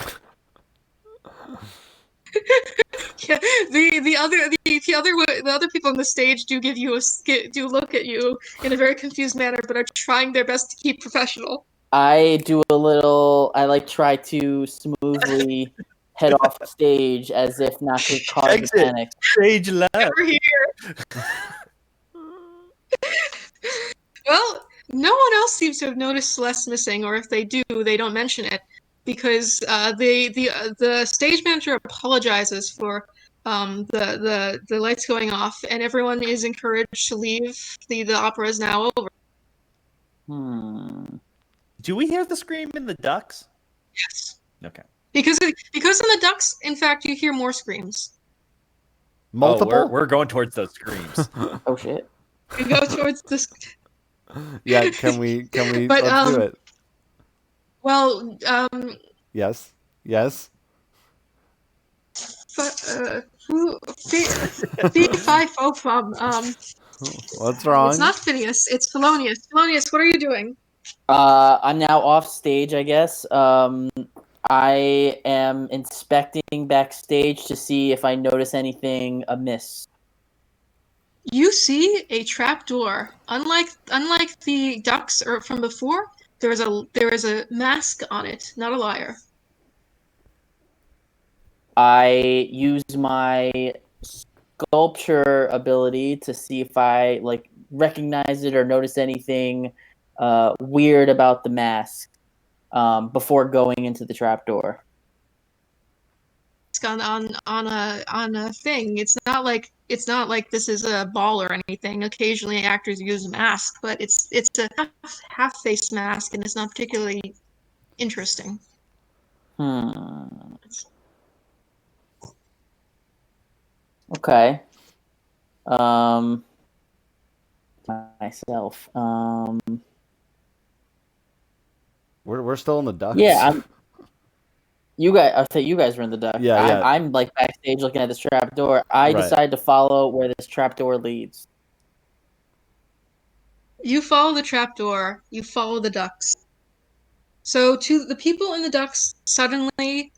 Yeah, the other people on the stage do look at you in a very confused manner, but are trying their best to keep professional. I try to smoothly head off stage as if not to cause Exit. panic. Stage left. Over here. Well, no one else seems to have noticed Celeste missing, or if they do, they don't mention it because the stage manager apologizes for the lights going off, and everyone is encouraged to leave. The opera is now over. Do we hear the scream in the ducks? Yes. Okay. Because in the ducks, in fact, you hear more screams. Multiple? Oh, we're going towards those screams. Oh shit! You go towards this. Yeah, can we? But, let's do it. Well, Yes. What's wrong? It's not Phineas. It's Felonious. Felonious, what are you doing? I'm now off stage, I guess. I am inspecting backstage to see if I notice anything amiss. You see a trap door. Unlike the ducks or from before, there is a mask on it, not a liar. I use my sculpture ability to see if I recognize it or notice anything weird about the mask before going into the trapdoor. It's gone on a thing. It's not like this is a ball or anything. Occasionally, actors use a mask, but it's a half face mask, and it's not particularly interesting. Okay. Myself. We're still in the ducks. Yeah, you guys. I thought you guys were in the duck. Yeah. I'm backstage looking at this trap door. I decide to follow where this trap door leads. You follow the trapdoor, you follow the ducks. So to the people in the ducks, suddenly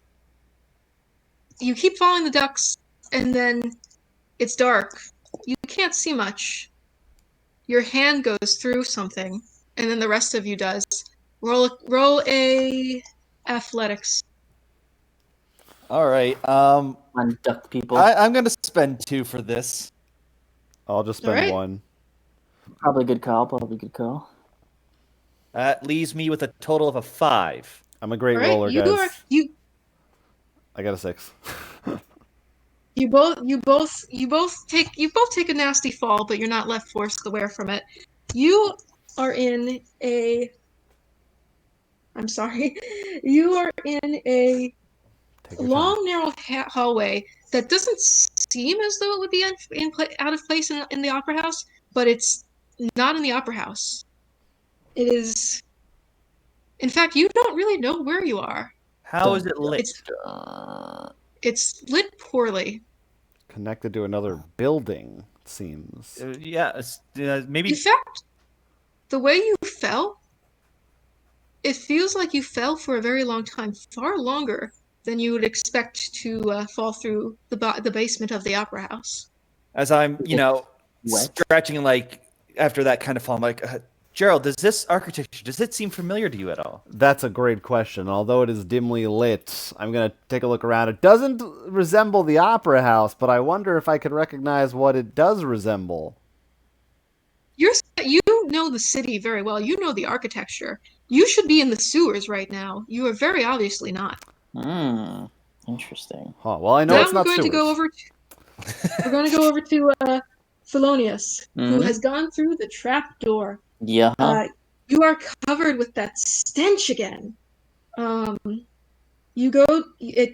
you keep following the ducks, and then it's dark. You can't see much. Your hand goes through something, and then the rest of you does. Roll a athletics. All right. On duck people. I'm going to spend 2 for this. I'll just spend 1. Probably good call. That leaves me with a total of a 5. I'm a great roller, guys. I got a 6. You both take a nasty fall, but you're not left forced away from it. You are in a. I'm sorry. You are in a long, narrow hallway that doesn't seem as though it would be out of place in the opera house, but it's not in the opera house. It is. In fact, you don't really know where you are. How is it lit? It's lit poorly. Connected to another building, it seems. Maybe. In fact, the way you fell, it feels like you fell for a very long time, far longer than you would expect to fall through the basement of the opera house. As I'm, scratching after that kind of fall, I'm like, Gerald, does this architecture, does it seem familiar to you at all? That's a great question. Although it is dimly lit, I'm going to take a look around. It doesn't resemble the opera house, but I wonder if I could recognize what it does resemble. You know the city very well. You know the architecture. You should be in the sewers right now. You are very obviously not. Interesting. Huh, well, I know Now it's not we're going to go sewers. we're going to go over to Felonius, who Mhm. has gone through the trap door. Yeah. You are covered with that stench again. It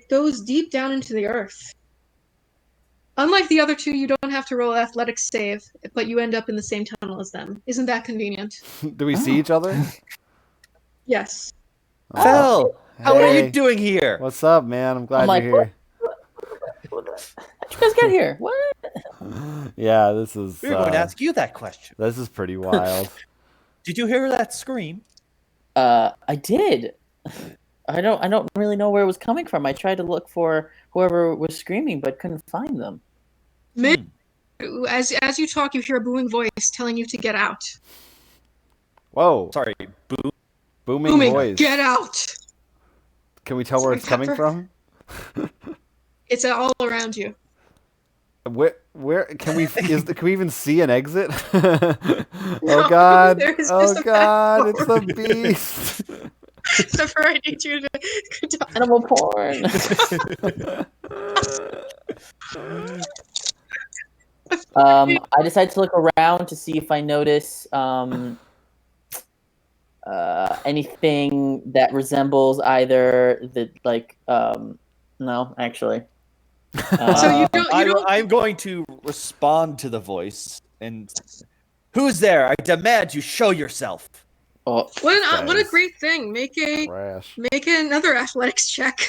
goes deep down into the earth. Unlike the other two, you don't have to roll an athletics save, but you end up in the same tunnel as them. Isn't that convenient? Do we see each other? Yes. Fel, how are you Hey. doing here? What's up, man? I'm glad I'm like, you're here. How'd you guys get here? What? Yeah, this is We were going to ask you that question. this is pretty wild. Did you hear that scream? I did. I don't really know where it was coming from. I tried to look for whoever was screaming, but couldn't find them. As you talk, you hear a booming voice telling you to get out. Whoa. Sorry, boo. Booming voice. Get out! Can we tell where Sorry, it's coming Pepper. from? It's all around you. Where can we can we even see an exit? No, Oh god. there is Oh just a path god, it's forward. the beast. Pepper, I need you to Animal porn. I decided to look around to see if I notice anything that resembles either the no, actually. So you don't. I'm going to respond to the voice. And who's there? I demand you show yourself. Oh, What a great thing! Make Trash. another athletics check.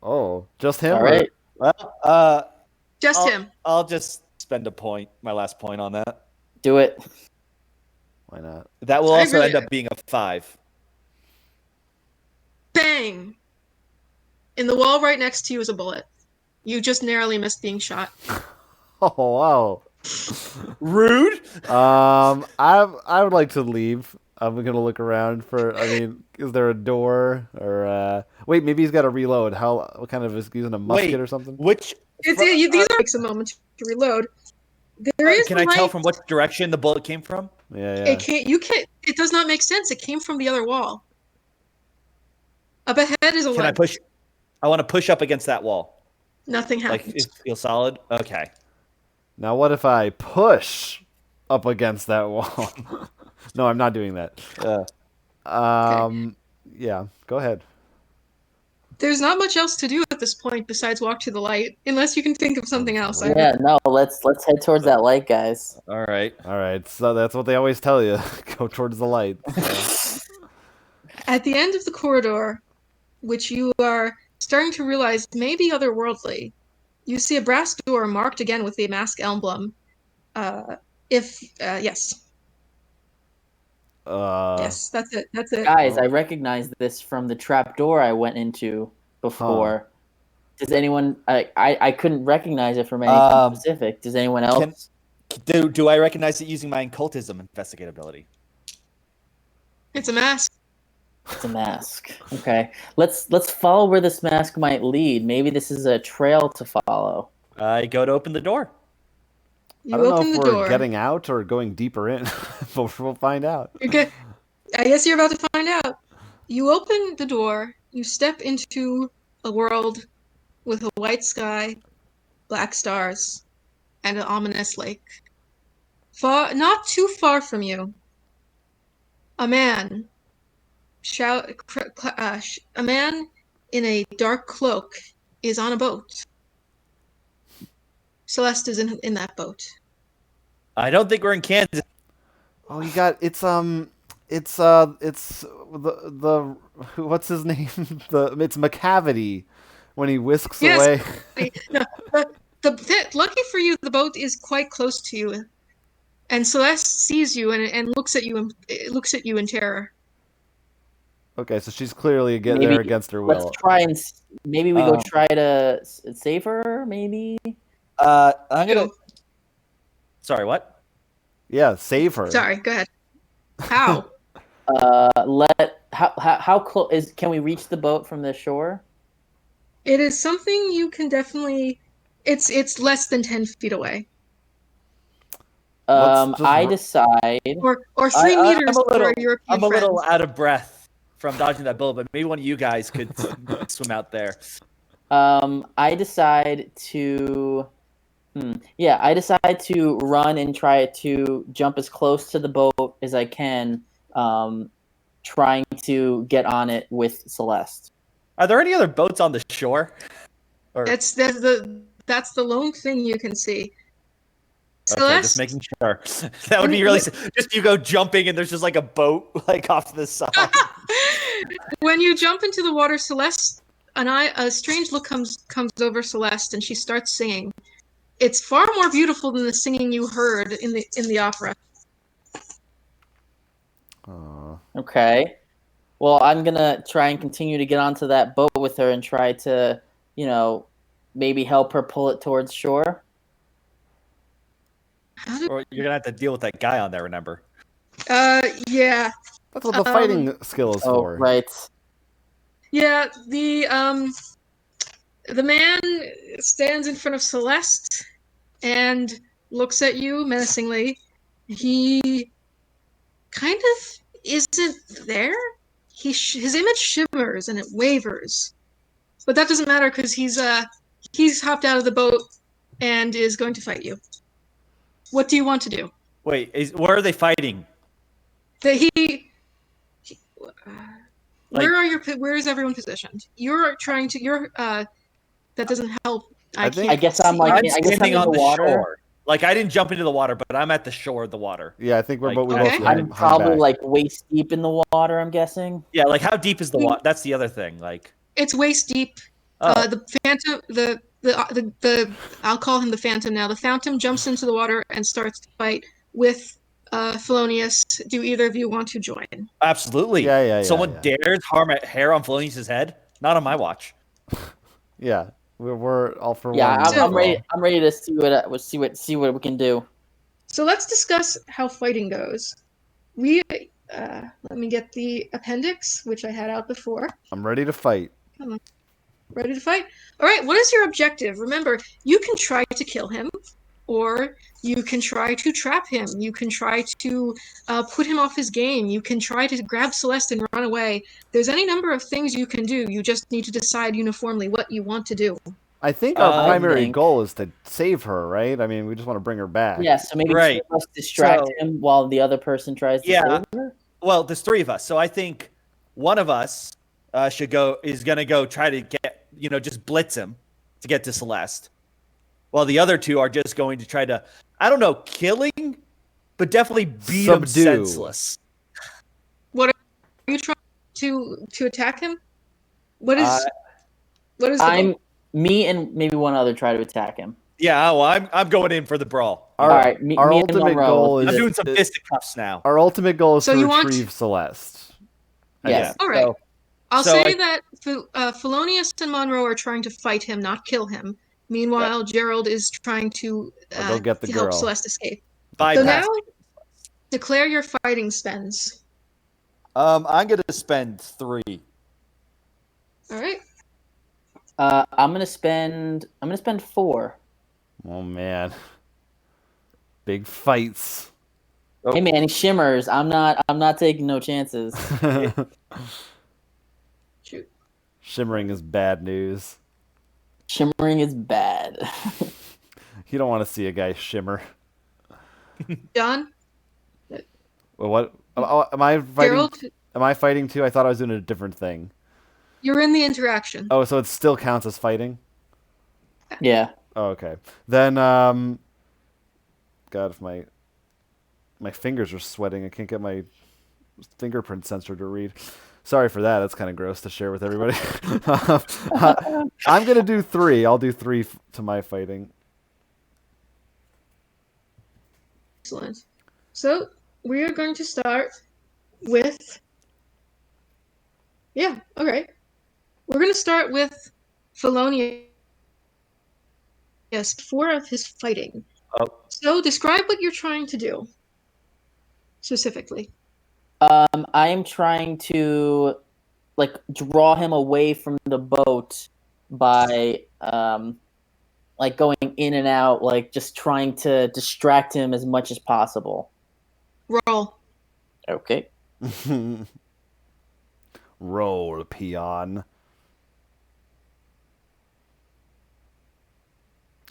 Oh, just him? all or- right. Well, Just him. I'll just spend a point, my last point on that. Do it. Why not? That will I also really- end up being a 5. Bang! In the wall right next to you is a bullet. You just narrowly missed being shot. Oh wow. Rude. I would like to leave. I'm gonna look around for. I mean, is there a door or? Wait, maybe he's got to reload. What kind of is he using a musket Wait, or something? Which These takes a moment to reload. There is can I tell light. from what direction the bullet came from? Yeah. It can't. You can't. It does not make sense. It came from the other wall. Up ahead is a Can I light. push? I want to push up against that wall. Nothing Like happened. it feels solid. Okay. Now what if I push up against that wall? No, I'm not doing that. Yeah. Go ahead. There's not much else to do at this point besides walk to the light, unless you can think of something else. Yeah, no, let's head towards that light, guys. All right. All right. So that's what they always tell you. Go towards the light. At the end of the corridor, which you are starting to realize may be otherworldly, you see a brass door marked again with the mask emblem. Yes. Yes, that's it. That's it. Guys, I recognize this from the trap door I went into before. Does anyone? I couldn't recognize it from anything specific. Does anyone else? Do I recognize it using my occultism investigate ability? It's a mask. It's a mask. Okay, let's follow where this mask might lead. Maybe this is a trail to follow. I go to open the door. You I don't know open if the we're door. getting out or going deeper in, but we'll find out. I guess you're about to find out. You open the door, you step into a world with a white sky, black stars, and an ominous lake. Not too far from you, a man a man in a dark cloak is on a boat. Celeste is in that boat. I don't think we're in Kansas. Oh, you got it's the what's his name? It's McCavity when he whisks Yes. away. No, lucky for you, the boat is quite close to you, and Celeste sees you and looks at you in terror. Okay, so she's clearly there against her Let's will. try and maybe we go try to save her. Maybe. I'm gonna. Sorry, what? Yeah, save her. Sorry, go ahead. How? How close can we reach the boat from the shore? It is something you can definitely. It's less than 10 feet away, Let's just I decide. or 3 meters for a European I'm a little friend. out of breath. from dodging that bullet, but maybe one of you guys could swim out there. I decide to. Yeah, I decide to run and try to jump as close to the boat as I can, trying to get on it with Celeste. Are there any other boats on the shore? Or That's the lone thing you can see. okay, just Celeste, making sure. That would be really just you go jumping and there's just like a boat like off to the side. when you jump into the water, Celeste, a strange look comes over Celeste, and she starts singing. It's far more beautiful than the singing you heard in the opera. Okay. Well, I'm gonna try and continue to get onto that boat with her and try to, maybe help her pull it towards shore. Or you're gonna have to deal with that guy on there, remember? Yeah. That's what the fighting skill is for. Right. Yeah, the man stands in front of Celeste and looks at you menacingly. He kind of isn't there. His image shimmers and it wavers, but that doesn't matter because he's hopped out of the boat and is going to fight you. What do you want to do? Wait, where are they fighting? Where is everyone positioned? That doesn't help. I guess I'm I'm in on the water. shore. Like I didn't jump into the water, but I'm at the shore of the water. Yeah, I think we both. I'm probably like waist deep in the water. I'm guessing. Yeah, like how deep is the water? That's the other thing. Like it's waist deep. Oh. The Phantom, I'll call him the Phantom now. The Phantom jumps into the water and starts to fight with Felonius. Do either of you want to join? Absolutely. Yeah. Someone dares harm a hair on Felonius' head? Not on my watch. Yeah, we're all for one. Yeah, I'm ready. I'm ready to see what we can do. So let's discuss how fighting goes. Let me get the appendix, which I had out before. I'm ready to fight. Come on. Ready to fight? All right, what is your objective? Remember, you can try to kill him, or you can try to trap him. You can try to put him off his game. You can try to grab Celeste and run away. There's any number of things you can do. You just need to decide uniformly what you want to do. I think our primary goal is to save her, right? I mean, we just want to bring her back. Yeah, so maybe two of us distract him while the other person tries to save her? Well, there's three of us, so I think one of us is going to go try to get, just blitz him to get to Celeste. While the other two are just going to try to, I don't know, killing, but definitely beat him senseless. What are you trying to attack him? What is the goal? Me and maybe one other try to attack him. Yeah, well, I'm going in for the brawl. Our ultimate goal is I'm doing some fisticuffs now. Our ultimate goal is to retrieve Celeste. Yes. All right. I'll say that Felonius and Monroe are trying to fight him, not kill him. Meanwhile, Gerald is trying to help Celeste escape. So now, declare your fighting spends. I'm going to spend 3. All right. I'm gonna spend 4. Oh man, big fights. Hey man, he shimmers. I'm not taking no chances. Shoot. Shimmering is bad news. Shimmering is bad. You don't want to see a guy shimmer. John? Well, what? Am I fighting? Gerald? Am I fighting too? I thought I was doing a different thing. You're in the interaction. Oh, so it still counts as fighting? Yeah. Oh, okay. Then, God, if my fingers are sweating, I can't get my fingerprint sensor to read. Sorry for that. That's kind of gross to share with everybody. I'm going to do 3. I'll do 3 to my fighting. Excellent. So, we are going to start with... Yeah, okay. We're going to start with Felonius. Yes, 4 of his fighting. Oh. So, describe what you're trying to do, specifically. I am trying to, draw him away from the boat by, going in and out, just trying to distract him as much as possible. Roll. Okay. Roll, peon.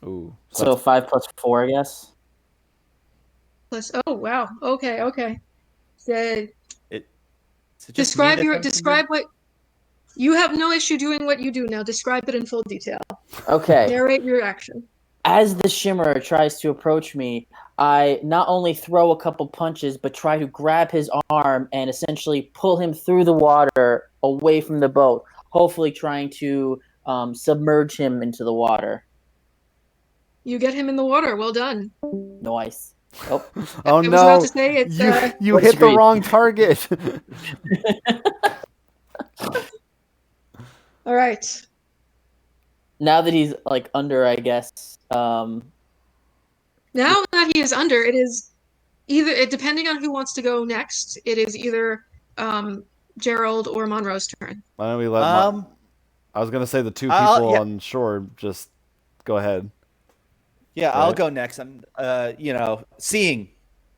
Ooh. So 5 plus 4, I guess. Plus, oh wow. Okay. So, So just me that describe what you have no issue doing what you do now. Describe it in full detail. Okay. Narrate your action. As the shimmer tries to approach me, I not only throw a couple punches, but try to grab his arm and essentially pull him through the water away from the boat, hopefully trying to submerge him into the water. You get him in the water. Well done. Nice. Oh, Oh I was about no! to say it's You What's hit the green? wrong target. all right. now that he's like under, I guess. Now that he is under, it is either depending on who wants to go next. It is either Gerald or Monroe's turn. Why don't we let? I was gonna say the two people on shore just go ahead. Yeah, Right. I'll go next. I'm, seeing.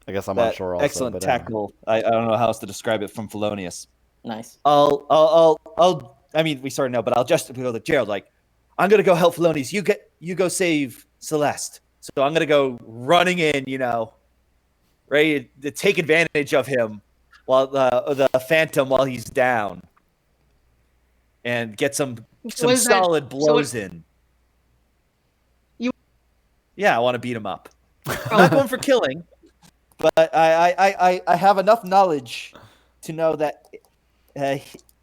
I guess I'm on shore also. Excellent but tackle. I don't know how else to describe it from Felonious. Nice. I mean, we sort of know, but I'll just go to Gerald. Like, I'm gonna go help Felonious. You go save Celeste. So I'm gonna go running in. Ready to take advantage of him while the Phantom while he's down, and get some solid blows in. Yeah, I want to beat him up. I'm not going for killing, but I have enough knowledge to know that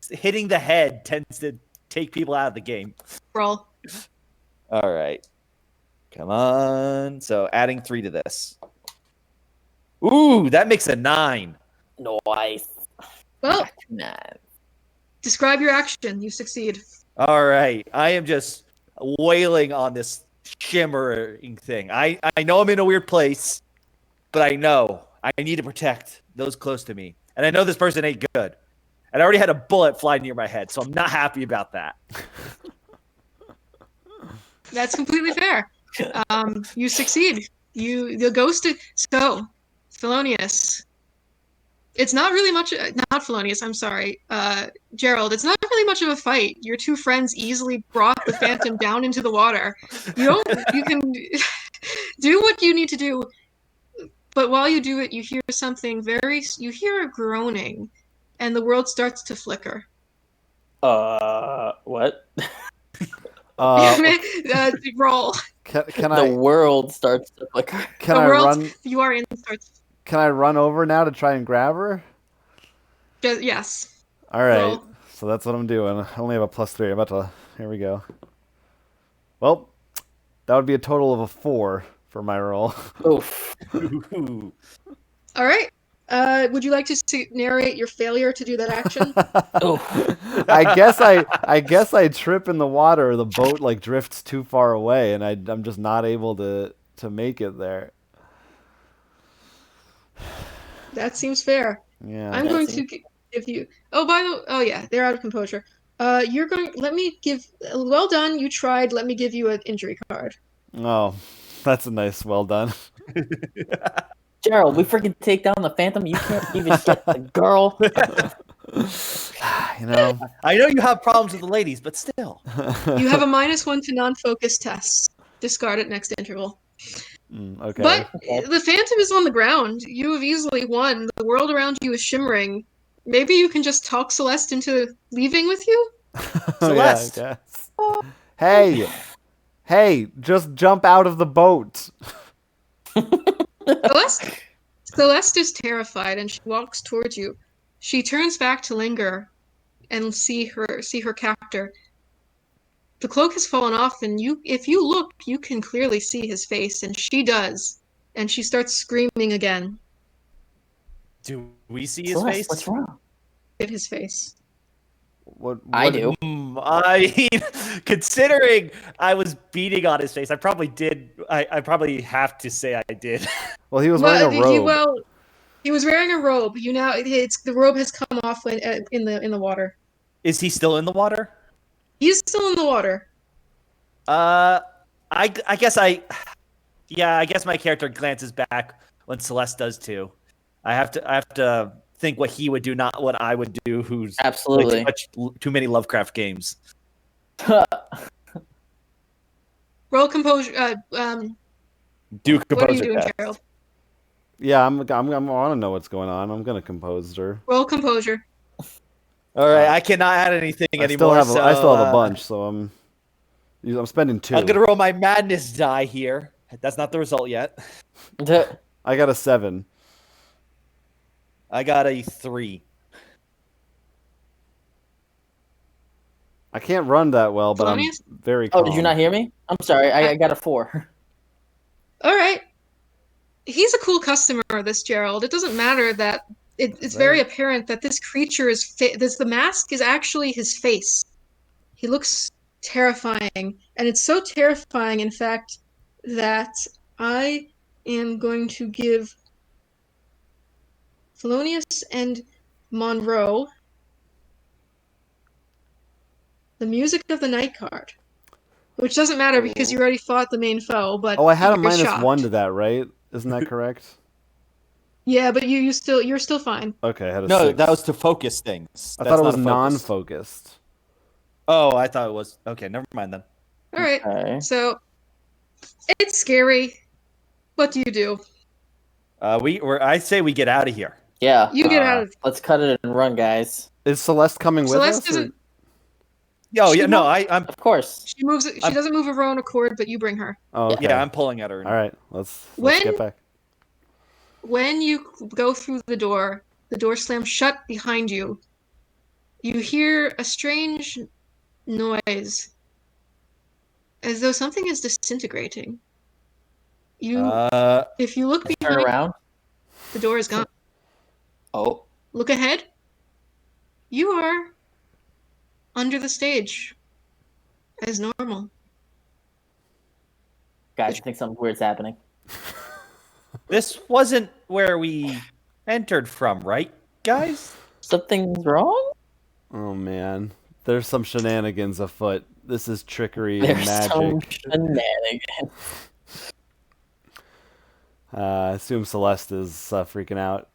hitting the head tends to take people out of the game. Roll. All right. Come on. So adding 3 to this. Ooh, that makes a 9. Nice. Well, Nice. describe your action. You succeed. All right. I am just wailing on this shimmering thing. I know I'm in a weird place, but I know I need to protect those close to me. And I know this person ain't good. And I already had a bullet fly near my head, so I'm not happy about that. That's completely fair. You succeed. The ghost. So, Felonious. It's not really much. Not Felonious. I'm sorry, Gerald. It's not really much of a fight. Your two friends easily brought the Phantom down into the water. You can do what you need to do, but while you do it, you hear something You hear a groaning, and the world starts to flicker. What? Roll. Can The world starts to flicker. Can the I world run? you are in starts. Can I run over now to try and grab her? Yes. All right. Roll. So that's what I'm doing. I only have a +3. I'm about to. Here we go. Well, that would be a total of a 4 for my roll. Oof. All right. Would you like to narrate your failure to do that action? Oof. I guess I trip in the water. The boat like drifts too far away, and I'm just not able to make it there. That seems fair. Yeah. I'm going to give you. Oh yeah, they're out of composure. You're going. Let me give. Well done. You tried. Let me give you an injury card. Oh, that's a nice. Well done. Gerald, we freaking take down the Phantom. You can't even get the girl. You know. I know you have problems with the ladies, but still. You have a -1 to non-focus tests. Discard at next interval. Okay. But the Phantom is on the ground. You have easily won. The world around you is shimmering. Maybe you can just talk Celeste into leaving with you? Celeste. Yeah, I guess. Hey, just jump out of the boat. Celeste is terrified and she walks towards you. She turns back to linger and see her captor. The cloak has fallen off, and if you look, you can clearly see his face, and she does. And she starts screaming again. Do we see his Celeste, face? what's wrong? At his face. What I do. I mean, considering I was beating on his face, I probably did. I probably have to say I did. Well, he was wearing a robe. He was wearing a robe. The robe has come off in the water. Is he still in the water? He's still in the water. I guess my character glances back when Celeste does too. I have to think what he would do, not what I would do. Who's Absolutely. too many Lovecraft games. Roll composure. Do What are you composer doing, test. Gerald? Yeah, I want to know what's going on. I'm gonna compose her. Roll composure. All right, I cannot add anything anymore. I still have a bunch, so I'm spending 2. I'm gonna roll my madness die here. That's not the result yet. I got a 7. I got a 3. I can't run that well, but Thelonious? I'm very calm. Oh, did you not hear me? I'm sorry. I got a 4. All right. He's a cool customer, this Gerald. It doesn't matter that it's very apparent that this creature is the mask is actually his face. He looks terrifying, and it's so terrifying, in fact, that I am going to give Thelonious and Monroe the Music of the Night card, which doesn't matter because you already fought the main foe. But I had a you're -1 shocked. to that, right? Isn't that correct? Yeah, but you're still fine. Okay, I had a No, 6. that was to focus things. I thought it was non-focused. Oh, I thought it was. Okay, never mind then. All right. Okay. So it's scary. What do you do? I say we get out of here. Yeah. You get out of. Let's cut it and run, guys. Is Celeste coming with Celeste us? doesn't. Oh She yeah, no, won't- I'm. Of course. She moves. She doesn't move of her own accord, but you bring her. Oh, okay. Yeah, I'm pulling at her. All right, let's When- get back. When you go through the door slams shut behind you. You hear a strange noise, as though something is disintegrating. If you look Turn behind, around. the door is gone. Oh. Look ahead. You are under the stage, as normal. Guys, I think something weird's happening. This wasn't where we entered from, right, guys? Something's wrong? Oh man, there's some shenanigans afoot. This is trickery and There's some magic. shenanigans. I assume Celeste is freaking out.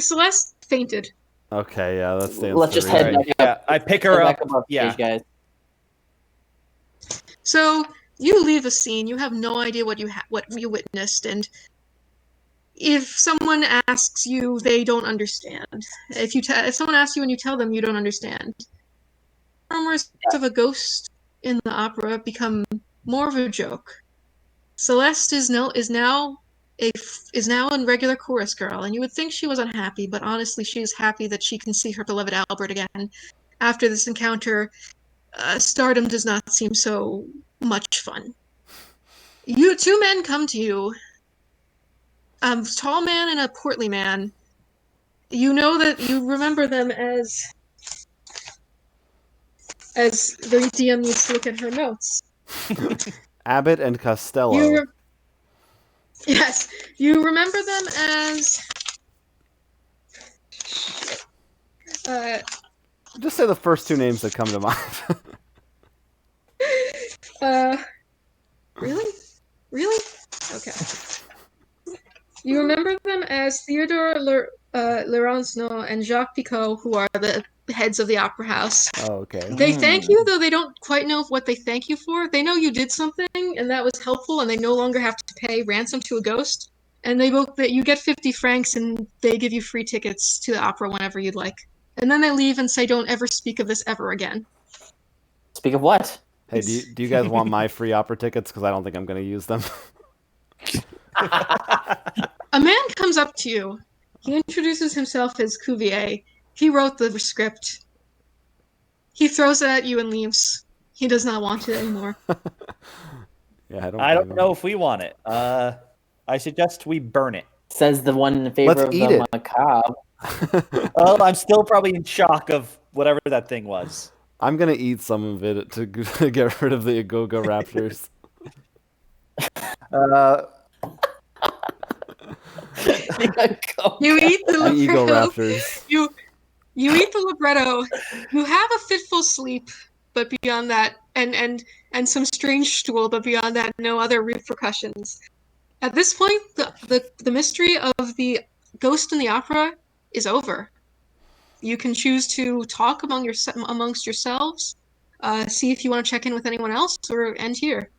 Celeste fainted. Okay, yeah, that stands. Let's to just head reason. back Yeah, up. I pick her Head up. back above Yeah. stage, guys. So you leave the scene. You have no idea what you witnessed, and if someone asks you, they don't understand. If someone asks you and you tell them, you don't understand. Rumors of a ghost in the opera become more of a joke. Celeste is now a regular chorus girl, and you would think she was unhappy, but honestly, she is happy that she can see her beloved Albert again. After this encounter, stardom does not seem so much fun. Two men come to you. A tall man and a portly man. You know that you remember them as the DM needs to look at her notes. Abbott and Costello. Yes, you remember them as. Just say the first 2 names that come to mind. Really? Okay. You remember them as Theodore Laurenceau and Jacques Picot, who are the heads of the opera house. Oh, okay. They thank you, though they don't quite know what they thank you for. They know you did something, and that was helpful, and they no longer have to pay ransom to a ghost. And you get 50 francs, and they give you free tickets to the opera whenever you'd like. And then they leave and say, "Don't ever speak of this ever again." Speak of what? Hey, do you guys want my free opera tickets? Because I don't think I'm going to use them. A man comes up to you. He introduces himself as Cuvier. He wrote the script. He throws it at you and leaves. He does not want it anymore. Yeah, I don't know if we want it. I suggest we burn it. Says the one in favor Let's of eat the it. macabre. Well, I'm still probably in shock of whatever that thing was. I'm going to eat some of it to get rid of the Agogo Raptors. You eat the The Ego libretto. Raptors. You eat the libretto. You have a fitful sleep, but beyond that, and some strange stool, but beyond that, no other repercussions. At this point, the mystery of the ghost in the opera is over. You can choose to talk amongst yourselves, see if you want to check in with anyone else, or end here.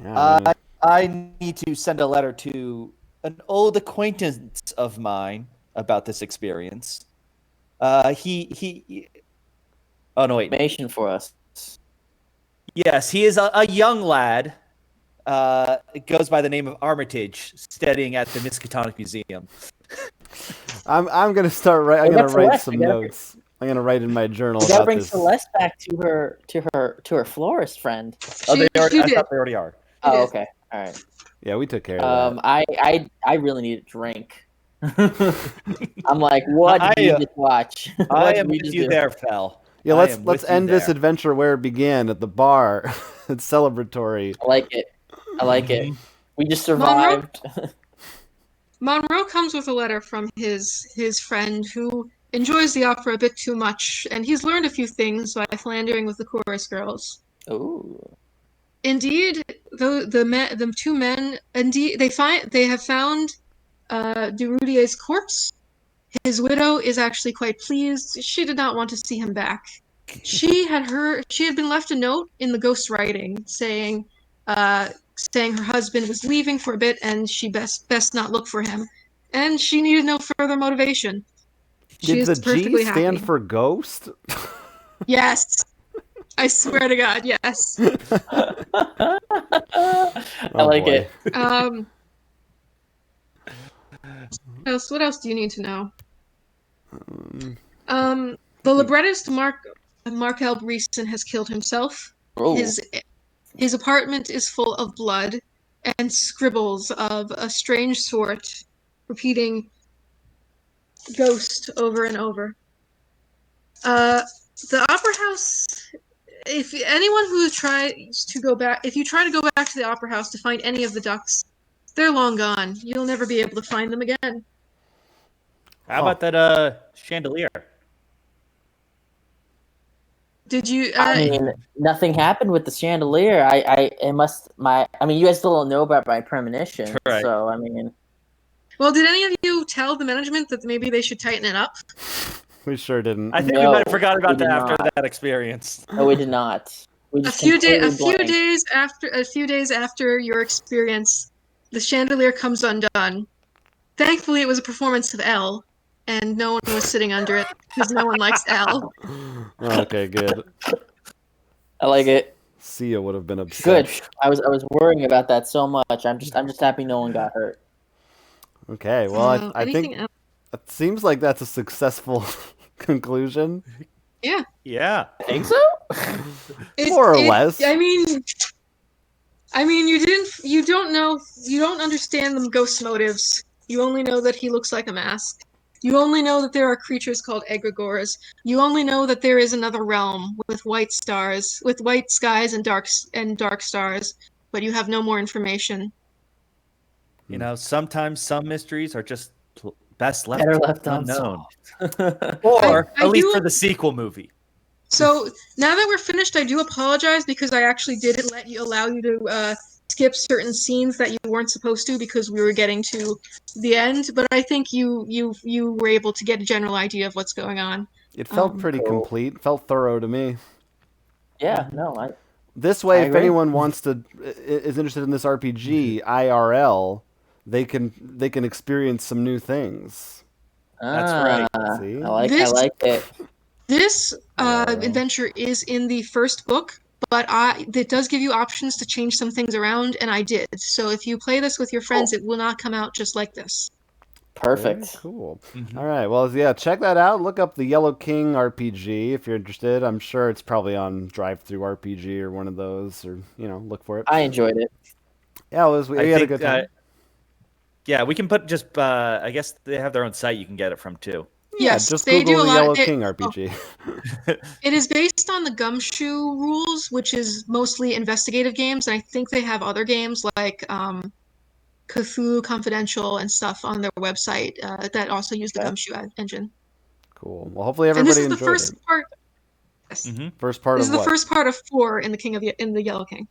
Yeah, I need to send a letter to an old acquaintance of mine about this experience. He oh no, wait. Information for us. Yes, he is a young lad. It goes by the name of Armitage, studying at the Miskatonic Museum. I'm gonna start. I'm We gonna got write Celeste. some We gotta- notes. I'm gonna write in my journal We gotta about bring this. Celeste back to her florist friend. Oh, She I thought did. they already are. Oh, did. okay. All right. Yeah, we took care of that. I really need a drink. I'm like, what did you just watch? I What am did we with just you do? there, Fel. Yeah, I let's am let's with you end this there. adventure where it began at the bar. It's celebratory. I like it. I like it. We just survived. Monroe comes with a letter from his friend who enjoys the opera a bit too much, and he's learned a few things by philandering with the chorus girls. Ooh. Indeed, the two men, indeed, they have found Durudier's corpse. His widow is actually quite pleased. She did not want to see him back. She had been left a note in the ghost writing saying her husband was leaving for a bit and she best not look for him. And she needed no further motivation. She Did is the G perfectly stand happy. for ghost? Yes. I swear to God, yes. I Oh, like boy. it. What else do you need to know? The librettist Mark Elbreeson has killed himself. Oh. His apartment is full of blood and scribbles of a strange sort, repeating ghost over and over. The opera house. If anyone who tries to go back, if you try to go back to the opera house to find any of the ducks, they're long gone. You'll never be able to find them again. How about that chandelier? Did you? I mean, nothing happened with the chandelier. I mean, you guys still don't know about my premonition. Right. So, I mean. Well, did any of you tell the management that maybe they should tighten it up? We sure didn't. I think we No, might have forgot we about did that after not. that experience. No, we did not. We A just few completely blanked. days after your experience, the chandelier comes undone. Thankfully, it was a performance of L, and no one was sitting under it because no one likes L. Okay, good. I like it. Sia would have been upset. Good. I was worrying about that so much. I'm just happy no one got hurt. Okay, well, I think Anything else? it seems like that's a successful conclusion. Yeah. Yeah. I think so. More or less. I mean, you don't understand the ghost's motives. You only know that he looks like a mask. You only know that there are creatures called egregores. You only know that there is another realm with white stars, with white skies and dark stars, but you have no more information. You know, sometimes some mysteries are just best left Better left unknown. unsolved. Or I at least do- for the sequel movie. So now that we're finished, I do apologize because I actually did allow you to skip certain scenes that you weren't supposed to because we were getting to the end. But I think you were able to get a general idea of what's going on. It felt pretty Cool. complete. Felt thorough to me. Yeah. No. This way, I if agree. anyone is interested in this RPG IRL, they can experience some new things. That's right. See? I like This- it. This IRL. adventure is in the first book, but it does give you options to change some things around, and I did. So if you play this with your friends, it will not come out just like this. Perfect. Very cool. Mhm. All right. Well, yeah, check that out. Look up the Yellow King RPG if you're interested. I'm sure it's probably on Drive-Thru RPG or one of those, or look for it. I enjoyed it. Yeah, we had a good time. Yeah, we can put just. I guess they have their own site you can get it from too. Yes, just they Google do a the lot. Yellow King RPG. It is based on the Gumshoe rules, which is mostly investigative games, and I think they have other games like Cthulhu Confidential and stuff on their website that also use the Okay. Gumshoe engine. Cool. Well, hopefully And everybody this is the enjoyed first it. part. Yes. Mm-hmm. First part This of is the what? first part of 4 in the Yellow King.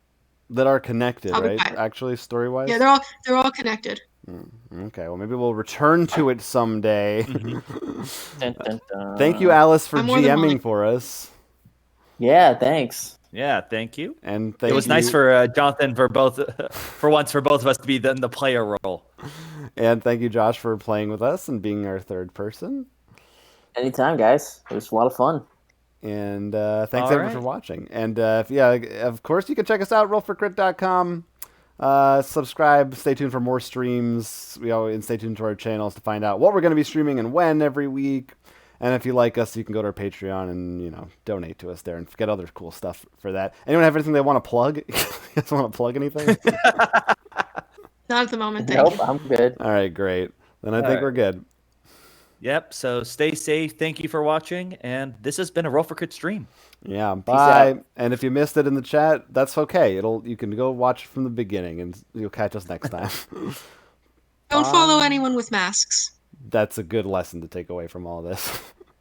that are connected, I'll be right? quiet. Actually, story-wise? Yeah, they're all connected. Okay, well, maybe we'll return to it someday. Mm-hmm. Dun, dun, dun. Thank you, Alice, for I'm more than willing. GMing for us. Yeah, thanks. Yeah, thank you. And thank It was you. nice for Jonathan for both for once for both of us to be in the player role. And thank you, Josh, for playing with us and being our third person. Anytime, guys. It was a lot of fun. And thanks All everyone right. for watching. And of course, you can check us out, rollforcrit.com. Subscribe, stay tuned for more streams. And stay tuned to our channels to find out what we're going to be streaming and when every week. And if you like us, you can go to our Patreon and donate to us there and get other cool stuff for that. Anyone have anything they want to plug? You guys want to plug anything? Not at the moment, thank you. Nope, I'm good. All right, great. Then I think right. we're good. Yep. So stay safe. Thank you for watching. And this has been a Roll for Crit stream. Yeah, bye. out. And if you missed it in the chat, that's okay. You can go watch from the beginning, and you'll catch us next time. Don't follow anyone with masks. That's a good lesson to take away from all this.